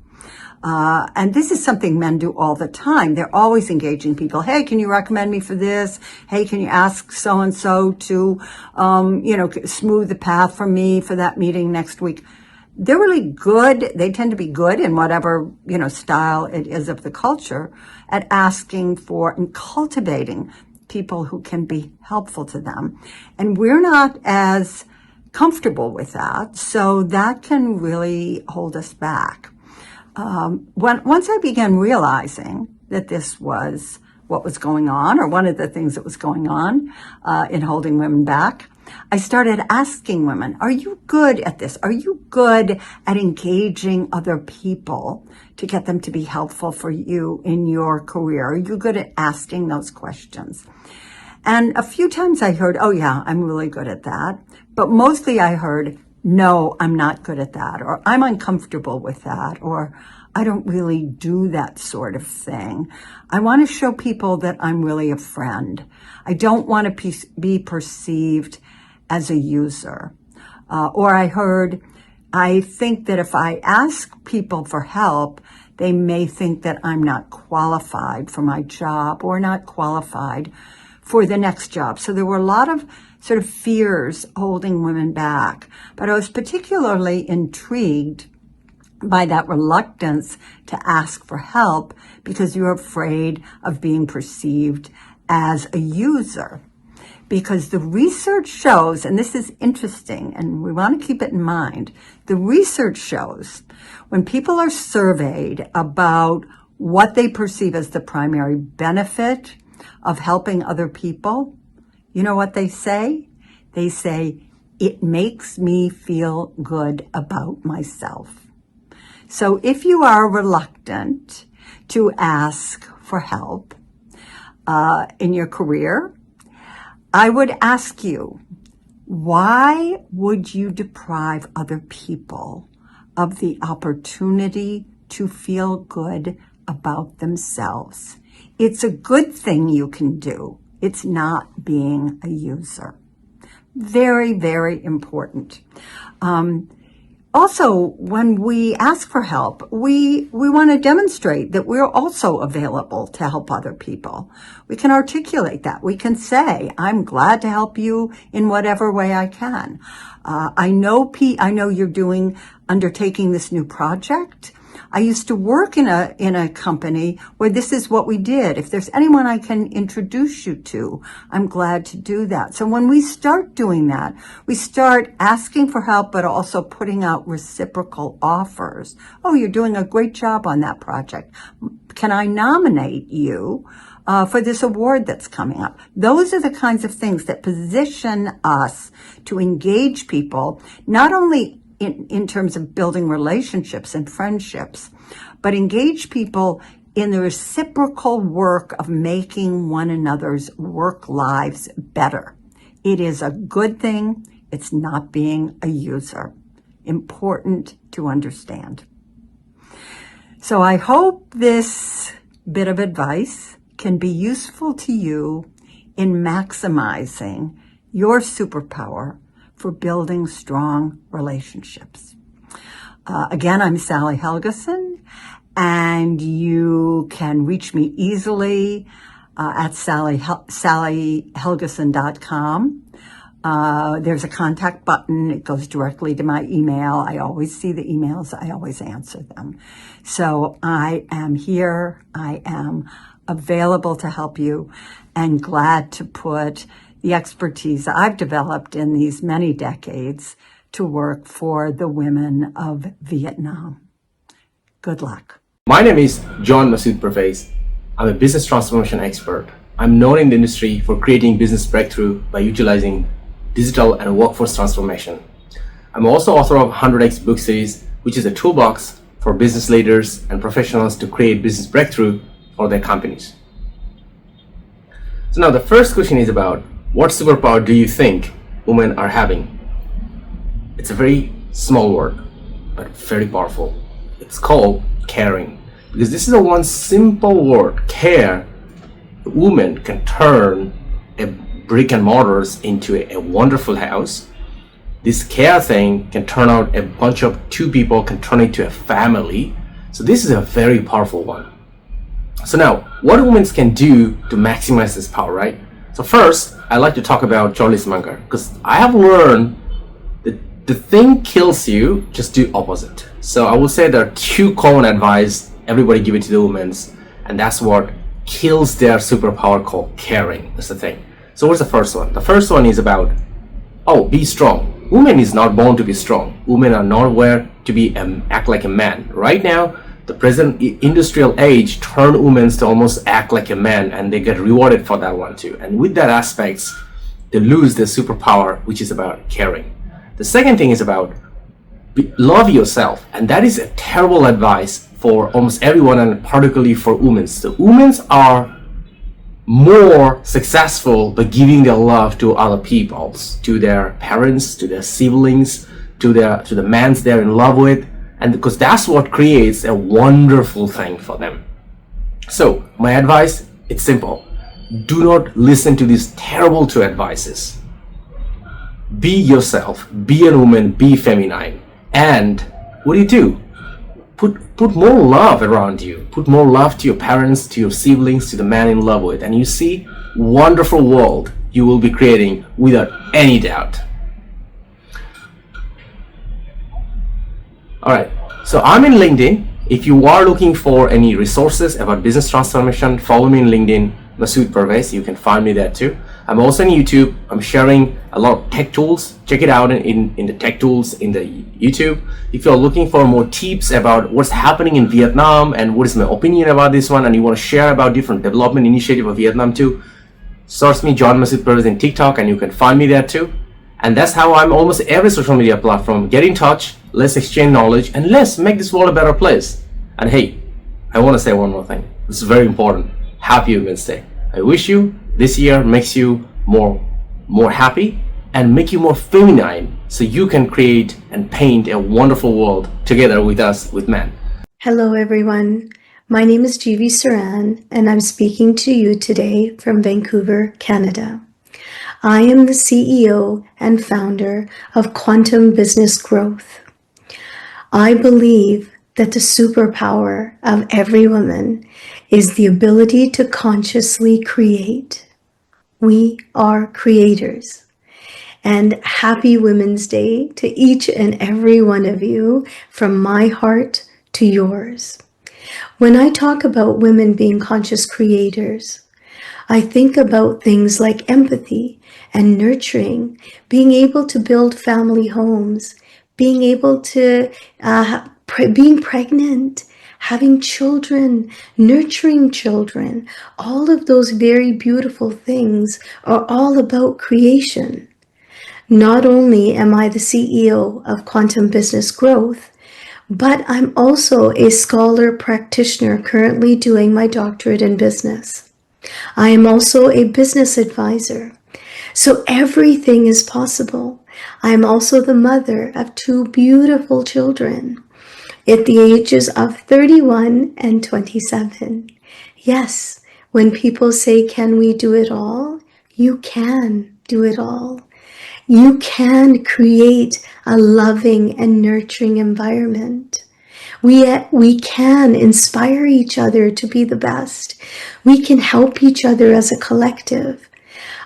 And this is something men do all the time. They're always engaging people. Hey, can you recommend me for this? Hey, can you ask so-and-so to, smooth the path for me for that meeting next week? They're really good. They tend to be good in whatever, style it is of the culture at asking for and cultivating people who can be helpful to them. And we're not as comfortable with that. So that can really hold us back. Once I began realizing that this was what was going on, or one of the things that was going on in holding women back, I started asking women, are you good at this? Are you good at engaging other people to get them to be helpful for you in your career? Are you good at asking those questions? And a few times I heard, oh yeah, I'm really good at that. But mostly I heard, no, I'm not good at that, or I'm uncomfortable with that, or I don't really do that sort of thing. I want to show people that I'm really a friend. I don't want to be perceived as a user. Or I heard, I think that if I ask people for help, they may think that I'm not qualified for my job or not qualified for the next job. So there were a lot of sort of fears holding women back. But I was particularly intrigued by that reluctance to ask for help because you're afraid of being perceived as a user. because the research shows, and this is interesting, and we want to keep it in mind, the research shows when people are surveyed about what they perceive as the primary benefit of helping other people, you know what they say? They say, it makes me feel good about myself. So if you are reluctant to ask for help in your career, I would ask you, why would you deprive other people of the opportunity to feel good about themselves? It's a good thing you can do. It's not being a user. Very, very important. Also, when we ask for help, we want to demonstrate that we're also available to help other people. We can articulate that. We can say, I'm glad to help you in whatever way I can. I know you're undertaking this new project. I used to work in a company where this is what we did. If there's anyone I can introduce you to, I'm glad to do that. So when we start doing that, we start asking for help, but also putting out reciprocal offers. Oh, you're doing a great job on that project. Can I nominate you for this award that's coming up? Those are the kinds of things that position us to engage people, not only in terms of building relationships and friendships, but engage people in the reciprocal work of making one another's work lives better. It is a good thing. It's not being a user. Important to understand. So I hope this bit of advice can be useful to you in maximizing your superpower for building strong relationships. Again, I'm Sally Helgeson, and you can reach me easily at sallyhelgeson.com. There's a contact button. It goes directly to my email. I always see the emails. I always answer them. So I am here. I am available to help you and glad to put the expertise I've developed in these many decades to work for the women of Vietnam. Good luck. My name is John Masood Pervez. I'm a business transformation expert. I'm known in the industry for creating business breakthrough by utilizing digital and workforce transformation. I'm also author of 100X book series, which is a toolbox for business leaders and professionals to create business breakthrough for their companies. So now the first question is about, what superpower do you think women are having? It's a very small word, but very powerful. It's called caring. Because this is a one simple word, care. A woman can turn a brick and mortars into a wonderful house. This care thing can turn out a bunch of two people, can turn into a family. So this is a very powerful one. So now, what women can do to maximize this power, right? So first, I'd like to talk about Charles Munger, because I have learned that the thing kills you, just do opposite. So I will say there are two common advice everybody give it to the women, and that's what kills their superpower called caring. That's the thing. So what's the first one? The first one is about, be strong. Women is not born to be strong. Women are not where to be act like a man. Right now, the present industrial age turn women to almost act like a man, and they get rewarded for that one too. And with that aspects, they lose their superpower, which is about caring. The second thing is about love yourself, and that is a terrible advice for almost everyone, and particularly for women. So women are more successful by giving their love to other people, to their parents, to their siblings, to the man they're in love with. And because that's what creates a wonderful thing for them. So my advice, it's simple. Do not listen to these terrible two advices. Be yourself, be a woman, be feminine. And what do? Put more love around you. Put more love to your parents, to your siblings, to the man in love with. And you see, wonderful world you will be creating without any doubt. Alright, so I'm in LinkedIn. If you are looking for any resources about business transformation, follow me in LinkedIn, Masood Pervez. You can find me there too. I'm also on YouTube. I'm sharing a lot of tech tools. Check it out in the tech tools in the YouTube. If you're looking for more tips about what's happening in Vietnam and what is my opinion about this one, and you want to share about different development initiative of Vietnam too, search me John Masood Pervez in TikTok and you can find me there too. And that's how I'm almost every social media platform. Get in touch, let's exchange knowledge, and let's make this world a better place. And hey, I want to say one more thing. This is very important. Happy Women's Day. I wish you this year makes you more happy and make you more feminine so you can create and paint a wonderful world together with us, with men. Hello everyone. My name is Jivi Saran and I'm speaking to you today from Vancouver, Canada. I am the CEO and founder of Quantum Business Growth. I believe that the superpower of every woman is the ability to consciously create. We are creators. And happy Women's Day to each and every one of you, from my heart to yours. When I talk about women being conscious creators, I think about things like empathy and nurturing, being able to build family homes, being able to, being pregnant, having children, nurturing children. All of those very beautiful things are all about creation. Not only am I the CEO of Quantum Business Growth, but I'm also a scholar practitioner currently doing my doctorate in business. I am also a business advisor. So everything is possible. I am also the mother of 2 beautiful children at the ages of 31 and 27. Yes, when people say, can we do it all? You can do it all. You can create a loving and nurturing environment. We can inspire each other to be the best. We can help each other as a collective.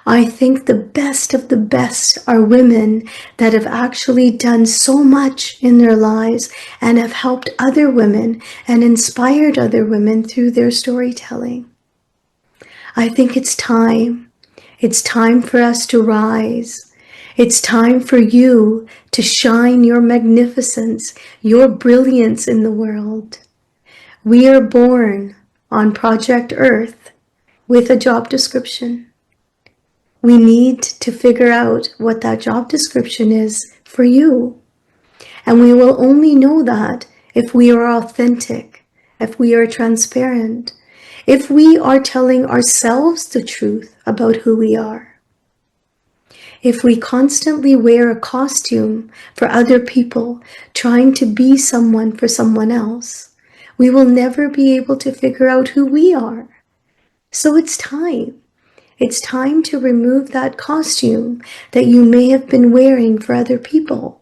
I think the best of the best are women that have actually done so much in their lives and have helped other women and inspired other women through their storytelling. I think it's time. It's time for us to rise. It's time for you to shine your magnificence, your brilliance in the world. We are born on Project Earth with a job description. We need to figure out what that job description is for you. And we will only know that if we are authentic, if we are transparent, if we are telling ourselves the truth about who we are. If we constantly wear a costume for other people, trying to be someone for someone else, we will never be able to figure out who we are. So it's time. It's time to remove that costume that you may have been wearing for other people.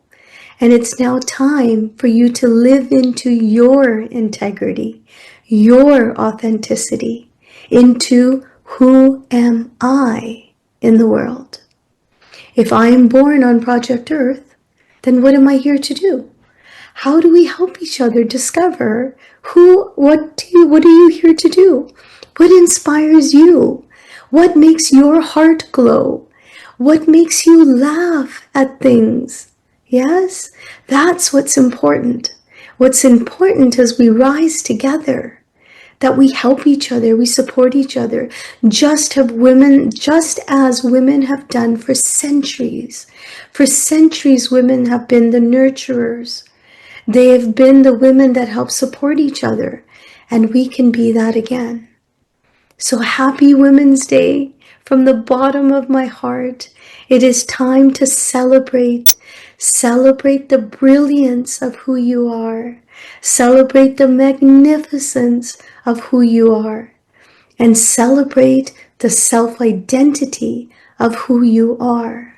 And it's now time for you to live into your integrity, your authenticity, into who am I in the world. If I am born on Project Earth, then what am I here to do? How do we help each other discover what are you here to do? What inspires you? What makes your heart glow? What makes you laugh at things? Yes, that's what's important. What's important is we rise together, that we help each other, we support each other, just as women have done for centuries. For centuries, women have been the nurturers. They have been the women that help support each other, and we can be that again. So happy Women's Day from the bottom of my heart. It is time to celebrate the brilliance of who you are. Celebrate the magnificence of who you are, and celebrate the self-identity of who you are.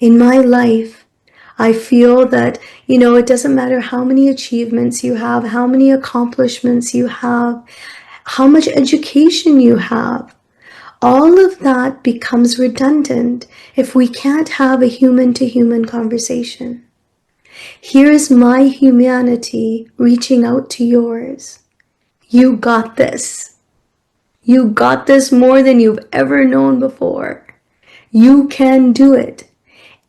In my life, I feel that, it doesn't matter how many achievements you have, how many accomplishments you have, how much education you have. All of that becomes redundant if we can't have a human-to-human conversation. Here is my humanity reaching out to yours. You got this. You got this more than you've ever known before. You can do it.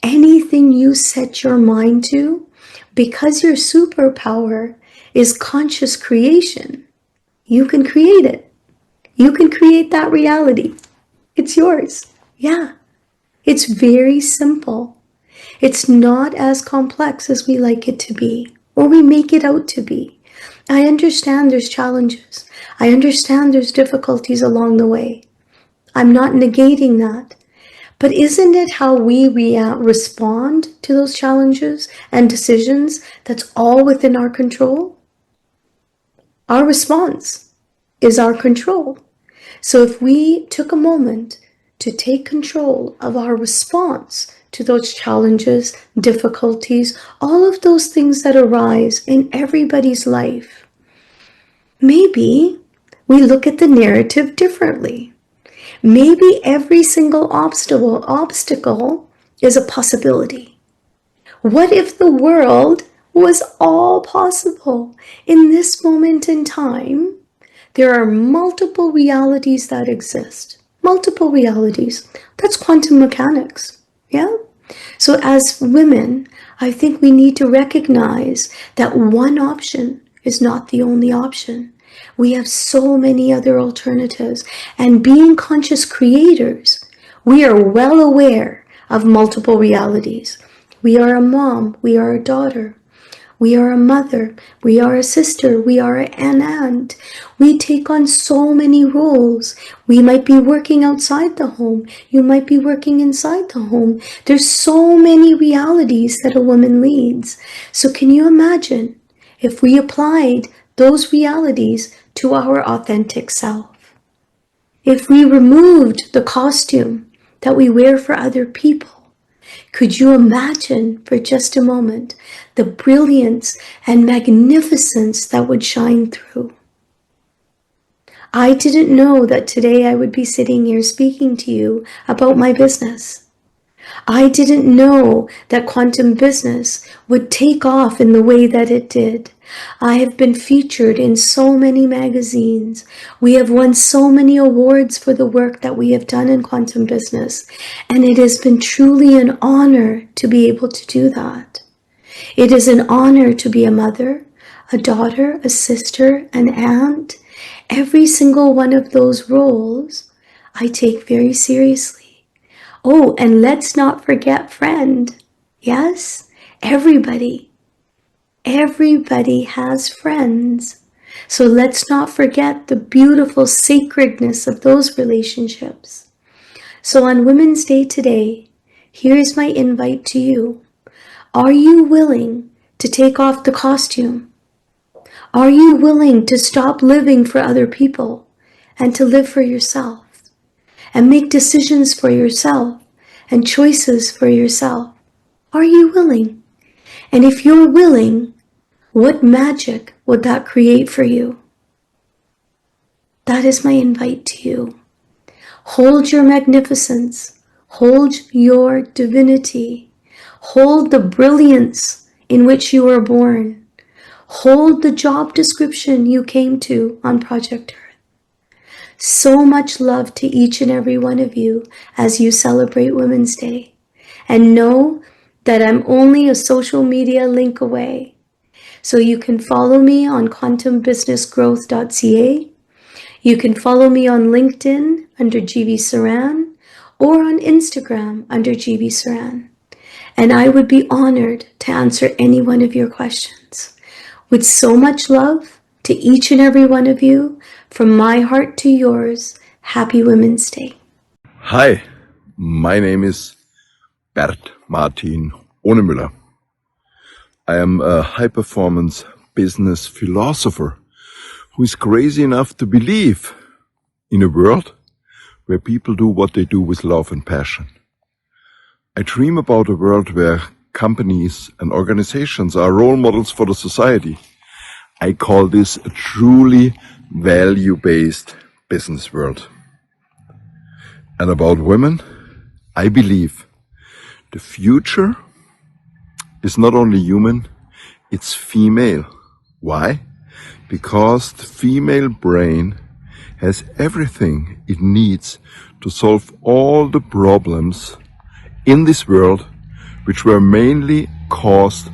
Anything you set your mind to, because your superpower is conscious creation, you can create it. You can create that reality. It's yours. Yeah. It's very simple. It's not as complex as we like it to be, or we make it out to be. I understand there's challenges. I understand there's difficulties along the way. I'm not negating that. But isn't it how we respond to those challenges and decisions that's all within our control? Our response is our control. So if we took a moment to take control of our response to those challenges, difficulties, all of those things that arise in everybody's life, maybe we look at the narrative differently. Maybe every single obstacle is a possibility. What if the world was all possible? In this moment in time, there are multiple realities that exist. Multiple realities. That's quantum mechanics. Yeah? So as women, I think we need to recognize that one option is not the only option. We have so many other alternatives. And being conscious creators, we are well aware of multiple realities. We are a mom. We are a daughter. We are a mother. We are a sister. We are an aunt. We take on so many roles. We might be working outside the home. You might be working inside the home. There's so many realities that a woman leads. So can you imagine if we applied those realities to our authentic self? If we removed the costume that we wear for other people, could you imagine for just a moment the brilliance and magnificence that would shine through? I didn't know that today I would be sitting here speaking to you about my business. I didn't know that quantum business would take off in the way that it did. I have been featured in so many magazines. We have won so many awards for the work that we have done in quantum business. And it has been truly an honor to be able to do that. It is an honor to be a mother, a daughter, a sister, an aunt. Every single one of those roles I take very seriously. Oh, and let's not forget friend. Yes, everybody has friends. So let's not forget the beautiful sacredness of those relationships. So on Women's Day today, here's my invite to you. Are you willing to take off the costume? Are you willing to stop living for other people and to live for yourself and make decisions for yourself and choices for yourself? Are you willing? And if you're willing, what magic would that create for you? That is my invite to you. Hold your magnificence. Hold your divinity. Hold the brilliance in which you were born. Hold the job description you came to on Project Earth. So much love to each and every one of you as you celebrate Women's Day. And know that I'm only a social media link away. So you can follow me on quantumbusinessgrowth.ca. You can follow me on LinkedIn under GV Saran or on Instagram under GV Saran. And I would be honored to answer any one of your questions. With so much love to each and every one of you, from my heart to yours, happy Women's Day. Hi, my name is Bert Martin Ohnemüller. I am a high-performance business philosopher who is crazy enough to believe in a world where people do what they do with love and passion. I dream about a world where companies and organizations are role models for the society. I call this a truly value-based business world. And about women, I believe the future is not only human, it's female. Why? Because the female brain has everything it needs to solve all the problems in this world which were mainly caused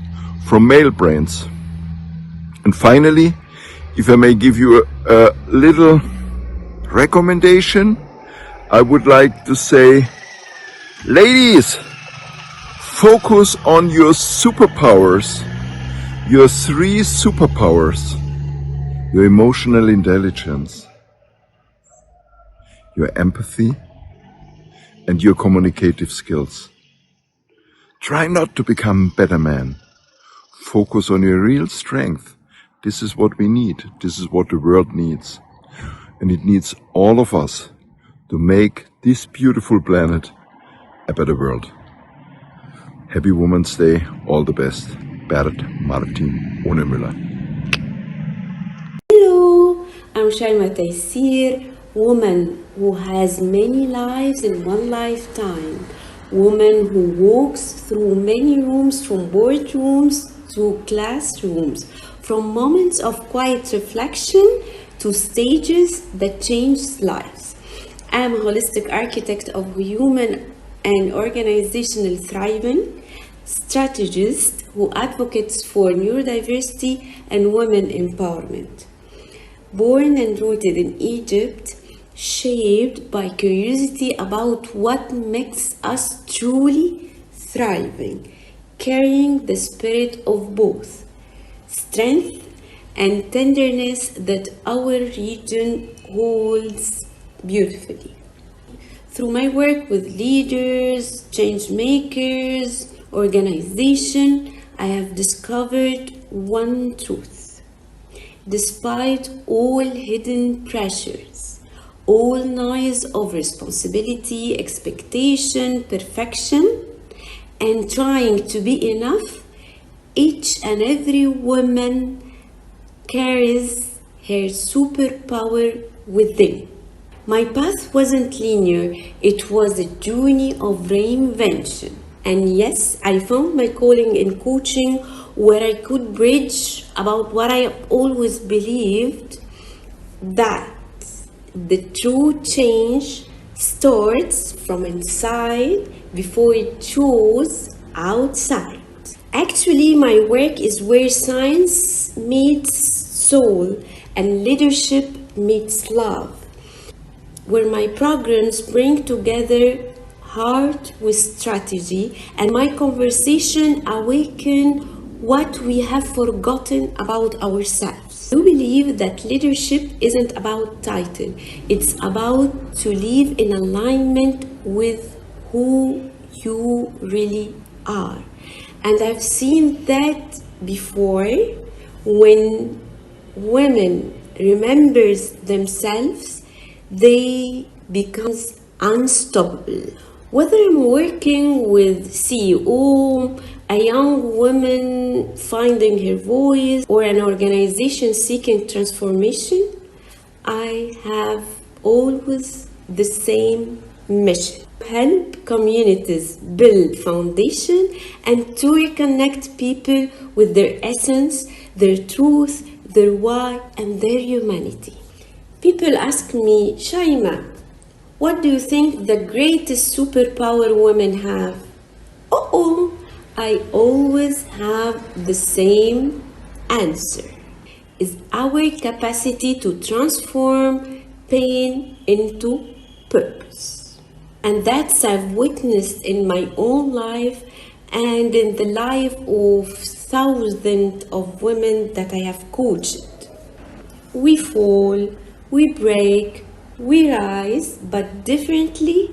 from male brains. And finally, if I may give you a little recommendation, I would like to say, ladies, focus on your superpowers, your 3 superpowers, your emotional intelligence, your empathy, and your communicative skills. Try not to become a better man. Focus on your real strength. This is what we need. This is what the world needs. And it needs all of us to make this beautiful planet a better world. Happy Women's Day. All the best. Bert Martin Onemüller. Hello, I'm Shaima Taysir, woman who has many lives in one lifetime. Woman who walks through many rooms, from boardrooms to classrooms, from moments of quiet reflection to stages that change lives. I am a holistic architect of human and organizational thriving, strategist who advocates for neurodiversity and women empowerment. Born and rooted in Egypt, shaped by curiosity about what makes us truly thriving, carrying the spirit of both strength and tenderness that our region holds beautifully. Through my work with leaders, change makers, organization, I have discovered one truth. Despite all hidden pressures, all noise of responsibility, expectation, perfection, and trying to be enough, each and every woman carries her superpower within. My path wasn't linear, it was a journey of reinvention. And yes, I found my calling in coaching, where I could bridge about what I always believed, that the true change starts from inside before it shows outside. Actually, my work is where science meets soul and leadership meets love, where my programs bring together heart with strategy, and my conversation awaken what we have forgotten about ourselves. I believe that leadership isn't about title, it's about to live in alignment with who you really are. And I've seen that before. When women remembers themselves, they become unstoppable. Whether I'm working with CEO, a young woman finding her voice, or an organization seeking transformation, I have always the same mission: help communities build foundation and to reconnect people with their essence, their truth, their why, and their humanity. People ask me, Shaima, what do you think the greatest superpower women have? I always have the same answer. Is our capacity to transform pain into purpose. And that's I've witnessed in my own life and in the life of thousands of women that I have coached. We fall, we break, we rise, but differently,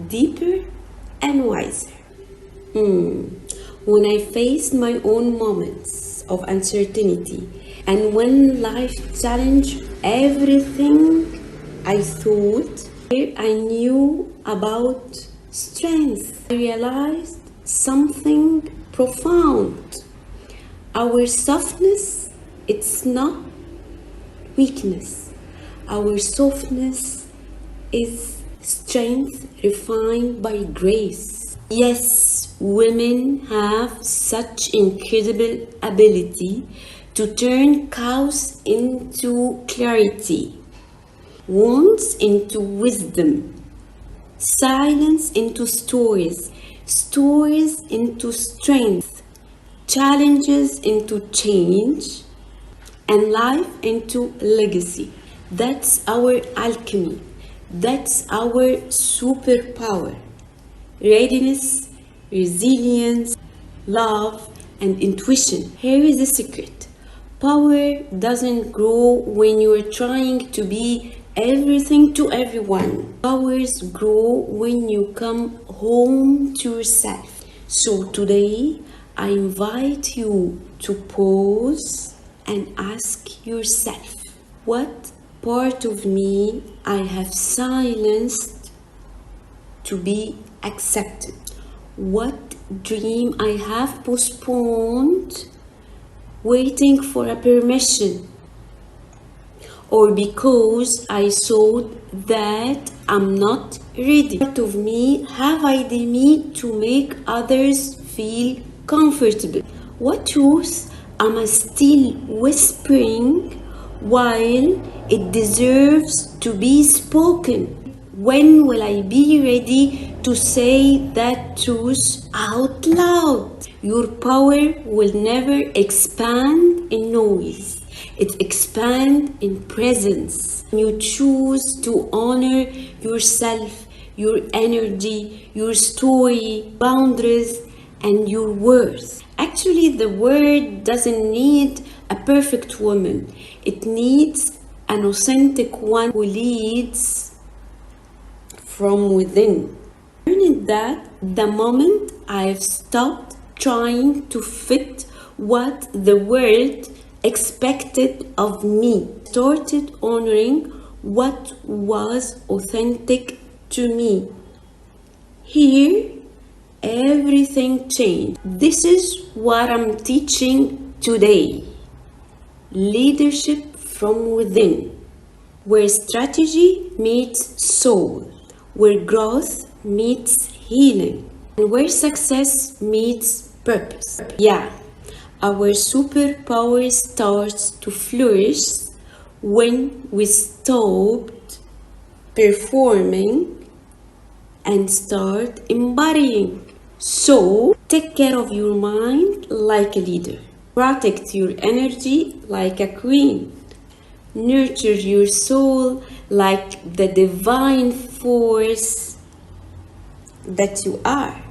deeper, and wiser. When I faced my own moments of uncertainty, and when life challenged everything I thought I knew about strength, I realized something profound. Our softness, it's not weakness. Our softness is strength refined by grace. Yes, women have such incredible ability to turn chaos into clarity. wounds into wisdom, silence into stories, stories into strength, challenges into change, and life into legacy. That's our alchemy. That's our superpower. Readiness, resilience, love, and intuition. Here is the secret. Power doesn't grow when you're trying to be everything to everyone. Powers grow when you come home to yourself. So today, I invite you to pause and ask yourself, what part of me I have silenced to be accepted? What dream I have postponed, waiting for a permission? Or because I thought that I'm not ready? Part of me have I the need to make others feel comfortable? What truth am I still whispering while it deserves to be spoken? When will I be ready to say that truth out loud? Your power will never expand in noise. It expands in presence. You choose to honor yourself, your energy, your story, boundaries, and your worth. Actually, the world doesn't need a perfect woman. It needs an authentic one who leads from within. Learning that the moment I've stopped trying to fit what the world expected of me, started honoring what was authentic to me. Here, everything changed. This is what I'm teaching today. Leadership from within, where strategy meets soul, where growth meets healing, and where success meets purpose. Yeah, our superpower starts to flourish when we stopped performing and start embodying. So, take care of your mind like a leader. Protect your energy like a queen. Nurture your soul like the divine force that you are.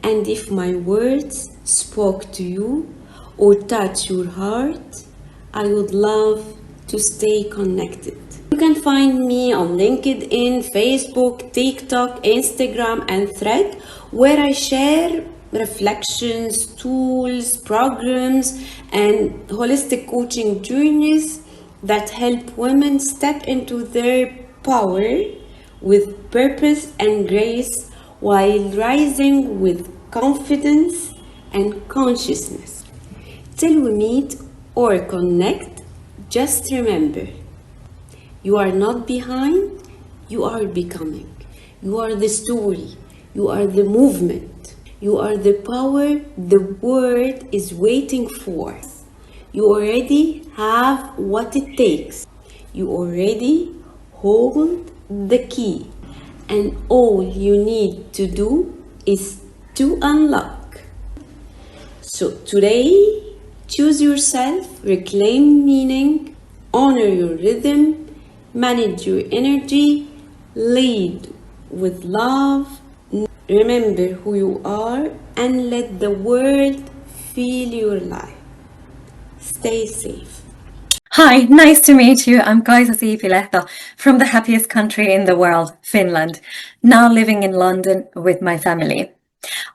And if my words spoke to you or touch your heart, I would love to stay connected. You can find me on LinkedIn, Facebook, TikTok, Instagram, and Thread, where I share reflections, tools, programs, and holistic coaching journeys that help women step into their power with purpose and grace while rising with confidence and consciousness. Till we meet or connect, just remember, you are not behind, you are becoming. You are the story, you are the movement, you are the power the world is waiting for. You already have what it takes. You already hold the key. And all you need to do is to unlock. So today, choose yourself, reclaim meaning, honor your rhythm, manage your energy, lead with love, remember who you are, and let the world feel your life. Stay safe. Hi, nice to meet you. I'm Kaisa Siipilehto from the happiest country in the world, Finland, now living in London with my family.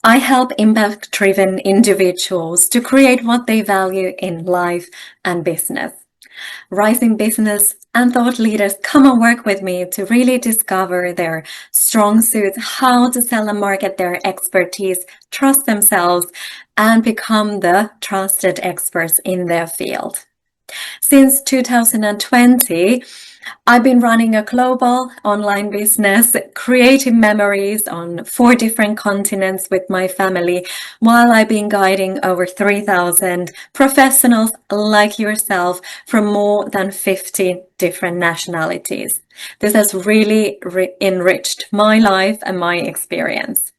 I help impact-driven individuals to create what they value in life and business. Rising business and thought leaders come and work with me to really discover their strong suits, how to sell and market their expertise, trust themselves, and become the trusted experts in their field. Since 2020, I've been running a global online business, creating memories on 4 different continents with my family, while I've been guiding over 3,000 professionals like yourself from more than 50 different nationalities. This has really enriched my life and my experience.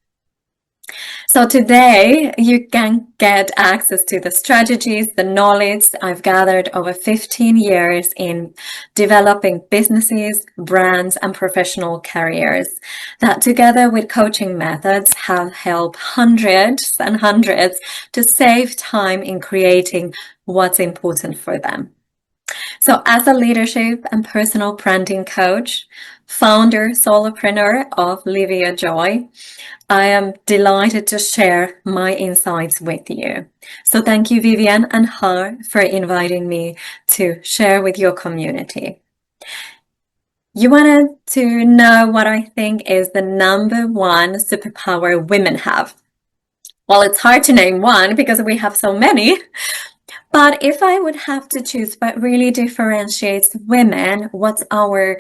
So today you can get access to the strategies, the knowledge I've gathered over 15 years in developing businesses, brands, and professional careers that, together with coaching methods, have helped hundreds and hundreds to save time in creating what's important for them. So as a leadership and personal branding coach, founder, solopreneur of Livia Joy, I am delighted to share my insights with you. So thank you, Vivian and Har, for inviting me to share with your community. You wanted to know what I think is the #1 superpower women have. Well, it's hard to name one because we have so many. But if I would have to choose what really differentiates women, what's our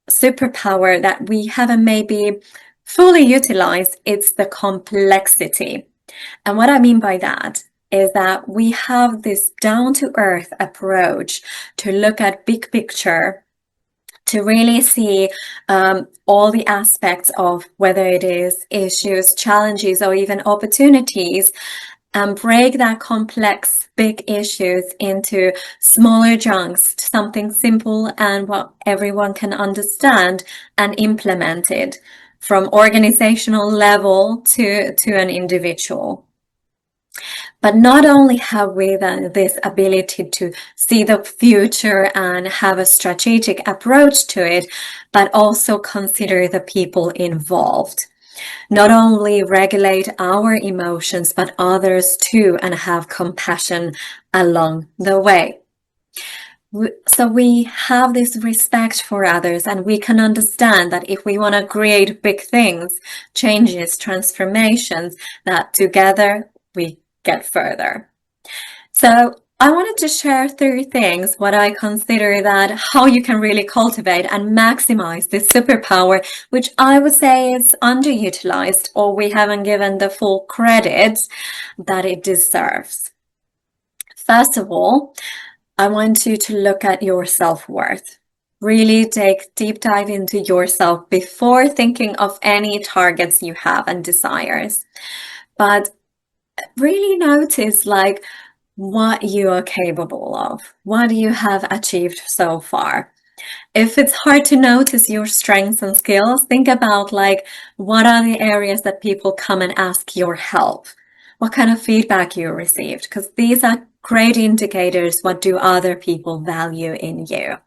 superpower that we haven't maybe fully utilized, it's the complexity. And what I mean by that is that we have this down-to-earth approach to look at big picture, to really see all the aspects of whether it is issues, challenges, or even opportunities, and break that complex big issues into smaller chunks, something simple and what everyone can understand, and implement it from organizational level to an individual. But not only have we then this ability to see the future and have a strategic approach to it, but also consider the people involved. Not only regulate our emotions, but others too, and have compassion along the way. So we have this respect for others, and we can understand that if we want to create big things, changes, transformations, that together we get further. So I wanted to share 3 things, what I consider that how you can really cultivate and maximize this superpower, which I would say is underutilized, or we haven't given the full credit that it deserves. First of all, I want you to look at your self-worth. Really take deep dive into yourself before thinking of any targets you have and desires. But really notice like what you are capable of, what you have achieved so far. If it's hard to notice your strengths and skills, think about like what are the areas that people come and ask your help, what kind of feedback you received, because these are great indicators. What do other people value in you?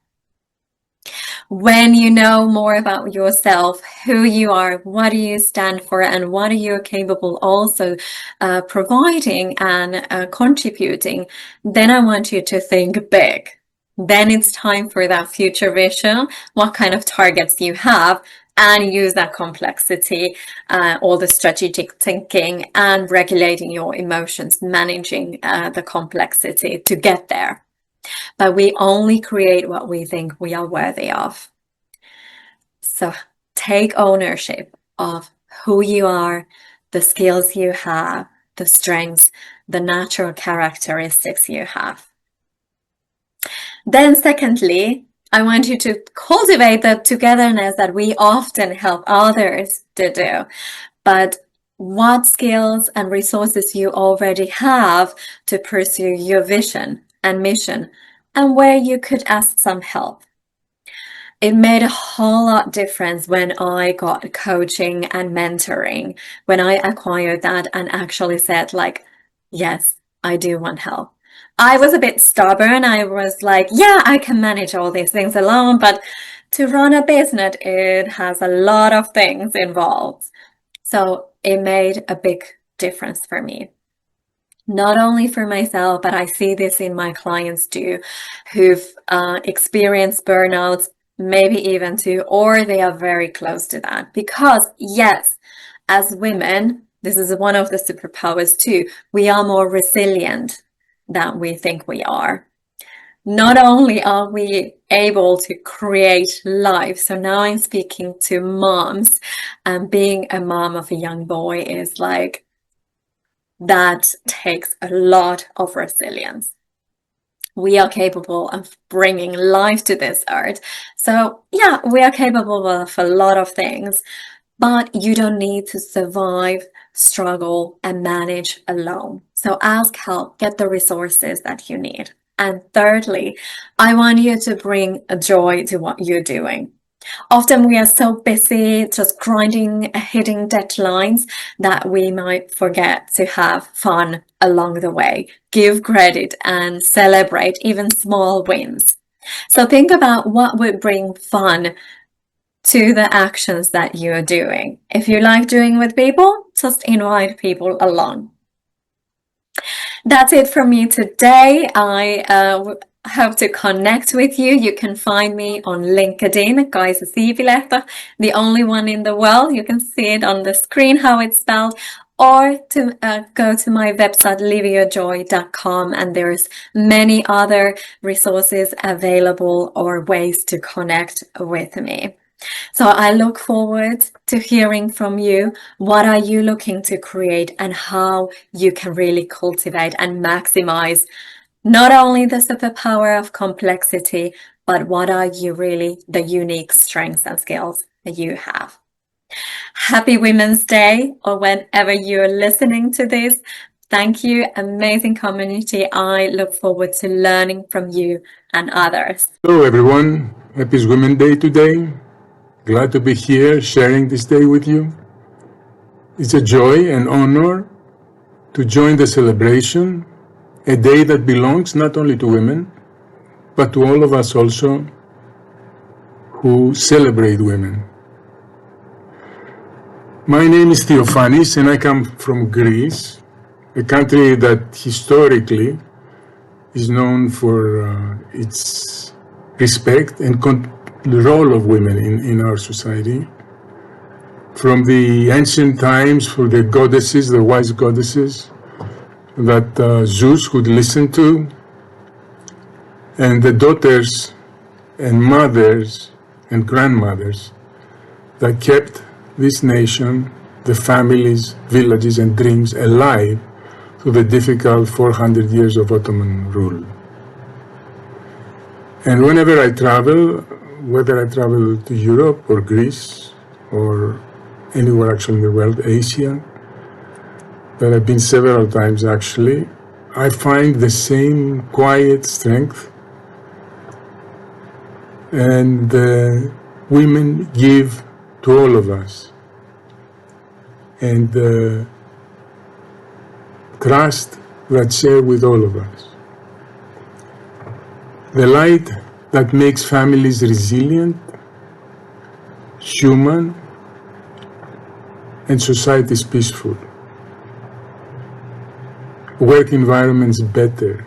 When you know more about yourself, who you are, what do you stand for, and what are you capable also providing and contributing, then I want you to think big. Then it's time for that future vision, what kind of targets you have, and use that complexity, all the strategic thinking and regulating your emotions, managing the complexity to get there. But we only create what we think we are worthy of. So take ownership of who you are, the skills you have, the strengths, the natural characteristics you have. Then secondly, I want you to cultivate the togetherness that we often help others to do. But what skills and resources you already have to pursue your vision and mission, and where you could ask some help. It made a whole lot difference when I got coaching and mentoring, when I acquired that and actually said like, yes, I do want help. I was a bit stubborn. I was like, yeah, I can manage all these things alone, but to run a business, it has a lot of things involved. So it made a big difference for me. Not only for myself, but I see this in my clients too, who've experienced burnouts, maybe even too, or they are very close to that. Because yes, as women, this is one of the superpowers too, we are more resilient than we think we are. not only are we able to create life, so now I'm speaking to moms, and being a mom of a young boy is like, that takes a lot of resilience. We are capable of bringing life to this earth. So yeah, we are capable of a lot of things, but you don't need to survive, struggle, and manage alone. So ask help, get the resources that you need. And thirdly, I want you to bring a joy to what you're doing. Often we are so busy just grinding, hitting deadlines that we might forget to have fun along the way, give credit and celebrate even small wins. So think about what would bring fun to the actions that you're doing. If you like doing with people, just invite people along. That's it from me today. I hope to connect with you. You can find me on LinkedIn, Kaisa Siivilehto, the only one in the world. You can see it on the screen how it's spelled, or to go to my website liveyourjoy.com, and there's many other resources available or ways to connect with me. So I look forward to hearing from you. What are you looking to create, and how you can really cultivate and maximize not only the superpower of complexity, but what are you really the unique strengths and skills that you have. Happy Women's Day, or whenever you're listening to this. Thank you, amazing community. I look forward to learning from you and others. Hello everyone, happy Women's Day today. Glad to be here sharing this day with you. It's a joy and honor to join the celebration, a day that belongs not only to women, but to all of us also who celebrate women. My name is Theophanis and I come from Greece, a country that historically is known for its respect and the role of women in our society. From the ancient times, for the goddesses, the wise goddesses that Zeus would listen to, and the daughters and mothers and grandmothers that kept this nation, the families, villages, and dreams alive through the difficult 400 years of Ottoman rule. And whenever I travel, whether I travel to Europe or Greece or anywhere actually in the world, Asia, that I've been several times actually, I find the same quiet strength, and women give to all of us, and trust that share with all of us. The light that makes families resilient, human, and societies peaceful. Work environments better.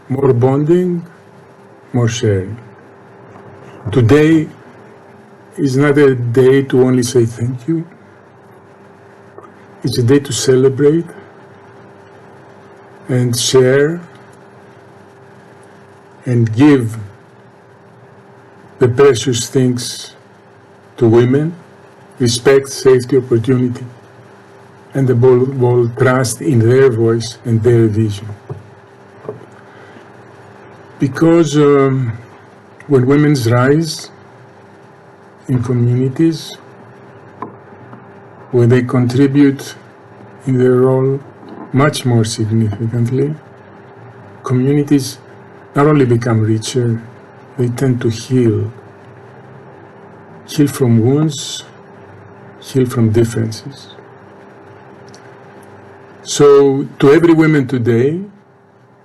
More bonding, more sharing. Today is not a day to only say thank you. It's a day to celebrate and share and give the precious things to women: respect, safety, opportunity, and the bold trust in their voice and their vision. Because when women rise in communities, when they contribute in their role much more significantly, communities not only become richer, they tend to heal. Heal from wounds, heal from differences. So to every woman today,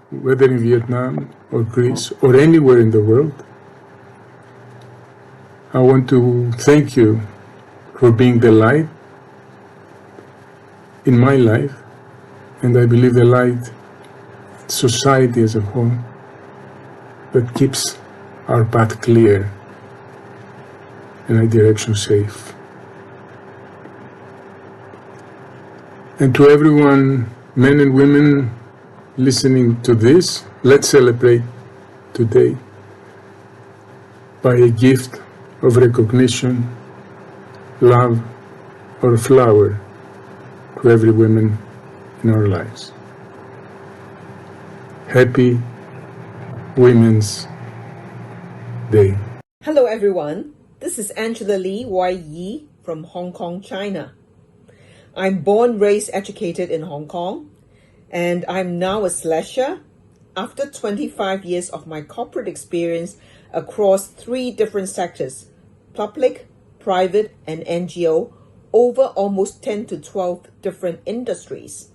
whether in Vietnam or Greece or anywhere in the world, I want to thank you for being the light in my life, and I believe the light in society as a whole, that keeps our path clear and our direction safe. And to everyone, men and women listening to this, let's celebrate today by a gift of recognition, love, or flower to every woman in our lives. Happy Women's Day. Hello everyone, this is Angela Lee Yi from Hong Kong, China. I'm born, raised, educated in Hong Kong, and I'm now a slasher after 25 years of my corporate experience across 3 different sectors, public, private, and NGO, over almost 10 to 12 different industries.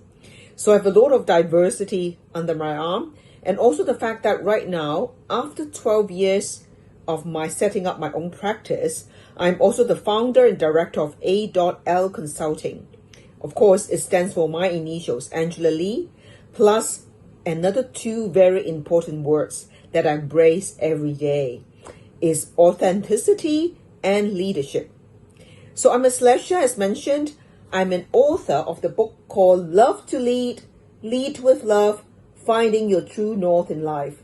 So I have a lot of diversity under my arm, and also the fact that right now, after 12 years of my setting up my own practice, I'm also the founder and director of A.L Consulting. Of course, it stands for my initials, Angela Lee, plus another 2 very important words that I embrace every day is authenticity and leadership. So I'm a slasher, as mentioned. I'm an author of the book called Love to Lead, Lead with Love, Finding Your True North in Life.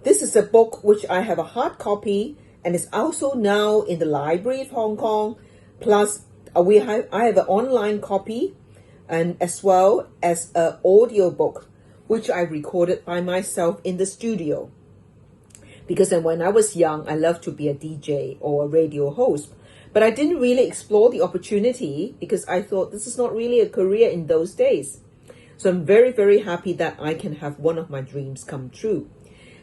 This is a book which I have a hard copy and is also now in the Library of Hong Kong. Plus, I have an online copy and as well as an audio book, which I recorded by myself in the studio. Because when I was young, I loved to be a DJ or a radio host. But I didn't really explore the opportunity because I thought this is not really a career in those days. So I'm very, very happy that I can have one of my dreams come true.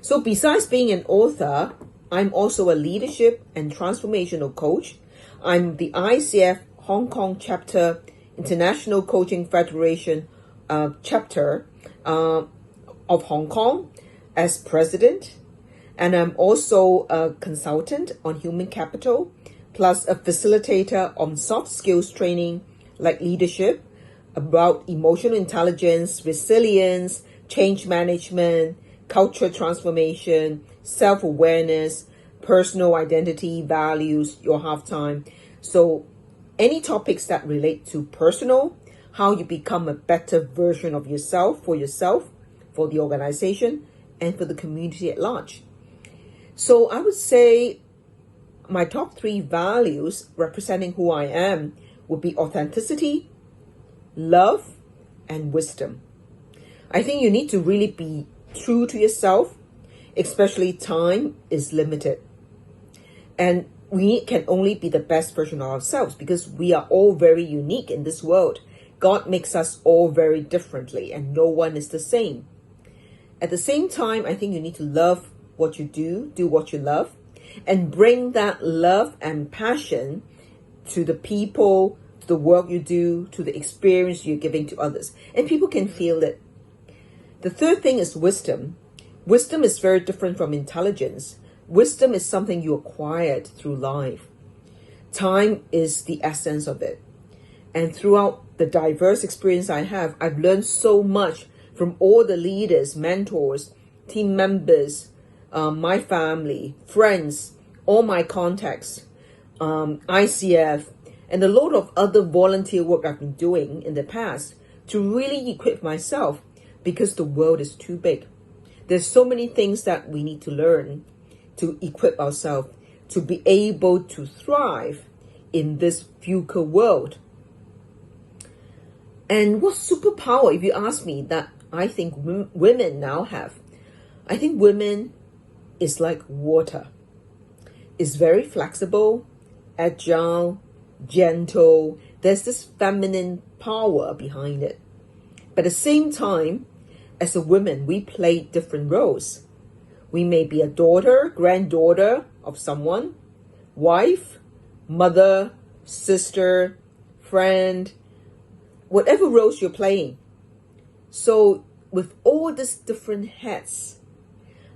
So besides being an author, I'm also a leadership and transformational coach. I'm the ICF Hong Kong chapter, International Coaching Federation chapter of Hong Kong as president. And I'm also a consultant on human capital, plus a facilitator on soft skills training like leadership, about emotional intelligence, resilience, change management, culture transformation, self-awareness, personal identity, values, your halftime. So any topics that relate to personal, how you become a better version of yourself, for the organization, and for the community at large. So I would say my top 3 values representing who I am would be authenticity, love, and wisdom. I think you need to really be true to yourself, especially time is limited. And we can only be the best version of ourselves because we are all very unique in this world. God makes us all very differently and no one is the same. At the same time, I think you need to love what you do what you love, and bring that love and passion to the people, to the work you do, to the experience you're giving to others. And people can feel it. The third thing is wisdom. Wisdom is very different from intelligence. Wisdom is something you acquired through life. Time is the essence of it. And throughout the diverse experience I have, I've learned so much from all the leaders, mentors, team members, my family, friends, all my contacts, ICF, and a lot of other volunteer work I've been doing in the past to really equip myself because the world is too big. There's so many things that we need to learn to equip ourselves to be able to thrive in this future world. And what superpower, if you ask me, that I think women now have? I think women is like water. It's very flexible, agile, gentle. There's this feminine power behind it. But at the same time, as a woman, we play different roles. We may be a daughter, granddaughter of someone, wife, mother, sister, friend, whatever roles you're playing. So with all these different hats,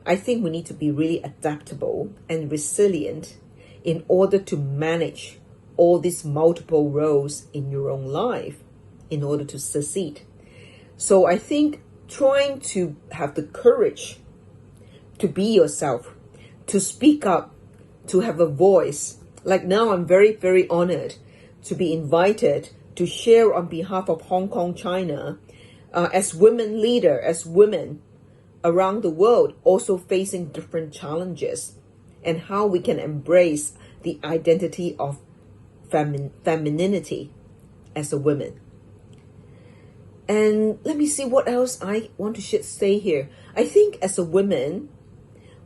I think we need to be really adaptable and resilient in order to manage all these multiple roles in your own life in order to succeed. So I think trying to have the courage to be yourself, to speak up, to have a voice. Like now, I'm very, very honored to be invited to share on behalf of Hong Kong, China, as women leader, as women around the world also facing different challenges, and how we can embrace the identity of femininity as a woman. And let me see what else I want to say here. I think as a woman,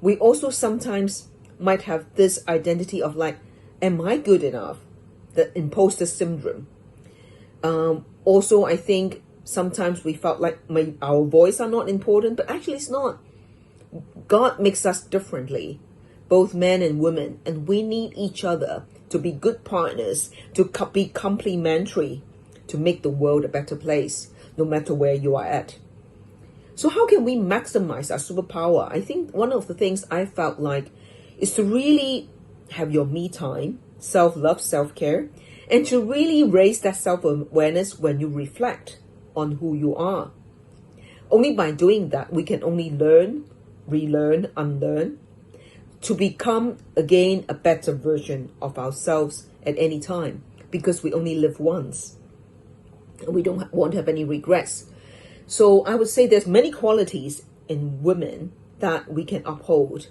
we also sometimes might have this identity of like, am I good enough? The imposter syndrome. Also, I think sometimes we felt like our voice are not important, but actually it's not. God makes us differently, both men and women, and we need each other to be good partners, to be complementary, to make the world a better place, no matter where you are at. So how can we maximize our superpower? I think one of the things I felt like is to really have your me time, self-love, self-care, and to really raise that self-awareness when you reflect on who you are. Only by doing that, we can only learn, relearn, unlearn, to become again a better version of ourselves at any time, because we only live once and we don't want to have any regrets. So I would say there's many qualities in women that we can uphold,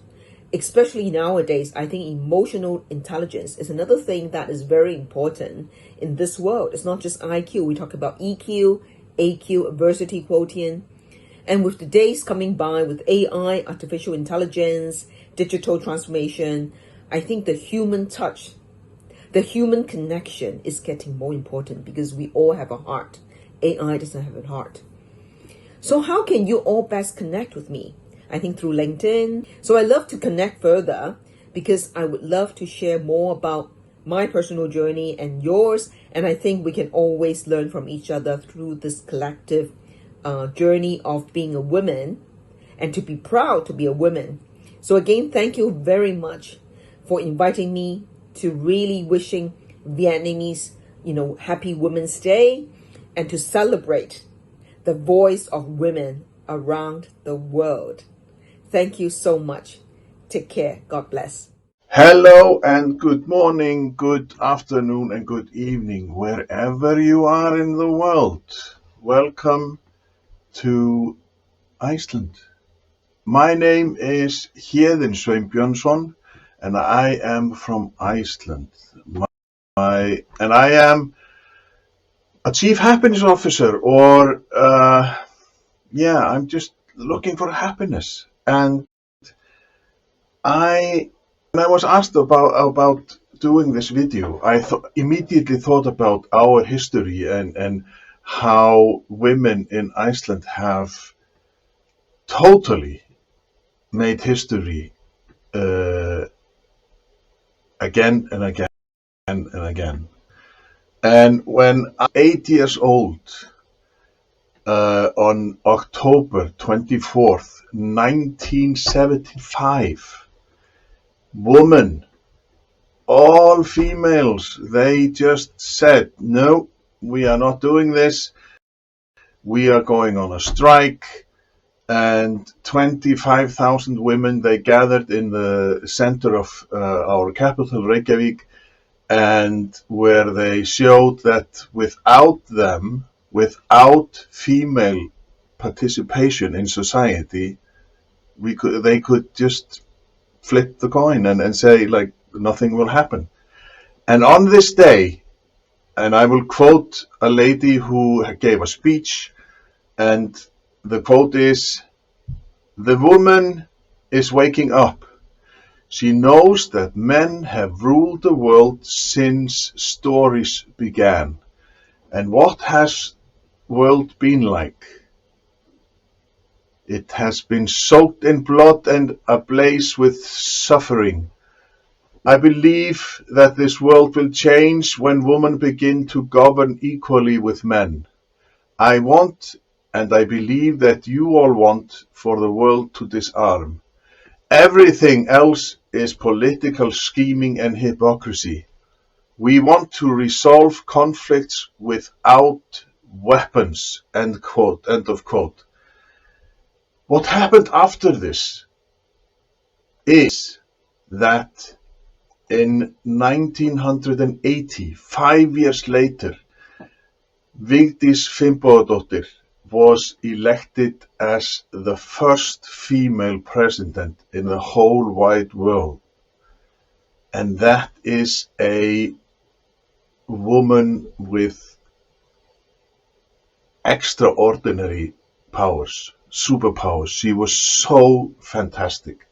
especially nowadays. I think emotional intelligence is another thing that is very important in this world. It's not just IQ. We talk about EQ, AQ, adversity quotient. And with the days coming by with AI, artificial intelligence, digital transformation, I think the human touch, the human connection is getting more important, because we all have a heart. AI doesn't have a heart. So how can you all best connect with me? I think through LinkedIn. So I love to connect further, because I would love to share more about my personal journey and yours. And I think we can always learn from each other through this collective journey of being a woman, and to be proud to be a woman. So again, thank you very much for inviting me, to really wishing Vietnamese, happy Women's Day, and to celebrate the voice of women around the world. Thank you so much. Take care. God bless. Hello and good morning, good afternoon and good evening, wherever you are in the world. Welcome to Iceland. My name is Héðinn Sveinbjörnsson and I am from Iceland. And I am a chief happiness officer, or I'm just looking for happiness. And when I was asked about doing this video, I immediately thought about our history and how women in Iceland have totally made history again and again and again. And when I'm 8 years old, on October 24th, 1975, women, all females, they just said, no, we are not doing this. We are going on a strike. And 25,000 women, they gathered in the center of our capital, Reykjavik, and where they showed that without them, without female participation in society, they could just flip the coin and say, like, nothing will happen. And on this day, and I will quote a lady who gave a speech, and the quote is, "The woman is waking up. She knows that men have ruled the world since stories began. And what has world been like? It has been soaked in blood and ablaze with suffering. I believe that this world will change when women begin to govern equally with men. I want, and I believe that you all want, for the world to disarm. Everything else is political scheming and hypocrisy. We want to resolve conflicts without weapons." End quote. End of quote. What happened after this is that in 1980, 5 years later, Vigdís Finnbogadóttir was elected as the first female president in the whole wide world. And that is a woman with extraordinary powers, superpowers. She was so fantastic.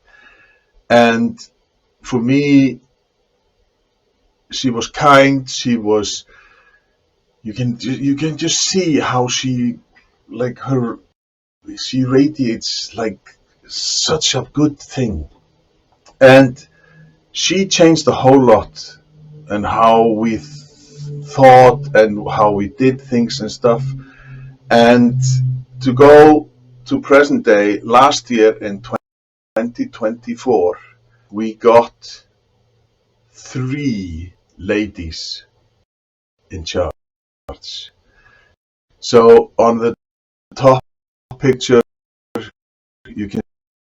And for me, she was kind. She was, you can just see how she radiates like such a good thing. And she changed a whole lot and how we thought and how we did things and stuff. And to go to present day, last year in 2024, we got 3 ladies in charge. So on the top picture, you can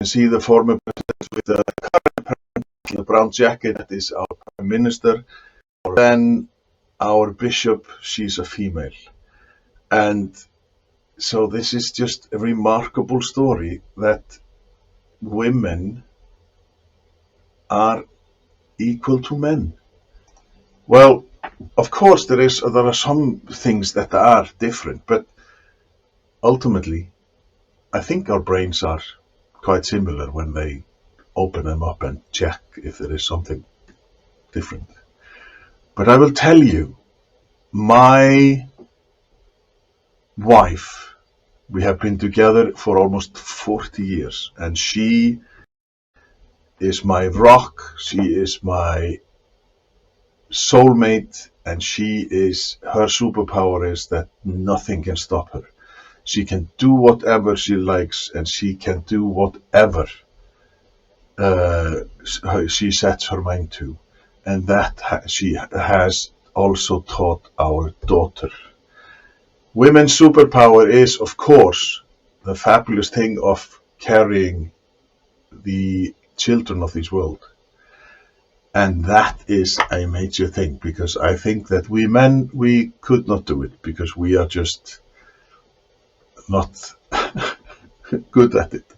see the former president with the current president in the brown jacket. That is our prime minister. Then our bishop, she's a female. And so this is just a remarkable story that women are equal to men. Well, of course there are some things that are different, but ultimately I think our brains are quite similar when they open them up and check if there is something different. But I will tell you, my wife, we have been together for almost 40 years, and she is my rock, she is my soulmate, and her superpower is that nothing can stop her. She can do whatever she likes, and she can do whatever she sets her mind to. And that she has also taught our daughter. Women's superpower is, of course, the fabulous thing of carrying the children of this world. And that is a major thing, because I think that we men, we could not do it, because we are just not good at it.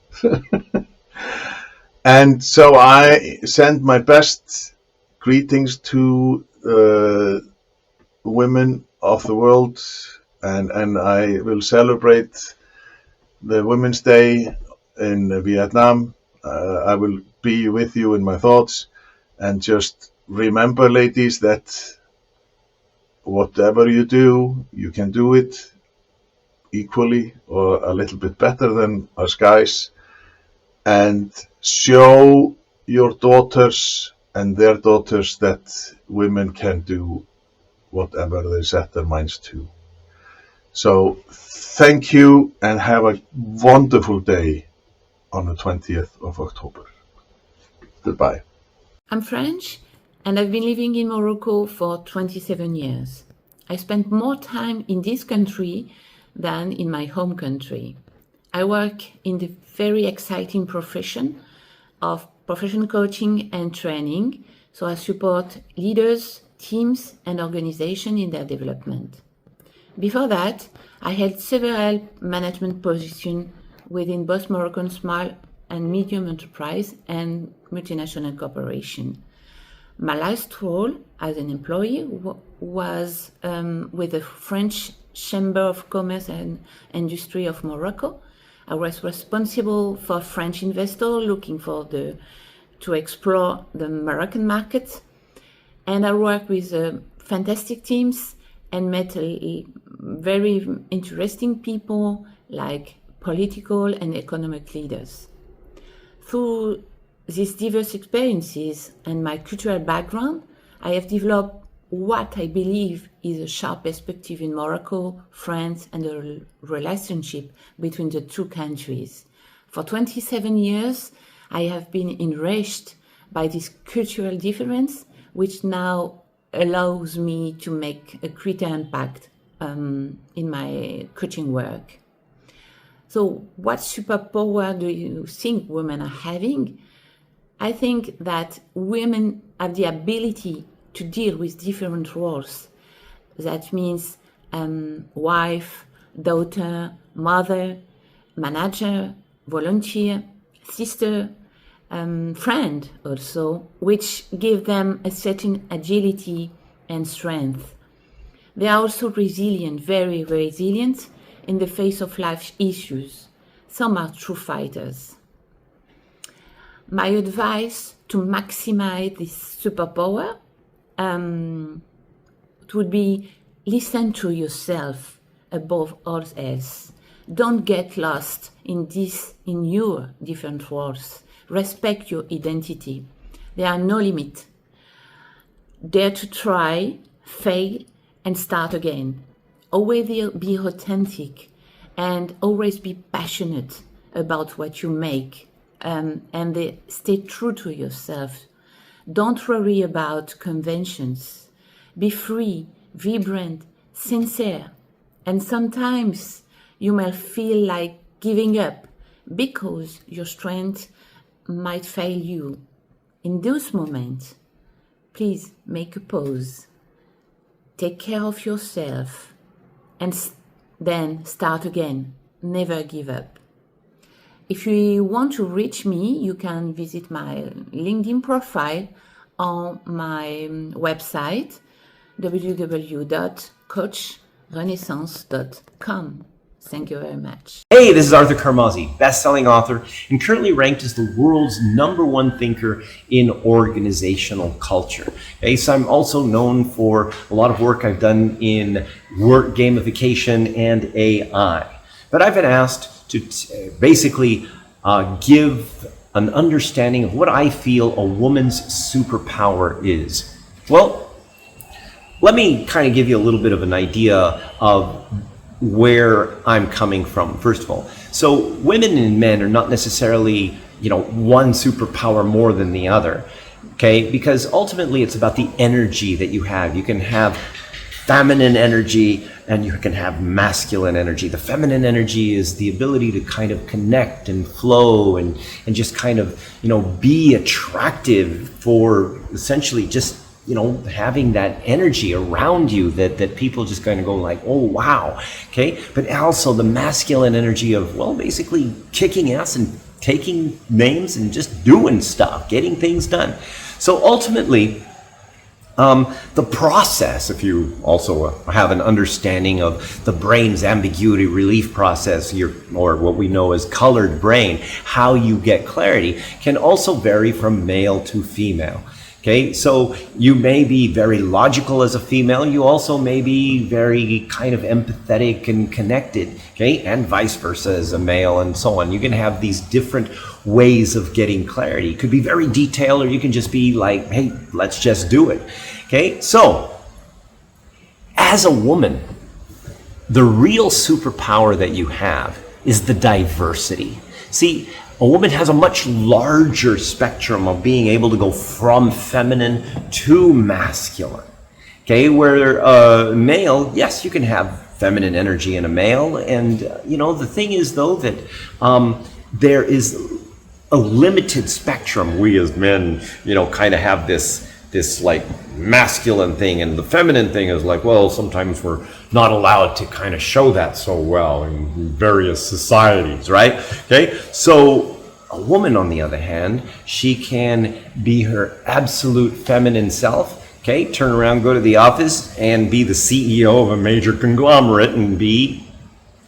And so I send my best greetings to women of the world, and I will celebrate the Women's Day in Vietnam. I will be with you in my thoughts, and just remember, ladies, that whatever you do, you can do it equally or a little bit better than us guys, and show your daughters and their daughters that women can do whatever they set their minds to. So thank you, and have a wonderful day on the 20th of October. Goodbye. I'm French, and I've been living in Morocco for 27 years. I spent more time in this country than in my home country. I work in the very exciting profession of professional coaching and training, so I support leaders, teams, and organizations in their development. Before that, I held several management positions within both Moroccan small and medium enterprise and multinational corporation. My last role as an employee was with the French Chamber of Commerce and Industry of Morocco. I was responsible for French investors looking to explore the Moroccan market, and I worked with fantastic teams and met very interesting people like political and economic leaders. Through these diverse experiences and my cultural background, I have developed what I believe is a sharp perspective in Morocco, France, and the relationship between the two countries. For 27 years, I have been enriched by this cultural difference, which now allows me to make a greater impact in my coaching work. So what superpower do you think women are having? I think that women have the ability to deal with different roles. That means wife, daughter, mother, manager, volunteer, sister, friend also, which give them a certain agility and strength. They are also resilient, very resilient in the face of life issues. Some are true fighters. My advice to maximize this superpower it would be listen to yourself above all else. Don't get lost in your different worlds. Respect your identity. There are no limits. Dare to try, fail, and start again. Always be authentic and always be passionate about what you make, and stay true to yourself. Don't worry about conventions. Be free, vibrant, sincere, and sometimes you may feel like giving up because your strength might fail you. In those moments, please make a pause. Take care of yourself and then start again. Never give up. If you want to reach me, you can visit my LinkedIn profile on my website, www.coachrenaissance.com. Thank you very much. Hey, this is Arthur Carmazzi, best-selling author and currently ranked as the world's #1 thinker in organizational culture. Okay, so I'm also known for a lot of work I've done in work gamification and AI. But I've been asked to basically give an understanding of what I feel a woman's superpower is. Well, let me kind of give you a little bit of an idea of where I'm coming from, first of all. So women and men are not necessarily, one superpower more than the other, okay? Because ultimately it's about the energy that you have. You can have feminine energy and you can have masculine energy. The feminine energy is the ability to kind of connect and flow and just kind of, be attractive for essentially just having that energy around you that people just kind of go like, oh, wow. Okay. But also the masculine energy of, well, basically kicking ass and taking names and just doing stuff, getting things done. So ultimately, the process, if you also have an understanding of the brain's ambiguity relief process, or what we know as colored brain, how you get clarity, can also vary from male to female. Okay, so you may be very logical as a female, you also may be very kind of empathetic and connected, okay, and vice versa as a male and so on. You can have these different ways of getting clarity. It could be very detailed, or you can just be like, hey, let's just do it. Okay, so as a woman, the real superpower that you have is the diversity. See, a woman has a much larger spectrum of being able to go from feminine to masculine. Okay, where a male, yes, you can have feminine energy in a male. And, the thing is, though, that there is a limited spectrum. We as men, kind of have this like masculine thing, and the feminine thing is like, well, sometimes we're not allowed to kind of show that so well in various societies, right? Okay, so a woman, on the other hand, she can be her absolute feminine self, okay, turn around, go to the office and be the CEO of a major conglomerate and be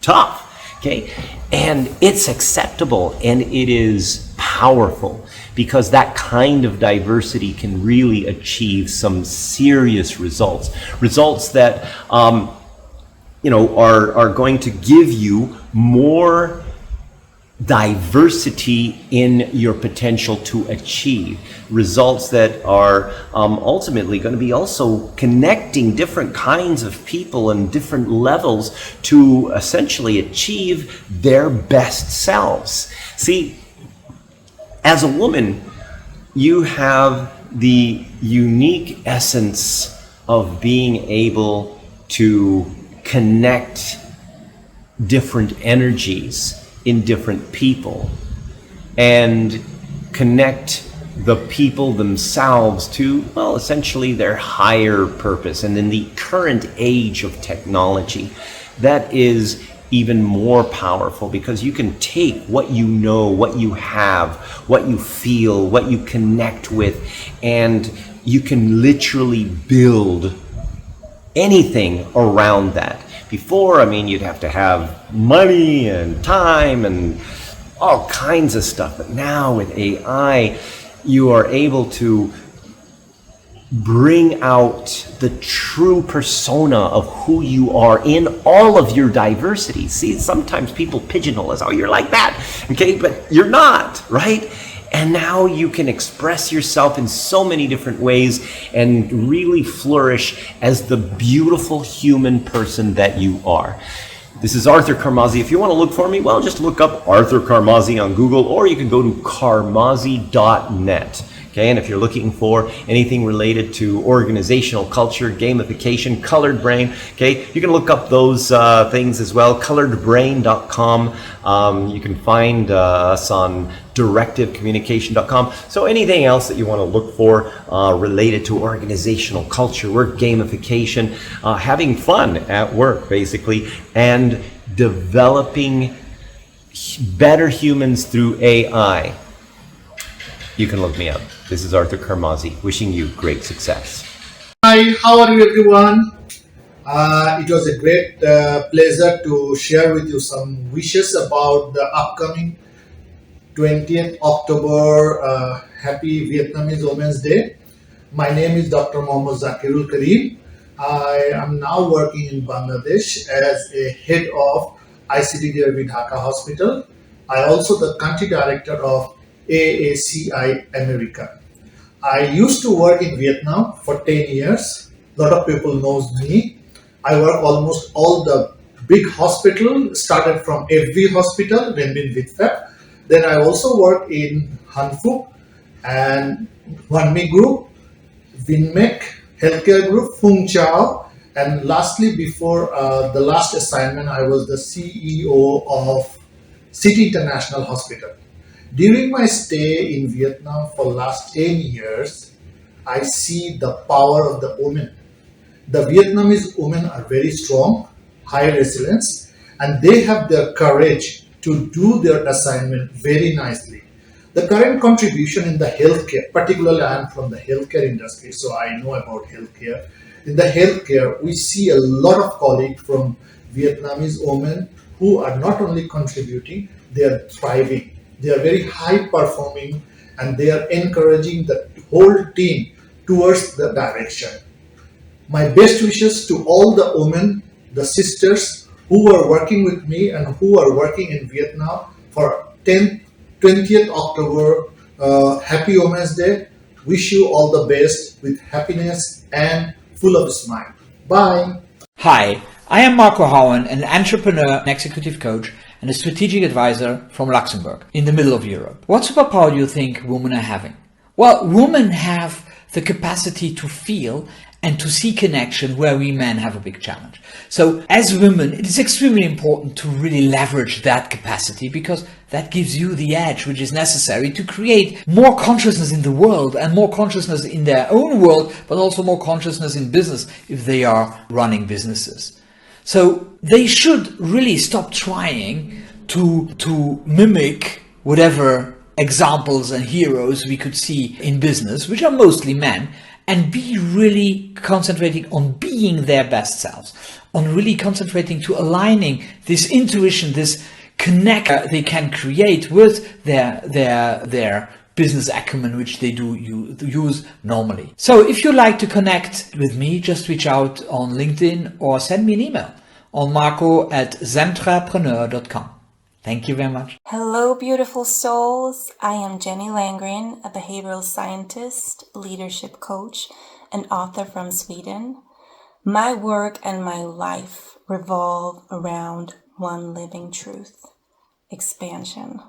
tough, okay? And it's acceptable and it is powerful, because that kind of diversity can really achieve some serious results that are going to give you more diversity in your potential to achieve results that are ultimately going to be also connecting different kinds of people and different levels to essentially achieve their best selves. See, as a woman, you have the unique essence of being able to connect different energies in different people and connect the people themselves to, well, essentially their higher purpose. And in the current age of technology, that is even more powerful, because you can take what you know, what you have, what you feel, what you connect with, and you can literally build anything around that. Before, I mean, you'd have to have money and time and all kinds of stuff. But now with AI, you are able to bring out the true persona of who you are in all of your diversity. See, sometimes people pigeonhole us. Oh, you're like that. Okay, but you're not, right? And now you can express yourself in so many different ways and really flourish as the beautiful human person that you are. This is Arthur Karmazi. If you want to look for me, well, just look up Arthur Karmazi on Google, or you can go to karmazi.net. Okay, and if you're looking for anything related to organizational culture, gamification, Colored Brain, okay, you can look up those things as well, coloredbrain.com. You can find us on directivecommunication.com. So anything else that you want to look for related to organizational culture, work gamification, having fun at work, basically, and developing better humans through AI, you can look me up. This is Arthur Karmazi, wishing you great success. Hi, how are you everyone? It was a great pleasure to share with you some wishes about the upcoming 20th October Happy Vietnamese Women's Day. My name is Dr. Mohammad Zakirul Karim. I am now working in Bangladesh as a head of ICT DRV Dhaka Hospital. I also the country director of AACI America. I used to work in Vietnam for 10 years. A lot of people knows me. I work almost all the big hospitals, started from FV Hospital, Nguyen Binh Viet Phap. Then I also work in Han Phuc and Huan Mi Group, Vinmec Healthcare Group, Phung Chao, and lastly, before the last assignment, I was the CEO of City International Hospital. During my stay in Vietnam for last 10 years, I see the power of the women. The Vietnamese women are very strong, high resilience, and they have the courage to do their assignment very nicely. The current contribution in the healthcare, particularly I am from the healthcare industry, so I know about healthcare. In the healthcare, we see a lot of colleagues from Vietnamese women who are not only contributing, they are thriving. They are very high performing and they are encouraging the whole team towards the direction. My best wishes to all the women, the sisters who are working with me and who are working in Vietnam for 20th October Happy Women's Day. Wish you all the best with happiness and full of smile. Bye. Hi, I am Marco Houwen, an entrepreneur and executive coach and a strategic advisor from Luxembourg in the middle of Europe. What superpower do you think women are having? Well, women have the capacity to feel and to see connection where we men have a big challenge. So as women, it is extremely important to really leverage that capacity, because that gives you the edge which is necessary to create more consciousness in the world and more consciousness in their own world, but also more consciousness in business if they are running businesses. So they should really stop trying to mimic whatever examples and heroes we could see in business, which are mostly men, and be really concentrating on being their best selves, on really concentrating to aligning this intuition, this connect they can create with their business acumen, which they do use normally. So if you'd like to connect with me, just reach out on LinkedIn or send me an email on marco@zentrapreneur.com. Thank you very much. Hello, beautiful souls. I am Jenny Landgren, a behavioral scientist, leadership coach, and author from Sweden. My work and my life revolve around one living truth: expansion.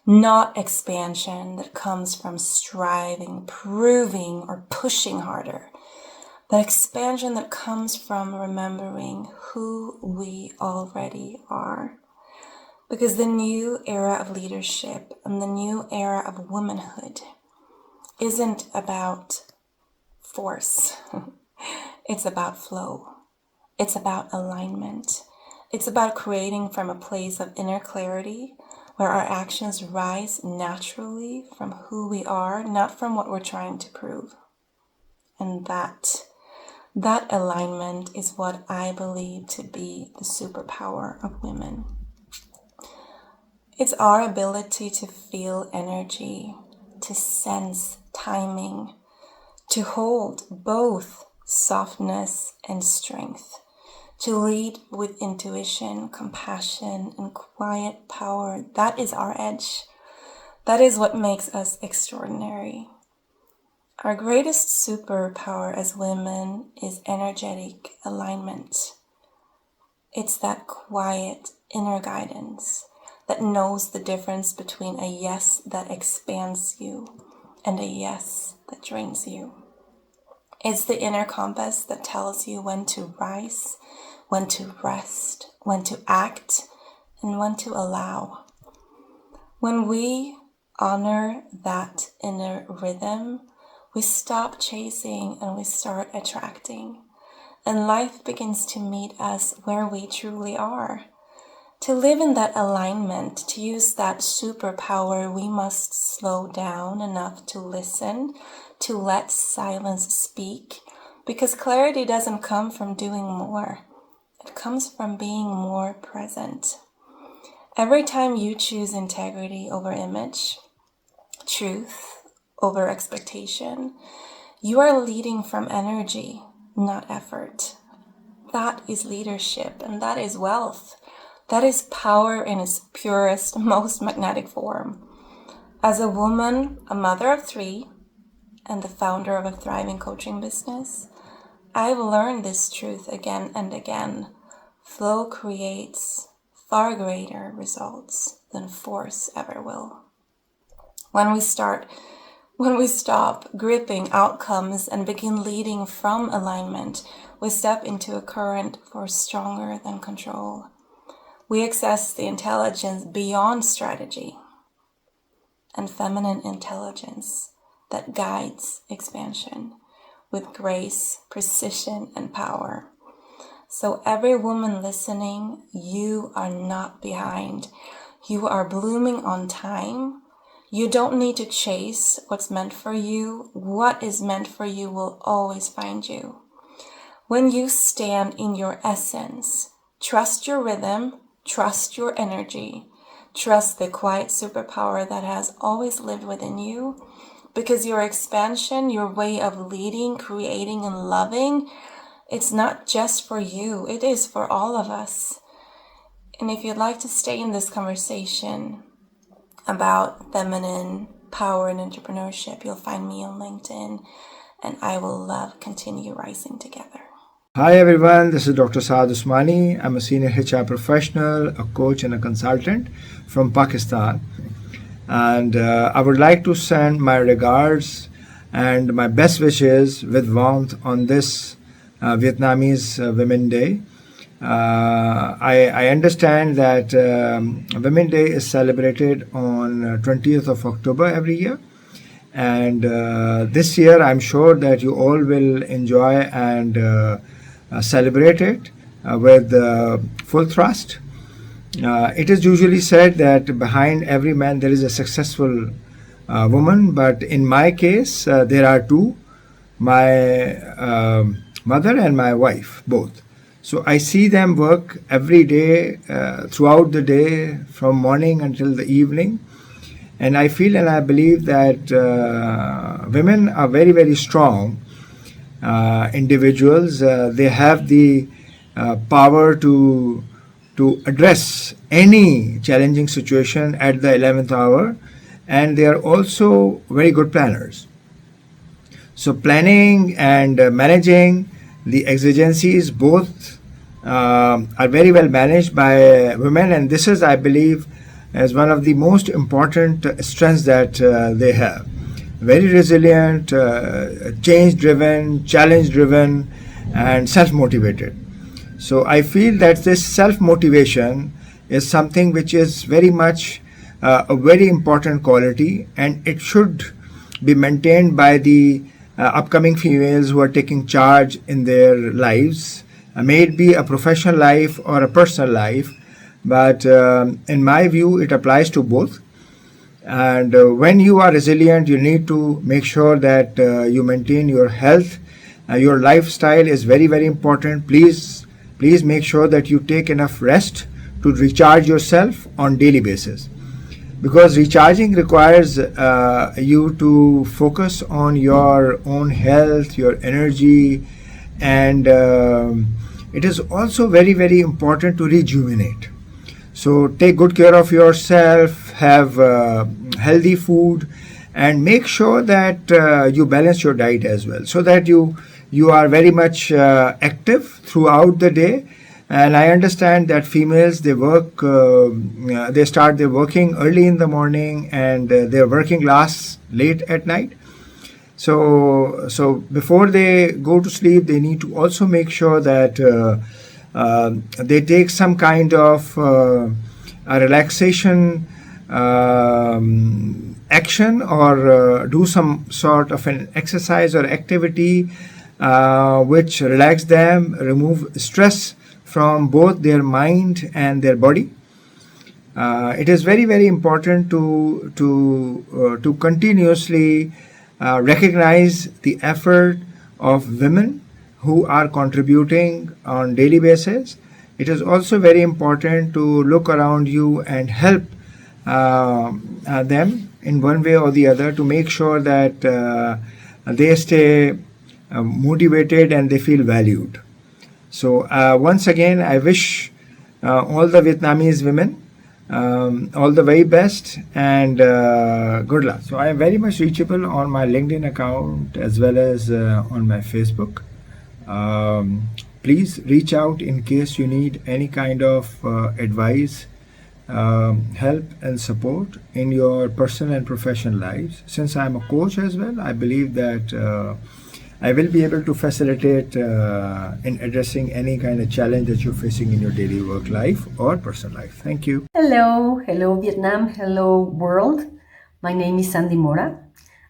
Not expansion that comes from striving, proving, or pushing harder, but expansion that comes from remembering who we already are. Because the new era of leadership and the new era of womanhood isn't about force. It's about flow. It's about alignment. It's about creating from a place of inner clarity where our actions rise naturally from who we are, not from what we're trying to prove. And that alignment is what I believe to be the superpower of women. It's our ability to feel energy, to sense timing, to hold both softness and strength, to lead with intuition, compassion, and quiet power. That is our edge. That is what makes us extraordinary. Our greatest superpower as women is energetic alignment. It's that quiet inner guidance that knows the difference between a yes that expands you and a yes that drains you. It's the inner compass that tells you when to rise, when to rest, when to act, and when to allow. When we honor that inner rhythm, we stop chasing and we start attracting. And life begins to meet us where we truly are. To live in that alignment, to use that superpower, we must slow down enough to listen, to let silence speak, because clarity doesn't come from doing more. It comes from being more present. Every time you choose integrity over image, truth over expectation, you are leading from energy, not effort. That is leadership, and that is wealth. That is power in its purest, most magnetic form. As a woman, a mother of 3, and the founder of a thriving coaching business, I've learned this truth again and again. Flow creates far greater results than force ever will. When we stop gripping outcomes and begin leading from alignment, we step into a current force stronger than control. We access the intelligence beyond strategy and feminine intelligence that guides expansion with grace, precision, and power. So every woman listening, you are not behind. You are blooming on time. You don't need to chase what's meant for you. What is meant for you will always find you. When you stand in your essence, trust your rhythm, trust your energy, trust the quiet superpower that has always lived within you, because your expansion, your way of leading, creating, and loving, it's not just for you, it is for all of us. And if you'd like to stay in this conversation about feminine power and entrepreneurship, you'll find me on LinkedIn, and I will love continue rising together. Hi everyone, this is Dr. Saad Usmani. I'm a senior HR professional, a coach and a consultant from Pakistan. And I would like to send my regards and my best wishes with warmth on this Vietnamese Women's Day. I understand that Women's Day is celebrated on 20th of October every year. And this year, I'm sure that you all will enjoy and celebrate it with full thrust. It is usually said that behind every man there is a successful woman, but in my case, there are 2, my mother and my wife, both. So I see them work every day, throughout the day, from morning until the evening. And I feel and I believe that women are very, very strong individuals. They have the power to address any challenging situation at the 11th hour, and they are also very good planners. So planning and managing the exigencies both are very well managed by women, and this is, I believe, as one of the most important strengths that they have. Very resilient, change-driven, challenge-driven, and self-motivated. So I feel that this self-motivation is something which is very much a very important quality, and it should be maintained by the upcoming females who are taking charge in their lives, may it be a professional life or a personal life, but in my view, it applies to both. And when you are resilient, you need to make sure that you maintain your health. Your lifestyle is very, very important. Please make sure that you take enough rest to recharge yourself on daily basis, because recharging requires you to focus on your own health, your energy, and it is also very, very important to rejuvenate. So take good care of yourself, have healthy food, and make sure that you balance your diet as well, so that you are very much active throughout the day. And I understand that females, they work, they start their working early in the morning, and their working lasts late at night. So before they go to sleep, they need to also make sure that they take some kind of a relaxation action, or do some sort of an exercise or activity which relax them, remove stress from both their mind and their body. It is very, very important to continuously recognize the effort of women who are contributing on daily basis. It is also very important to look around you and help them in one way or the other, to make sure that they stay motivated and they feel valued. So once again, I wish all the Vietnamese women all the very best, and good luck. So I am very much reachable on my LinkedIn account as well as on my Facebook. Please reach out in case you need any kind of advice, help and support in your personal and professional lives. Since I'm a coach as well, I believe that I will be able to facilitate in addressing any kind of challenge that you're facing in your daily work life or personal life. Thank you. Hello Vietnam, hello world. My name is Sandy Mora.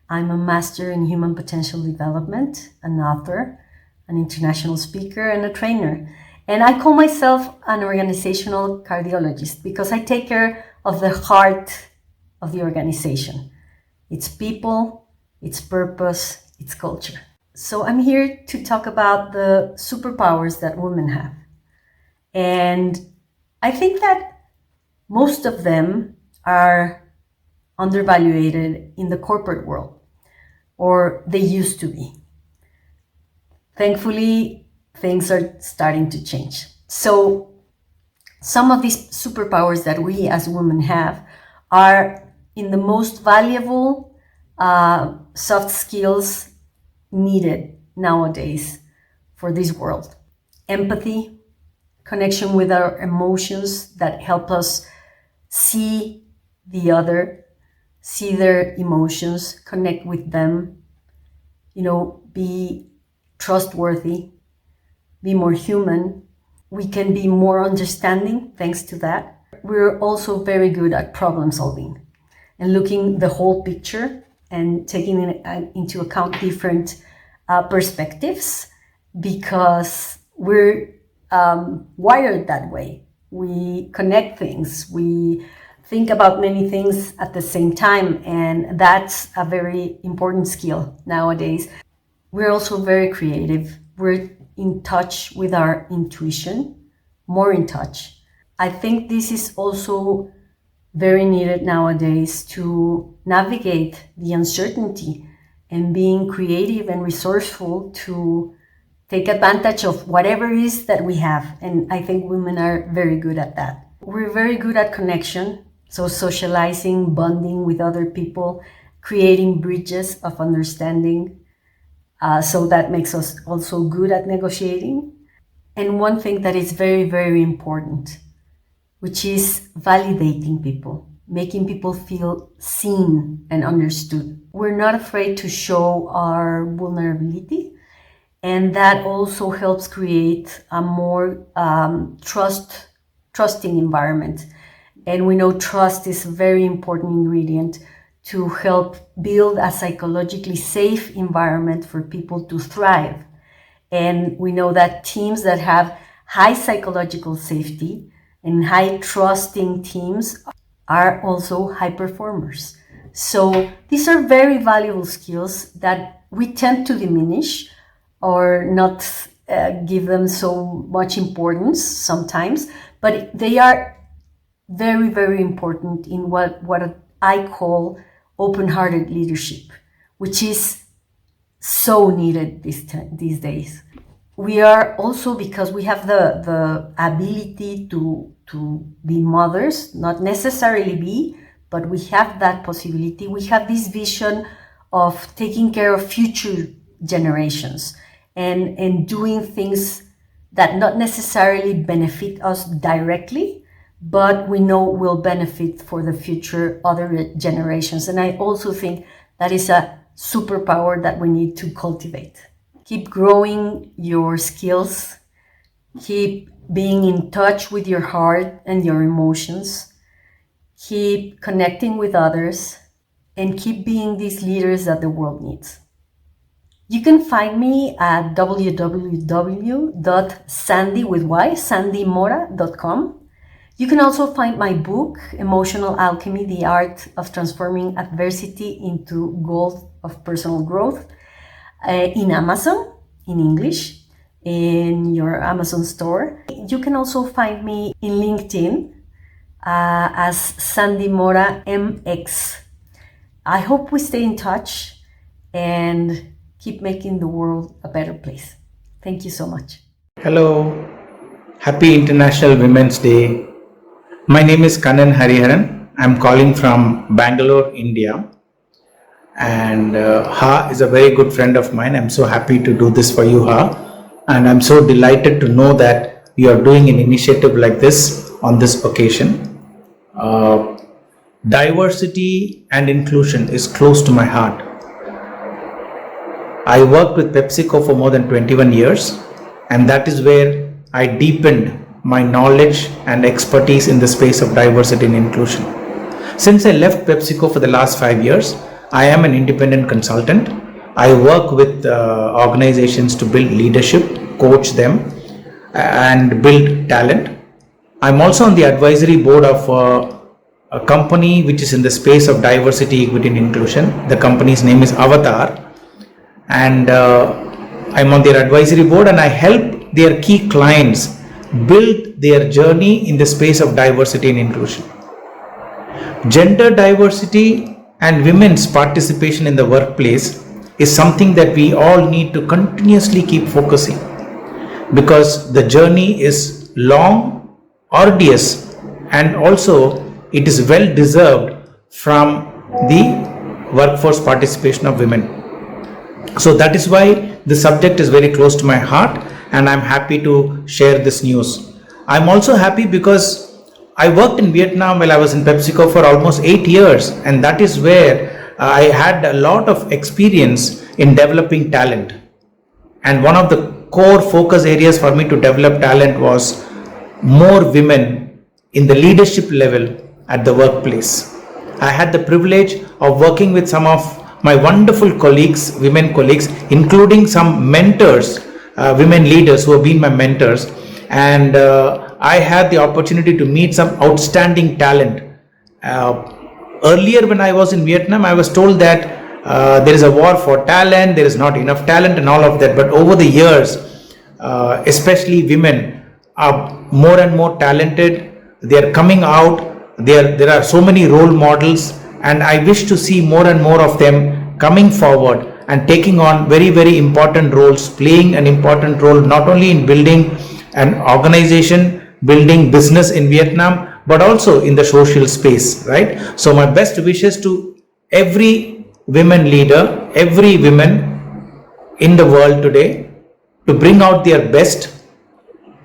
I'm a master in human potential development, an author, an international speaker, and a trainer. And I call myself an organizational cardiologist because I take care of the heart of the organization. Its people, its purpose, its culture. So I'm here to talk about the superpowers that women have. And I think that most of them are undervaluated in the corporate world, or they used to be. Thankfully, things are starting to change. So some of these superpowers that we as women have are in the most valuable soft skills needed nowadays for this world. Empathy, connection with our emotions that help us see the other, see their emotions, connect with them, be trustworthy, be more human. We can be more understanding thanks to that. We're also very good at problem solving and looking the whole picture and taking into account different perspectives, because we're wired that way. We connect things, we think about many things at the same time, and that's a very important skill nowadays. We're also very creative. We're in touch with our intuition, more in touch. I think this is also very needed nowadays to navigate the uncertainty and being creative and resourceful to take advantage of whatever it is that we have. And I think women are very good at that. We're very good at connection, so socializing, bonding with other people, creating bridges of understanding. So that makes us also good at negotiating. And one thing that is very, very important, which is validating people, making people feel seen and understood. We're not afraid to show our vulnerability, and that also helps create a more trusting environment. And we know trust is a very important ingredient to help build a psychologically safe environment for people to thrive. And we know that teams that have high psychological safety and high trusting teams are also high performers. So these are very valuable skills that we tend to diminish or not give them so much importance sometimes, but they are very, very important in what I call open-hearted leadership, which is so needed these days. We are also, because we have the ability to be mothers, not necessarily be, but we have that possibility. We have this vision of taking care of future generations and doing things that not necessarily benefit us directly, but we know will benefit for the future other generations. And I also think that is a superpower that we need to cultivate. Keep growing your skills, keep being in touch with your heart and your emotions, keep connecting with others, and keep being these leaders that the world needs. You can find me at sandymora.com. You can also find my book, Emotional Alchemy, The Art of Transforming Adversity into Gold of Personal Growth, in Amazon, in English, in your Amazon store. You can also find me in LinkedIn as Sandy Mora MX. I hope we stay in touch and keep making the world a better place. Thank you so much. Hello, happy International Women's Day. My name is Kannan Hariharan. I'm calling from Bangalore, India. And Ha is a very good friend of mine. I'm so happy to do this for you, Ha. And I'm so delighted to know that you are doing an initiative like this on this occasion. Diversity and inclusion is close to my heart. I worked with PepsiCo for more than 21 years, and that is where I deepened my knowledge and expertise in the space of diversity and inclusion. Since I left PepsiCo for the last 5 years, I am an independent consultant. I work with organizations to build leadership, coach them, and build talent. I'm also on the advisory board of a company which is in the space of diversity, equity, and inclusion. The company's name is Avatar. And I'm on their advisory board, and I help their key clients build their journey in the space of diversity and inclusion. Gender diversity and women's participation in the workplace is something that we all need to continuously keep focusing, because the journey is long, arduous, and also it is well deserved from the workforce participation of women. So that is why the subject is very close to my heart, and I'm happy to share this news. I'm also happy because I worked in Vietnam while I was in PepsiCo for almost 8 years, and that is where I had a lot of experience in developing talent. And one of the core focus areas for me to develop talent was more women in the leadership level at the workplace. I had the privilege of working with some of my wonderful colleagues, women colleagues, including some mentors, women leaders who have been my mentors. And I had the opportunity to meet some outstanding talent. Earlier when I was in Vietnam, I was told that there is a war for talent, there is not enough talent and all of that. But over the years, especially women are more and more talented. They are coming out. There are so many role models, and I wish to see more and more of them coming forward and taking on very, very important roles, playing an important role not only in building an organization, building business in Vietnam, but also in the social space, right? So my best wishes to every women leader, every woman in the world today to bring out their best,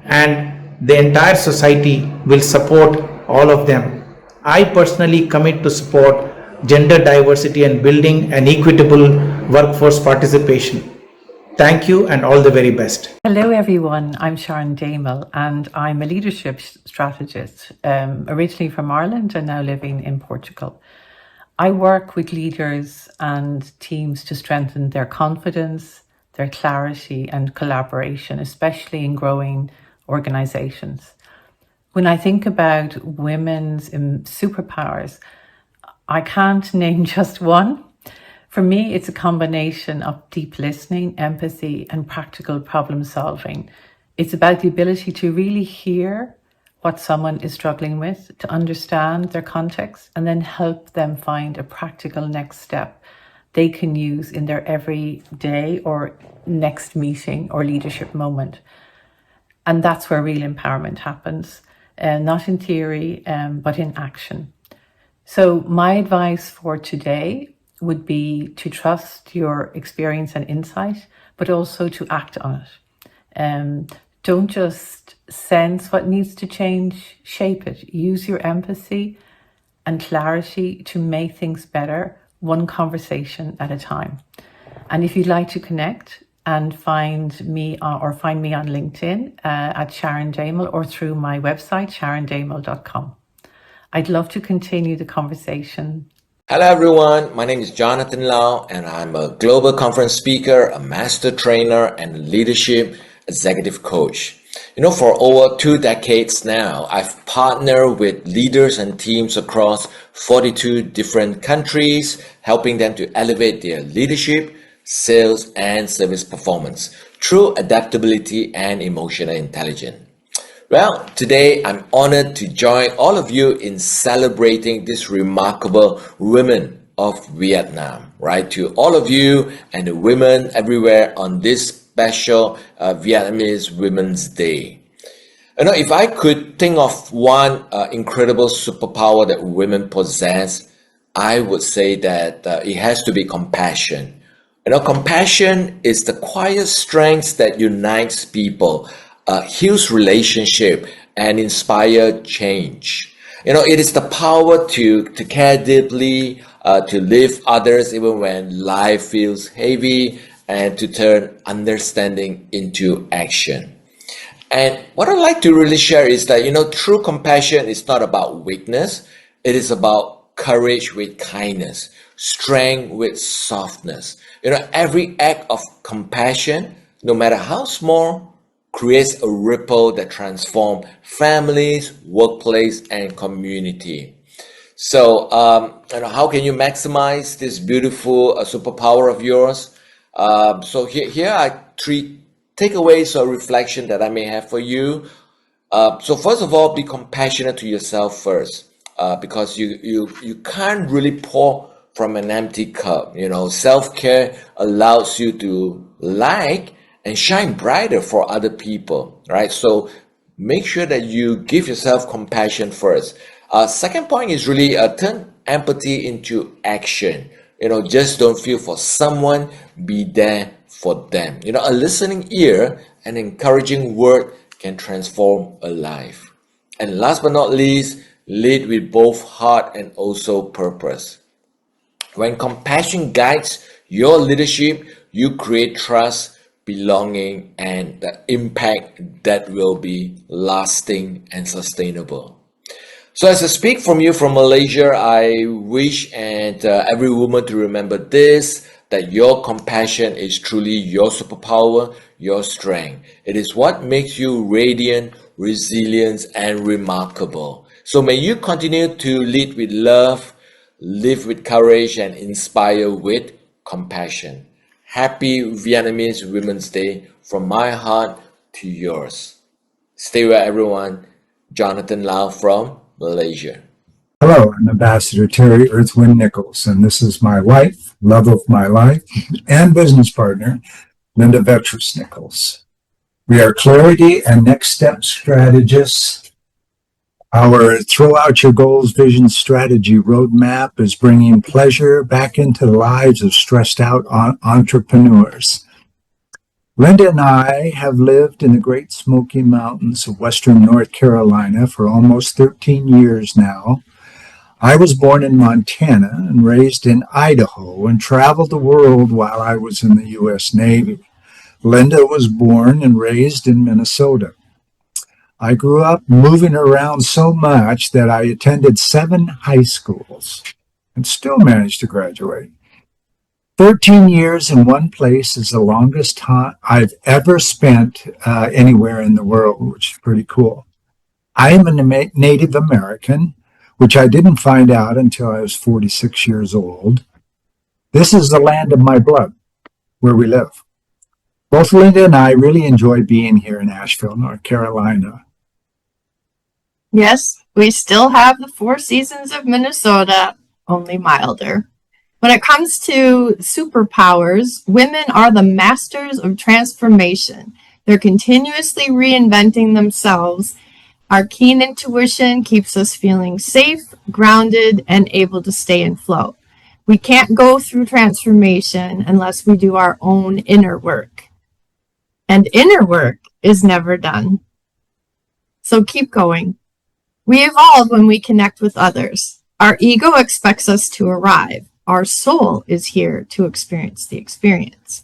and the entire society will support all of them. I personally commit to support gender diversity and building an equitable workforce participation. Thank you and all the very best. Hello everyone, I'm Sharon Damel and I'm a leadership strategist, originally from Ireland and now living in Portugal. I work with leaders and teams to strengthen their confidence, their clarity and collaboration, especially in growing organizations. When I think about women's superpowers, I can't name just one. For me, it's a combination of deep listening, empathy, and practical problem solving. It's about the ability to really hear what someone is struggling with, to understand their context, and then help them find a practical next step they can use in their everyday or next meeting or leadership moment. And that's where real empowerment happens, not in theory, but in action. So my advice for today would be to trust your experience and insight, but also to act on it. Don't just sense what needs to change, shape it. Use your empathy and clarity to make things better, one conversation at a time. And if you'd like to connect and find me on LinkedIn at Sharon Damel or through my website, sharondamel.com. I'd love to continue the conversation. Hello everyone, my name is Jonathan Lau and I'm a global conference speaker, a master trainer and leadership executive coach. For over 2 decades now, I've partnered with leaders and teams across 42 different countries, helping them to elevate their leadership, sales and service performance through adaptability and emotional intelligence. Well, today I'm honored to join all of you in celebrating this remarkable women of Vietnam, right? To all of you and the women everywhere on this special Vietnamese Women's Day. If I could think of one incredible superpower that women possess, I would say that it has to be compassion. Compassion is the quiet strength that unites people, heals relationship, and inspire change. It is the power to care deeply, to lift others even when life feels heavy, and to turn understanding into action. And what I'd like to really share is that, true compassion is not about weakness. It is about courage with kindness, strength with softness. Every act of compassion, no matter how small, creates a ripple that transforms families, workplace, and community. So, how can you maximize this beautiful superpower of yours? So here are 3 takeaways or reflection that I may have for you. So first of all, be compassionate to yourself first, because you can't really pour from an empty cup. Self-care allows you to light and shine brighter for other people, right? So make sure that you give yourself compassion first. Second point is really turn empathy into action. Just don't feel for someone, be there for them. A listening ear and encouraging word can transform a life. And last but not least, lead with both heart and also purpose. When compassion guides your leadership, you create trust, belonging, and the impact that will be lasting and sustainable. So as I speak from you from Malaysia, I wish and every woman to remember this, that your compassion is truly your superpower, your strength. It is what makes you radiant, resilient, and remarkable. So may you continue to lead with love, live with courage, and inspire with compassion. Happy Vietnamese Women's Day from my heart to yours. Stay well, everyone. Jonathan Lau from Malaysia. Hello, I'm Ambassador Terry Earthwind Nichols, and this is my wife, love of my life, and business partner, Linda Vetras Nichols. We are clarity and next step strategists. Our Throw Out Your Goals Vision Strategy Roadmap is bringing pleasure back into the lives of stressed out entrepreneurs. Linda and I have lived in the Great Smoky Mountains of Western North Carolina for almost 13 years now. I was born in Montana and raised in Idaho and traveled the world while I was in the U.S. Navy. Linda was born and raised in Minnesota. I grew up moving around so much that I attended 7 high schools and still managed to graduate. 13 years in one place is the longest time I've ever spent anywhere in the world, which is pretty cool. I am a Native American, which I didn't find out until I was 46 years old. This is the land of my blood, where we live. Both Linda and I really enjoy being here in Asheville, North Carolina. Yes, we still have the 4 seasons of Minnesota, only milder. When it comes to superpowers, women are the masters of transformation. They're continuously reinventing themselves. Our keen intuition keeps us feeling safe, grounded, and able to stay in flow. We can't go through transformation unless we do our own inner work. And inner work is never done. So keep going. We evolve when we connect with others. Our ego expects us to arrive. Our soul is here to experience the experience.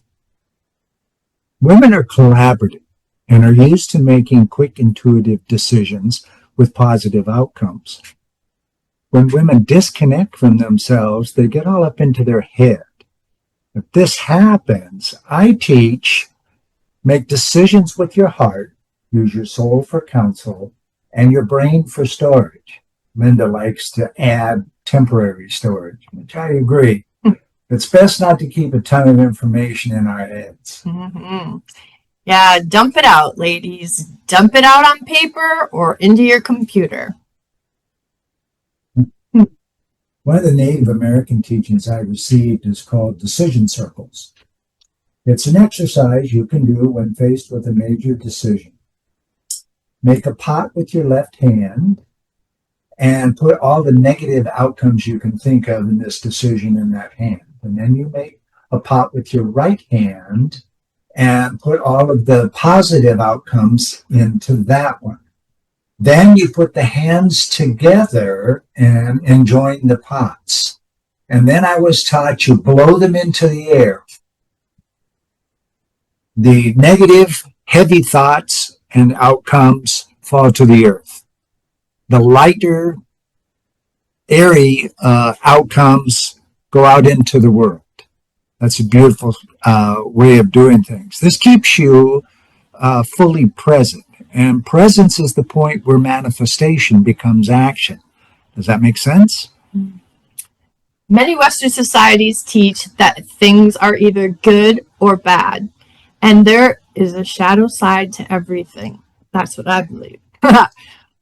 Women are collaborative and are used to making quick, intuitive decisions with positive outcomes. When women disconnect from themselves, they get all up into their head. If this happens, I teach, make decisions with your heart, use your soul for counsel, and your brain for storage. Linda likes to add temporary storage, which I agree. It's best not to keep a ton of information in our heads. Mm-hmm. Yeah, dump it out, ladies. Dump it out on paper or into your computer. One of the Native American teachings I received is called decision circles. It's an exercise you can do when faced with a major decision. Make a pot with your left hand and put all the negative outcomes you can think of in this decision in that hand. And then you make a pot with your right hand and put all of the positive outcomes into that one. Then you put the hands together and join the pots. And then I was taught you blow them into the air. The negative, heavy thoughts and outcomes fall to the earth. The lighter, airy outcomes go out into the world. That's a beautiful way of doing things. This keeps you fully present. And presence is the point where manifestation becomes action. Does that make sense? Many Western societies teach that things are either good or bad. And there is a shadow side to everything. That's what I believe.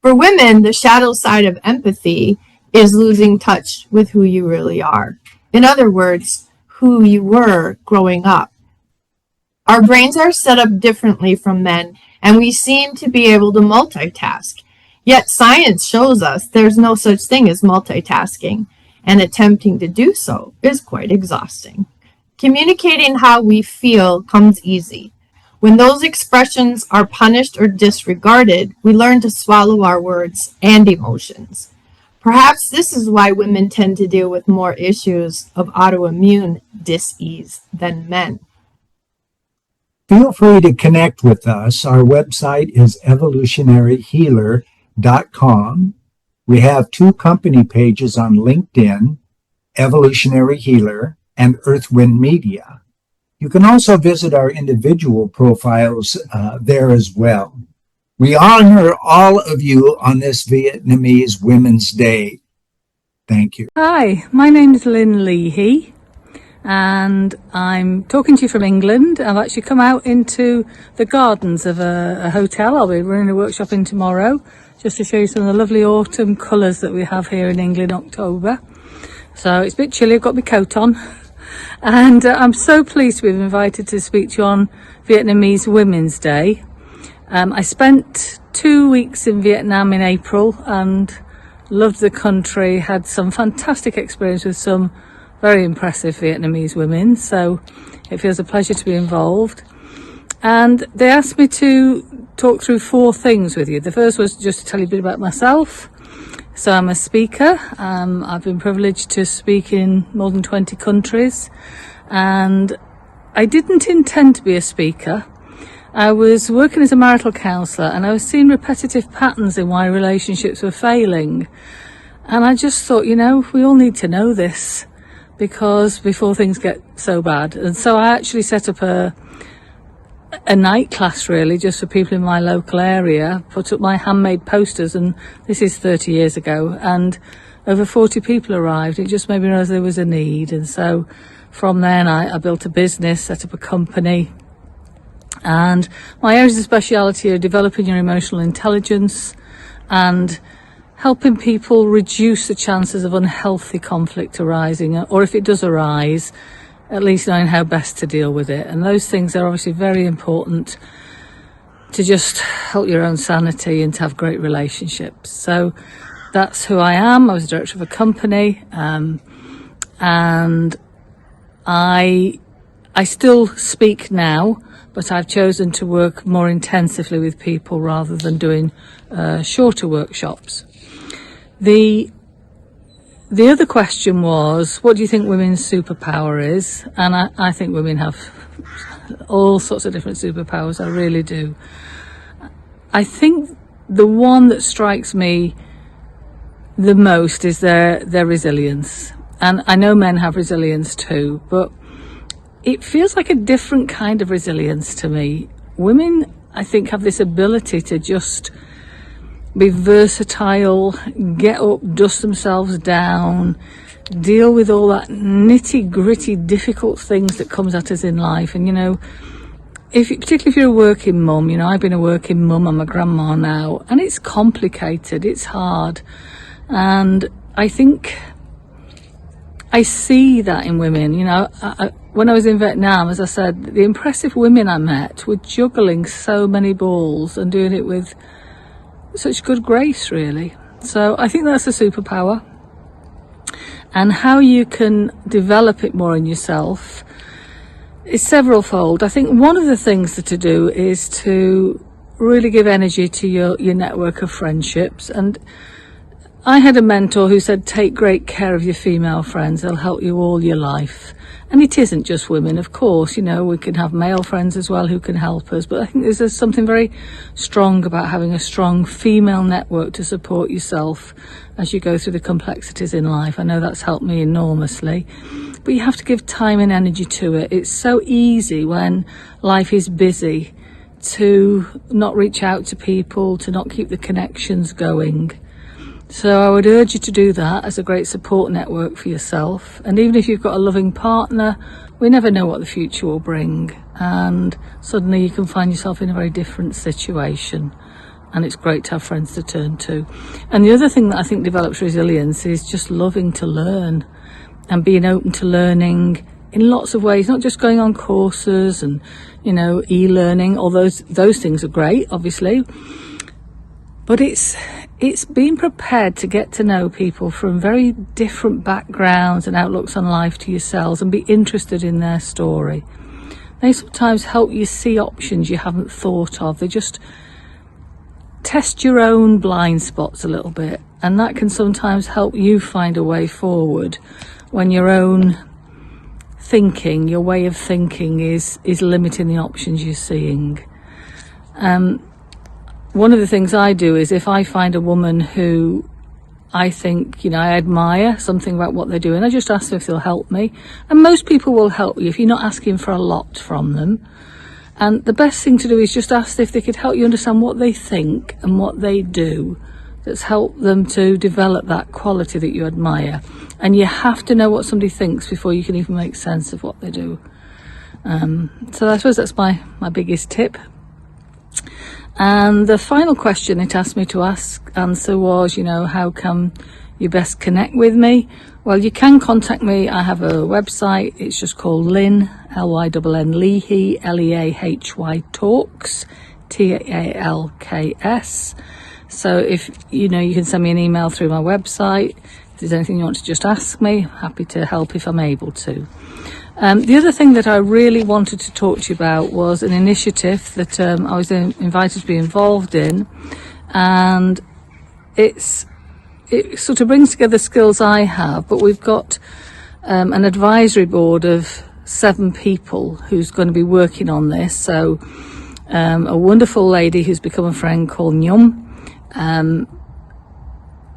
For women, the shadow side of empathy is losing touch with who you really are. In other words, who you were growing up. Our brains are set up differently from men, and we seem to be able to multitask. Yet science shows us there's no such thing as multitasking, and attempting to do so is quite exhausting. Communicating how we feel comes easy. When those expressions are punished or disregarded, we learn to swallow our words and emotions. Perhaps this is why women tend to deal with more issues of autoimmune dis-ease than men. Feel free to connect with us. Our website is evolutionaryhealer.com. We have 2 company pages on LinkedIn, Evolutionary Healer and Earth Wind Media. You can also visit our individual profiles there as well. We honor all of you on this Vietnamese Women's Day. Thank you. Hi, my name is Lynn Leahy, and I'm talking to you from England. I've actually come out into the gardens of a hotel. I'll be running a workshop in tomorrow, just to show you some of the lovely autumn colours that we have here in England in October. So it's a bit chilly, I've got my coat on. And I'm so pleased to be invited to speak to you on Vietnamese Women's Day. I spent 2 weeks in Vietnam in April and loved the country, had some fantastic experience with some very impressive Vietnamese women, so it feels a pleasure to be involved. And they asked me to talk through 4 things with you. The first was just to tell you a bit about myself. So I'm a speaker. I've been privileged to speak in more than 20 countries, and I didn't intend to be a speaker. I was working as a marital counsellor, and I was seeing repetitive patterns in why relationships were failing. And I just thought, you know, we all need to know this. because before things get so bad. And so I actually set up a night class, really, just for people in my local area, put up my handmade posters, and this is 30 years ago, and over 40 people arrived. It just made me realise there was a need. And so from then I built a business, set up a company, and my areas of speciality are developing your emotional intelligence and helping people reduce the chances of unhealthy conflict arising, or if it does arise, at least knowing how best to deal with it. And those things are obviously very important to just help your own sanity and to have great relationships. So that's who I am. I was a director of a company, and I still speak now, but I've chosen to work more intensively with people rather than doing shorter workshops. The other question was, what do you think women's superpower is? And I think women have all sorts of different superpowers. I really do. I think the one that strikes me the most is their resilience. And I know men have resilience too, but it feels like a different kind of resilience to me. Women, I think, have this ability to just be versatile, get up, dust themselves down, deal with all that nitty-gritty, difficult things that comes at us in life. And, you know, particularly if you're a working mum, you know, I've been a working mum, I'm a grandma now, and it's complicated, it's hard. And I think I see that in women. You know, when I was in Vietnam, as I said, the impressive women I met were juggling so many balls and doing it with such good grace, really. So I think that's a superpower, and how you can develop it more in yourself is severalfold. I think one of the things to do is to really give energy to your network of friendships. And I had a mentor who said, take great care of your female friends, they'll help you all your life. And it isn't just women, of course, you know, we can have male friends as well who can help us. But I think there's something very strong about having a strong female network to support yourself as you go through the complexities in life. I know that's helped me enormously. But you have to give time and energy to it. It's so easy when life is busy to not reach out to people, to not keep the connections going. So I would urge you to do that as a great support network for yourself. And even if you've got a loving partner, we never know what the future will bring. And suddenly you can find yourself in a very different situation. And it's great to have friends to turn to. And the other thing that I think develops resilience is just loving to learn and being open to learning in lots of ways, not just going on courses and, you know, e-learning, although those things are great, obviously. But it's being prepared to get to know people from very different backgrounds and outlooks on life to yourselves and be interested in their story. They sometimes help you see options you haven't thought of. They just test your own blind spots a little bit, and that can sometimes help you find a way forward when your own thinking, your way of thinking is limiting the options you're seeing. One of the things I do is if I find a woman who I think, you know, I admire something about what they're doing, I just ask them if they'll help me. And most people will help you if you're not asking for a lot from them. And the best thing to do is just ask if they could help you understand what they think and what they do that's helped them to develop that quality that you admire. And you have to know what somebody thinks before you can even make sense of what they do. So I suppose that's my biggest tip. And the final question it asked me to answer was, you know, how can you best connect with me? Well, you can contact me. I have a website. It's just called Lynn, L-Y-N-N, Leahy, L-E-A-H-Y Talks, T-A-L-K-S. So if, you know, you can send me an email through my website. If there's anything you want to just ask me, happy to help if I'm able to. The other thing that I really wanted to talk to you about was an initiative that I was invited to be involved in, and it sort of brings together skills I have, but we've got an advisory board of 7 people who's going to be working on this. So a wonderful lady who's become a friend called Nyum,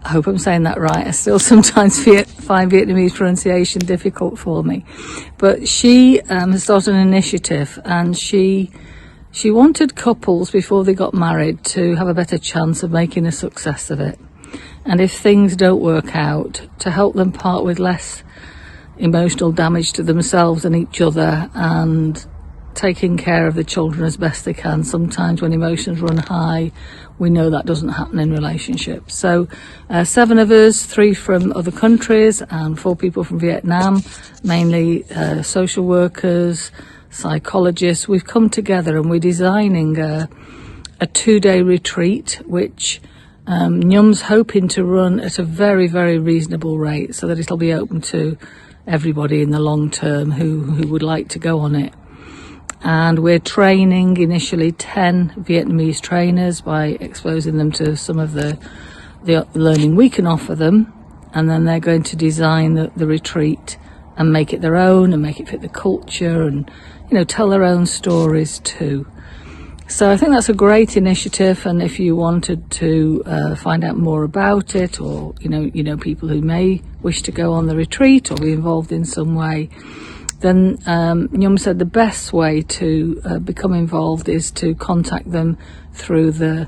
I hope I'm saying that right. I still sometimes find Vietnamese pronunciation difficult for me. But she has started an initiative, and she wanted couples before they got married to have a better chance of making a success of it. And if things don't work out, to help them part with less emotional damage to themselves and each other, and taking care of the children as best they can. Sometimes when emotions run high, we know that doesn't happen in relationships. So 7 of us, 3 from other countries and 4 people from Vietnam, mainly social workers, psychologists. We've come together and we're designing a 2-day retreat, which NEWNESS hoping to run at a very, very reasonable rate, so that it'll be open to everybody in the long term who would like to go on it. And we're training initially 10 Vietnamese trainers by exposing them to some of the learning we can offer them, and then they're going to design the retreat and make it their own and make it fit the culture, and tell their own stories too. So I think that's a great initiative, and if you wanted to find out more about it, or people who may wish to go on the retreat or be involved in some way, then Nyum said the best way to become involved is to contact them through the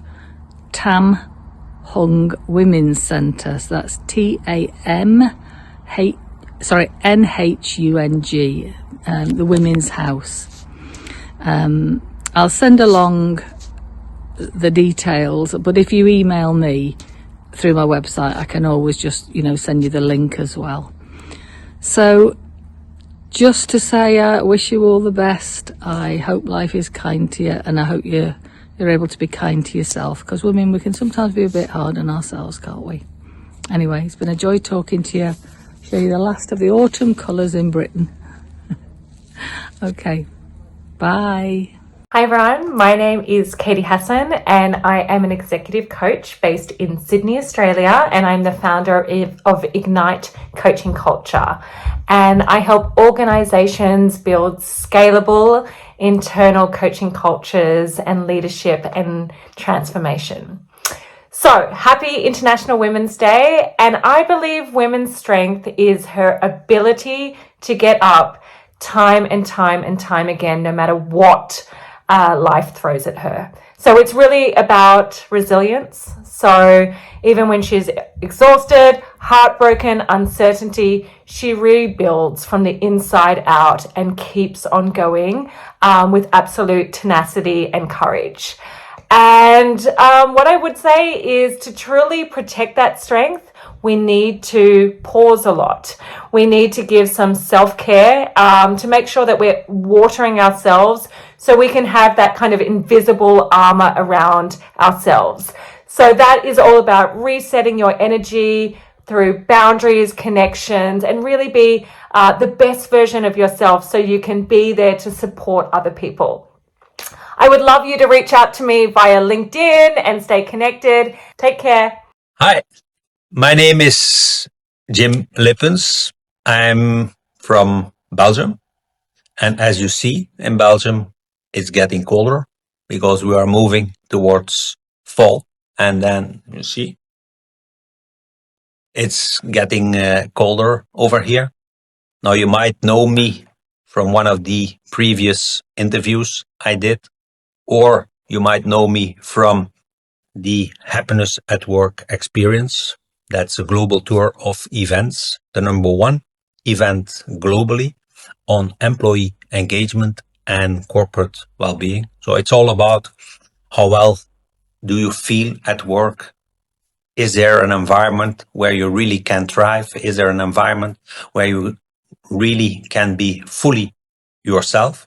Tam Hung Women's Centre. So that's NHUNG, the Women's House. I'll send along the details, but if you email me through my website, I can always just send you the link as well. So just to say, I wish you all the best. I hope life is kind to you, and I hope you're able to be kind to yourself, because women, we can sometimes be a bit hard on ourselves, can't we? Anyway, it's been a joy talking to you. Show you the last of the autumn colours in Britain. Okay, bye. Hi everyone, my name is Katie Hassan and I am an executive coach based in Sydney, Australia, and I'm the founder of Ignite Coaching Culture. And I help organizations build scalable internal coaching cultures and leadership and transformation. So happy International Women's Day, and I believe women's strength is her ability to get up time and time and time again, no matter what life throws at her. So it's really about resilience. So even when she's exhausted, heartbroken, uncertainty, she rebuilds from the inside out and keeps on going with absolute tenacity and courage. And what I would say is, to truly protect that strength, we need to pause a lot. We need to give some self-care to make sure that we're watering ourselves so we can have that kind of invisible armor around ourselves. So that is all about resetting your energy through boundaries, connections, and really be the best version of yourself so you can be there to support other people. I would love you to reach out to me via LinkedIn and stay connected. Take care. Hi, my name is Jim Lippens. I'm from Belgium. And as you see, in Belgium, it's getting colder because we are moving towards fall. And then you see, it's getting colder over here. Now you might know me from one of the previous interviews I did, or you might know me from the Happiness at Work experience. That's a global tour of events, the #1 event globally on employee engagement and corporate well-being. So it's all about how well do you feel at work? Is there an environment where you really can thrive? Is there an environment where you really can be fully yourself?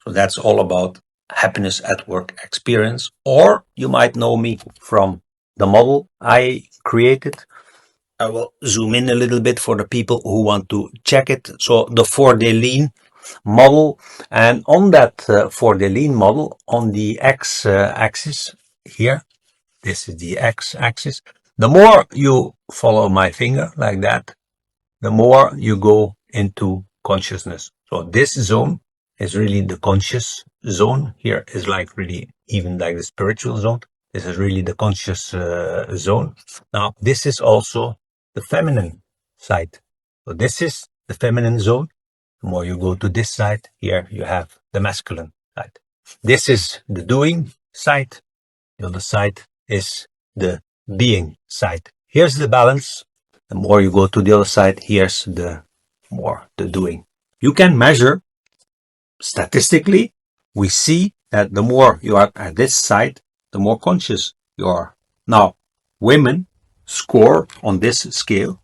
So that's all about Happiness at Work experience. Or you might know me from the model I created. I will zoom in a little bit for the people who want to check it. So the 4-day lean model, and on that 4-day lean model, on the x-axis here, this is the x-axis. The more you follow my finger like that, the more you go into consciousness. So this zone is really the conscious zone. Here is like really even like the spiritual zone. This is really the conscious zone. Now, this is also the feminine side. So this is the feminine zone. The more you go to this side, here you have the masculine side. This is the doing side. The other side is the being side. Here's the balance. The more you go to the other side, here's the more the doing. You can measure statistically. We see that the more you are at this side, the more conscious you are. Now, women score on this scale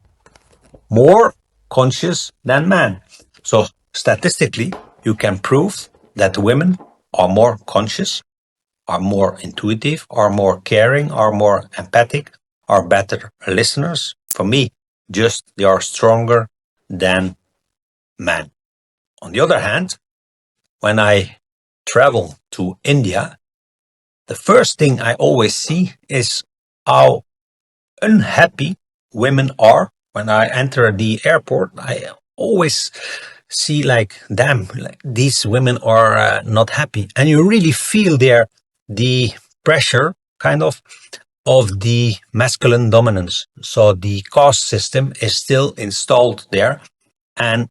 more conscious than men. So statistically, you can prove that women are more conscious, are more intuitive, are more caring, are more empathic, are better listeners. For me, just they are stronger than men. On the other hand, when I travel to India, the first thing I always see is how unhappy women are. When I enter the airport, I always see like, damn, like, these women are not happy. And you really feel there the pressure kind of the masculine dominance. So the caste system is still installed there, and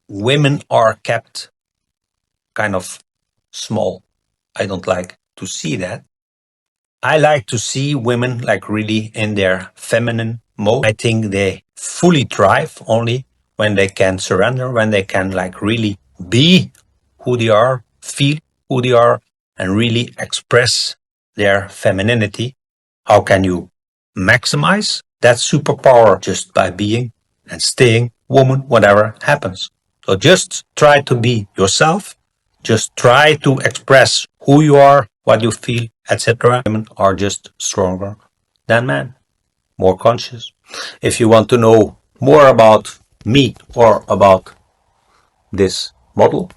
women are kept kind of small. I don't like to see that. I like to see women like really in their feminine mode. I think they fully thrive only when they can surrender, when they can like really be who they are, feel who they are, and really express their femininity. How can you maximize that superpower? Just by being and staying woman, whatever happens. So just try to be yourself. Just try to express who you are, what you feel, etc. Women are just stronger than men, more conscious. If you want to know more about me or about this model,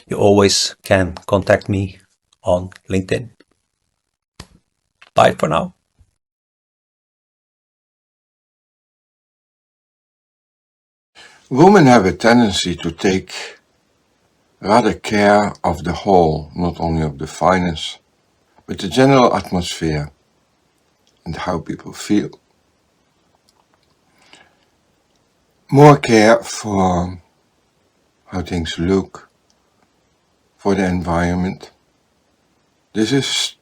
you always can contact me on LinkedIn. Bye for now. Women have a tendency to take rather care of the whole, not only of the finance, but the general atmosphere and how people feel. More care for how things look, for the environment. This is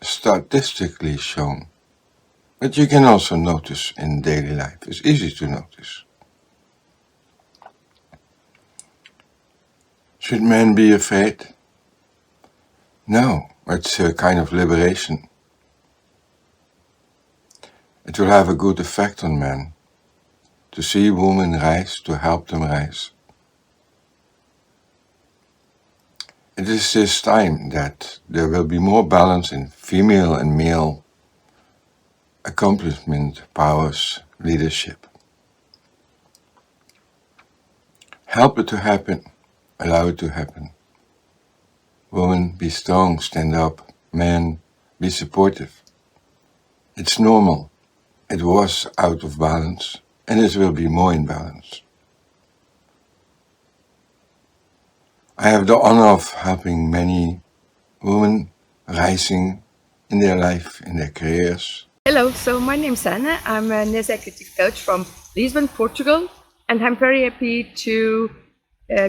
statistically shown, but you can also notice in daily life. It's easy to notice. Should men be afraid? No, it's a kind of liberation. It will have a good effect on men to see women rise, to help them rise. It is this time that there will be more balance in female and male accomplishment, powers, leadership. Help it to happen, allow it to happen. Women, be strong, stand up. Men, be supportive. It's normal. It was out of balance, and it will be more in balance. I have the honor of helping many women rising in their life, in their careers. Hello, so my name is Anna. I'm an executive coach from Lisbon, Portugal, and I'm very happy to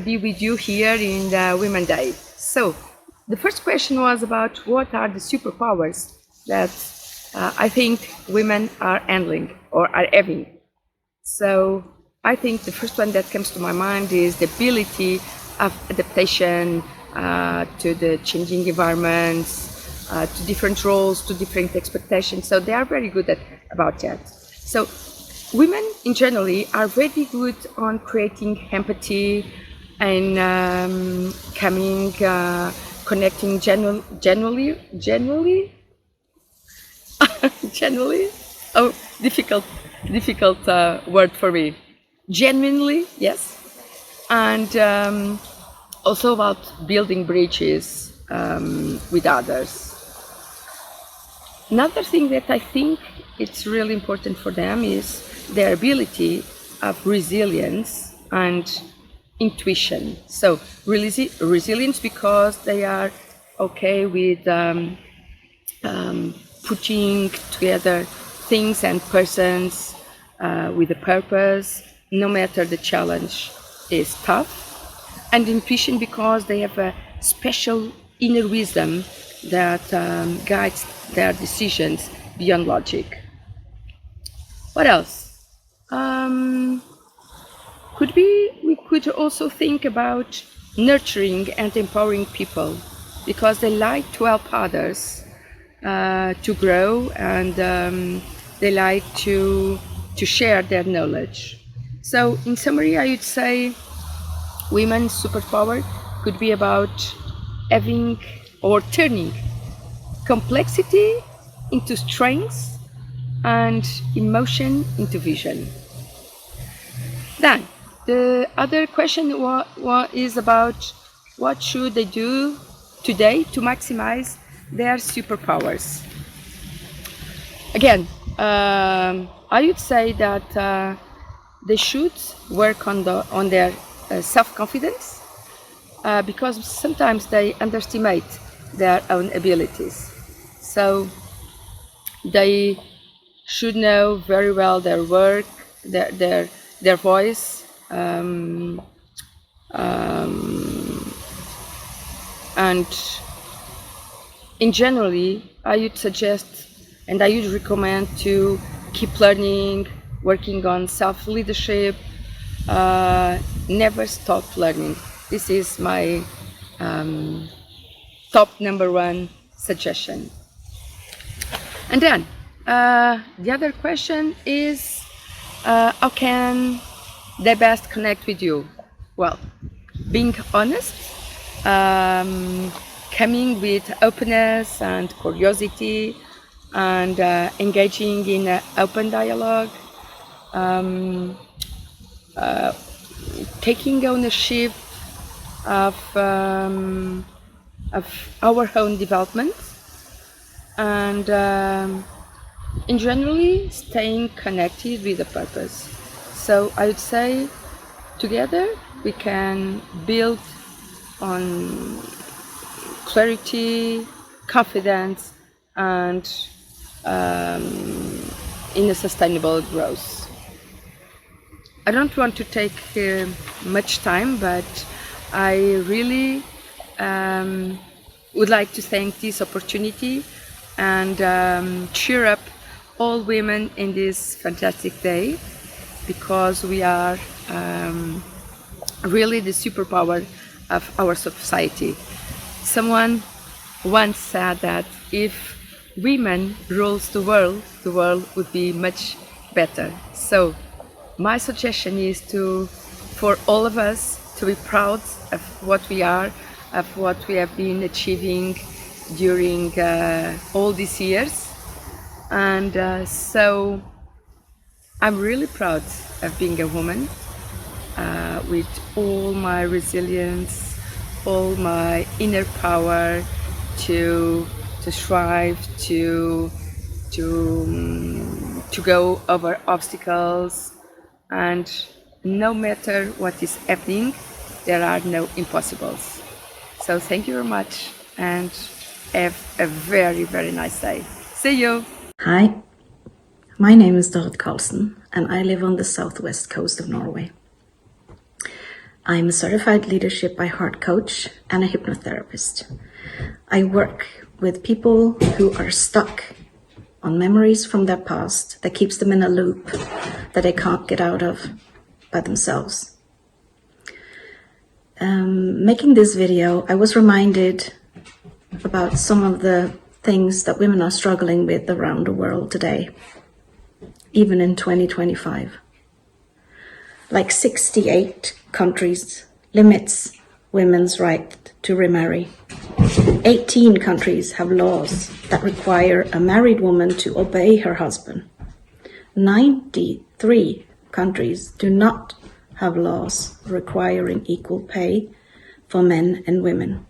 be with you here in the Women's Day. So, the first question was about what are the superpowers that I think women are handling or are having. So, I think the first one that comes to my mind is the ability of adaptation to the changing environments, to different roles, to different expectations. So they are very good about that. So women in generally are very good on creating empathy and connecting genuinely. Oh, difficult word for me. Genuinely, yes. And also about building bridges with others. Another thing that I think it's really important for them is their ability of resilience and intuition. So resilience because they are okay with putting together things and persons with a purpose, no matter the challenge is tough. And intuition because they have a special inner wisdom that guides their decisions beyond logic. What else? We could also think about nurturing and empowering people because they like to help others to grow, and they like to share their knowledge. So in summary, I would say women's superpower could be about having or turning complexity into strength and emotion into vision. Then the other question is about what should they do today to maximize their superpowers. Again, I would say that they should work on their self-confidence because sometimes they underestimate their own abilities. So they should know very well their work, their voice, and in generally, I would suggest and I would recommend to keep learning, working on self-leadership, never stop learning. This is my top #1 suggestion. And then the other question is, how can they best connect with you? Well, being honest, coming with openness and curiosity, and engaging in an open dialogue, taking ownership of our own development, and in generally staying connected with the purpose. So I would say together we can build on clarity, confidence, and in a sustainable growth. I don't want to take much time, but I really would like to thank this opportunity and cheer up all women in this fantastic day, because we are really the superpower of our society. Someone once said that if women rules the world would be much better. So my suggestion is for all of us to be proud of what we are, of what we have been achieving during all these years. And so I'm really proud of being a woman, with all my resilience, all my inner power to strive, to go over obstacles, and no matter what is happening, there are no impossibles. So thank you very much, and have a very, very nice day. See you. Hi, my name is Dorrit Carlsen, and I live on the southwest coast of Norway. I'm a certified leadership by heart coach and a hypnotherapist. I work with people who are stuck on memories from their past that keeps them in a loop that they can't get out of by themselves. Making this video, I was reminded about some of the things that women are struggling with around the world today, even in 2025. Like 68 countries limits women's right to remarry. 18 countries have laws that require a married woman to obey her husband. 93 countries do not have laws requiring equal pay for men and women.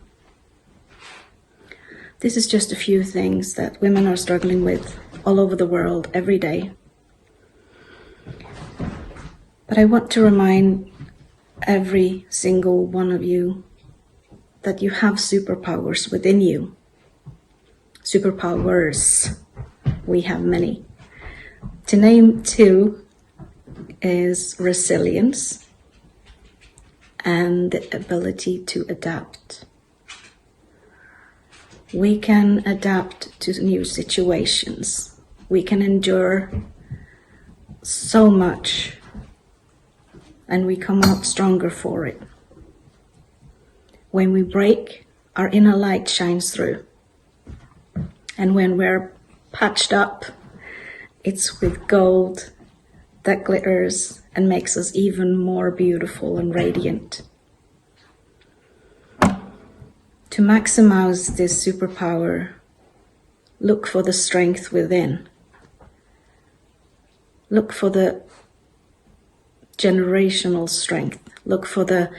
This is just a few things that women are struggling with all over the world every day. But I want to remind every single one of you that you have superpowers within you. Superpowers. We have many. To name two is resilience and the ability to adapt. We can adapt to new situations. We can endure so much, and we come out stronger for it. When we break, our inner light shines through. And when we're patched up, it's with gold that glitters and makes us even more beautiful and radiant. To maximize this superpower, look for the strength within. Look for the generational strength. Look for the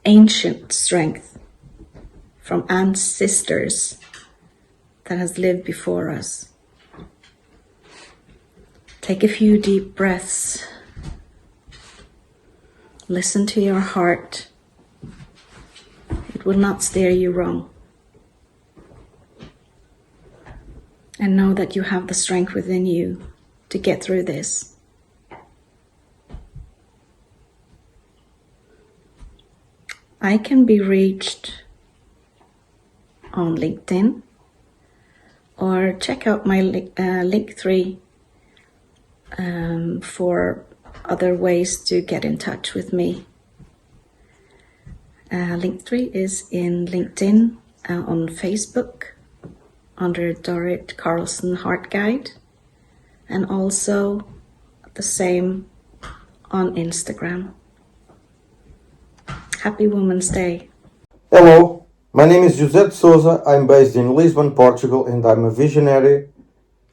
ancient strength from ancestors that has lived before us. Take a few deep breaths. Listen to your heart. It will not steer you wrong. And know that you have the strength within you to get through this. I can be reached on LinkedIn, or check out my Linktree for other ways to get in touch with me. Linktree is in LinkedIn, on Facebook under Dorrit Carlson Heart Guide, and also the same on Instagram. Happy Women's Day. Hello, my name is José de Souza. I'm based in Lisbon, Portugal, and I'm a visionary,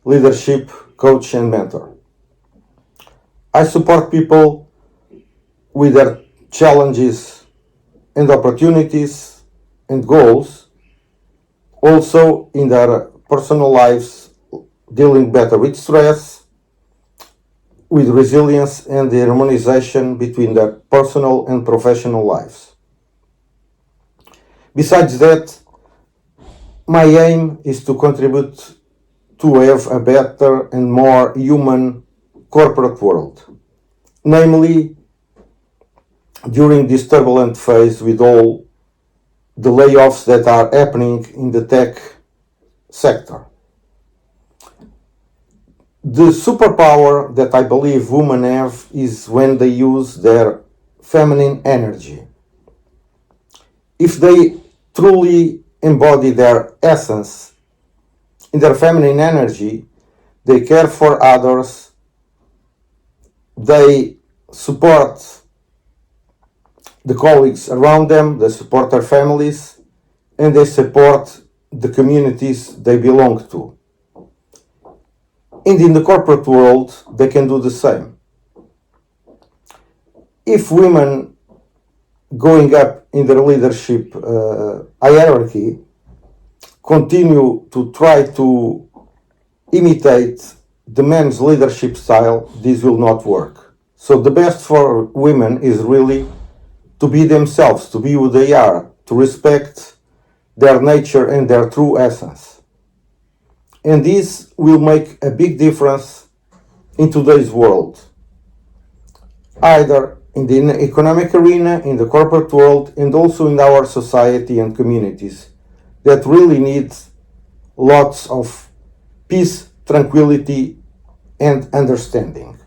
leadership coach and mentor. I support people with their challenges and opportunities and goals, also in their personal lives, dealing better with stress, with resilience, and the harmonization between their personal and professional lives. Besides that, my aim is to contribute to have a better and more human corporate world, namely during this turbulent phase with all the layoffs that are happening in the tech sector. The superpower that I believe women have is when they use their feminine energy. If they truly embody their essence in their feminine energy, they care for others, they support the colleagues around them, they support their families, and they support the communities they belong to. And in the corporate world, they can do the same. If women going up in their leadership hierarchy continue to try to imitate the men's leadership style, this will not work. So the best for women is really to be themselves, to be who they are, to respect their nature and their true essence. And this will make a big difference in today's world, either in the economic arena, in the corporate world, and also in our society and communities that really need lots of peace, tranquility, and understanding.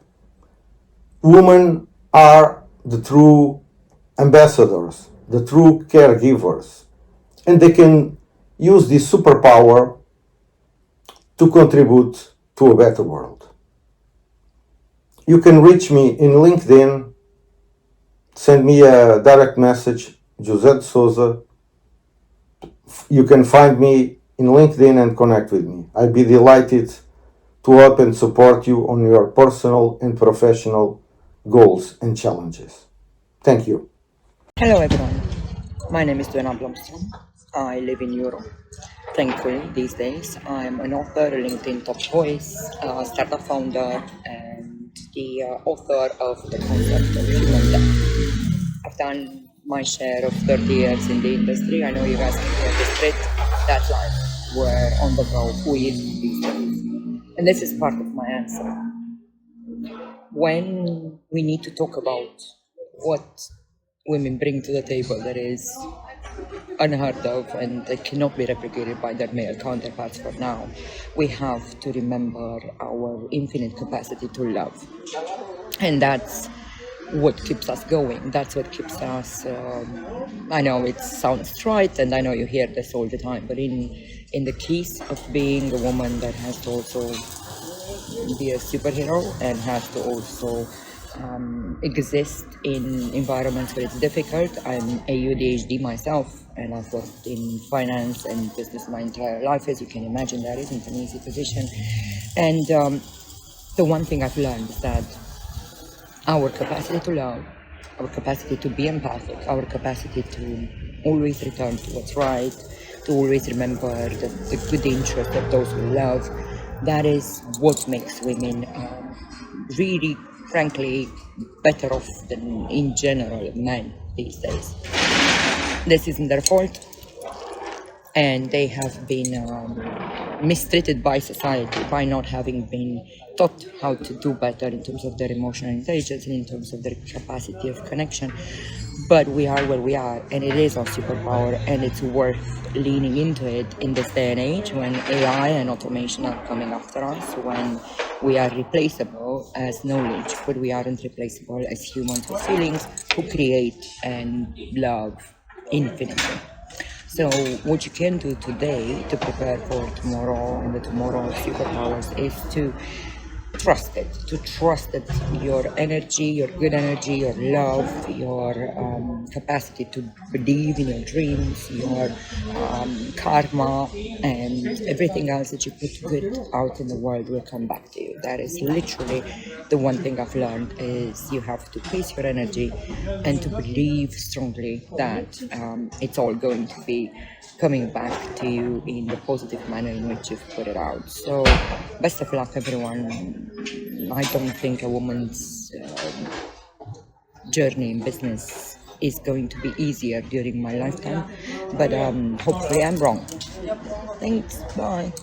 Women are the true ambassadors, the true caregivers, and they can use this superpower to contribute to a better world. You can reach me in LinkedIn, send me a direct message, José de Souza. You can find me in LinkedIn and connect with me. I'd be delighted to help and support you on your personal and professional goals and challenges. Thank you. Hello everyone, my name is Duena Blomström. I live in Europe. Thankfully, these days, I'm an author, a LinkedIn top voice, a startup founder, and the author of the concept of human debt. I've done my share of 30 years in the industry. I know you guys can hear the street. That's life. We're on the go with these days. And this is part of my answer. When we need to talk about what women bring to the table that is unheard of and that cannot be replicated by their male counterparts for now, we have to remember our infinite capacity to love. And that's what keeps us going. That's what keeps us, I know it sounds trite and I know you hear this all the time, but in the case of being a woman that has to also be a superhero and has to also exist in environments where it's difficult. I'm AUDHD myself, and I've worked in finance and business my entire life. As you can imagine, that isn't an easy position. And the one thing I've learned is that our capacity to love, our capacity to be empathic, our capacity to always return to what's right, to always remember the good interest of those we love, that is what makes women really, frankly, better off than in general men these days. This isn't their fault, and they have been mistreated by society by not having been taught how to do better in terms of their emotional intelligence and in terms of their capacity of connection. But we are where we are, and it is our superpower, and it's worth leaning into it in this day and age when AI and automation are coming after us, when we are replaceable as knowledge, but we aren't replaceable as humans with feelings who create and love infinitely. So what you can do today to prepare for tomorrow and the tomorrow of superpowers is to trust that your energy, your good energy, your love, your capacity to believe in your dreams, your karma, and everything else that you put good out in the world will come back to you. That is literally the one thing I've learned, is you have to pace your energy and to believe strongly that it's all going to be coming back to you in the positive manner in which you've put it out. So best of luck, everyone. I don't think a woman's journey in business is going to be easier during my lifetime, but hopefully I'm wrong. Thanks, bye.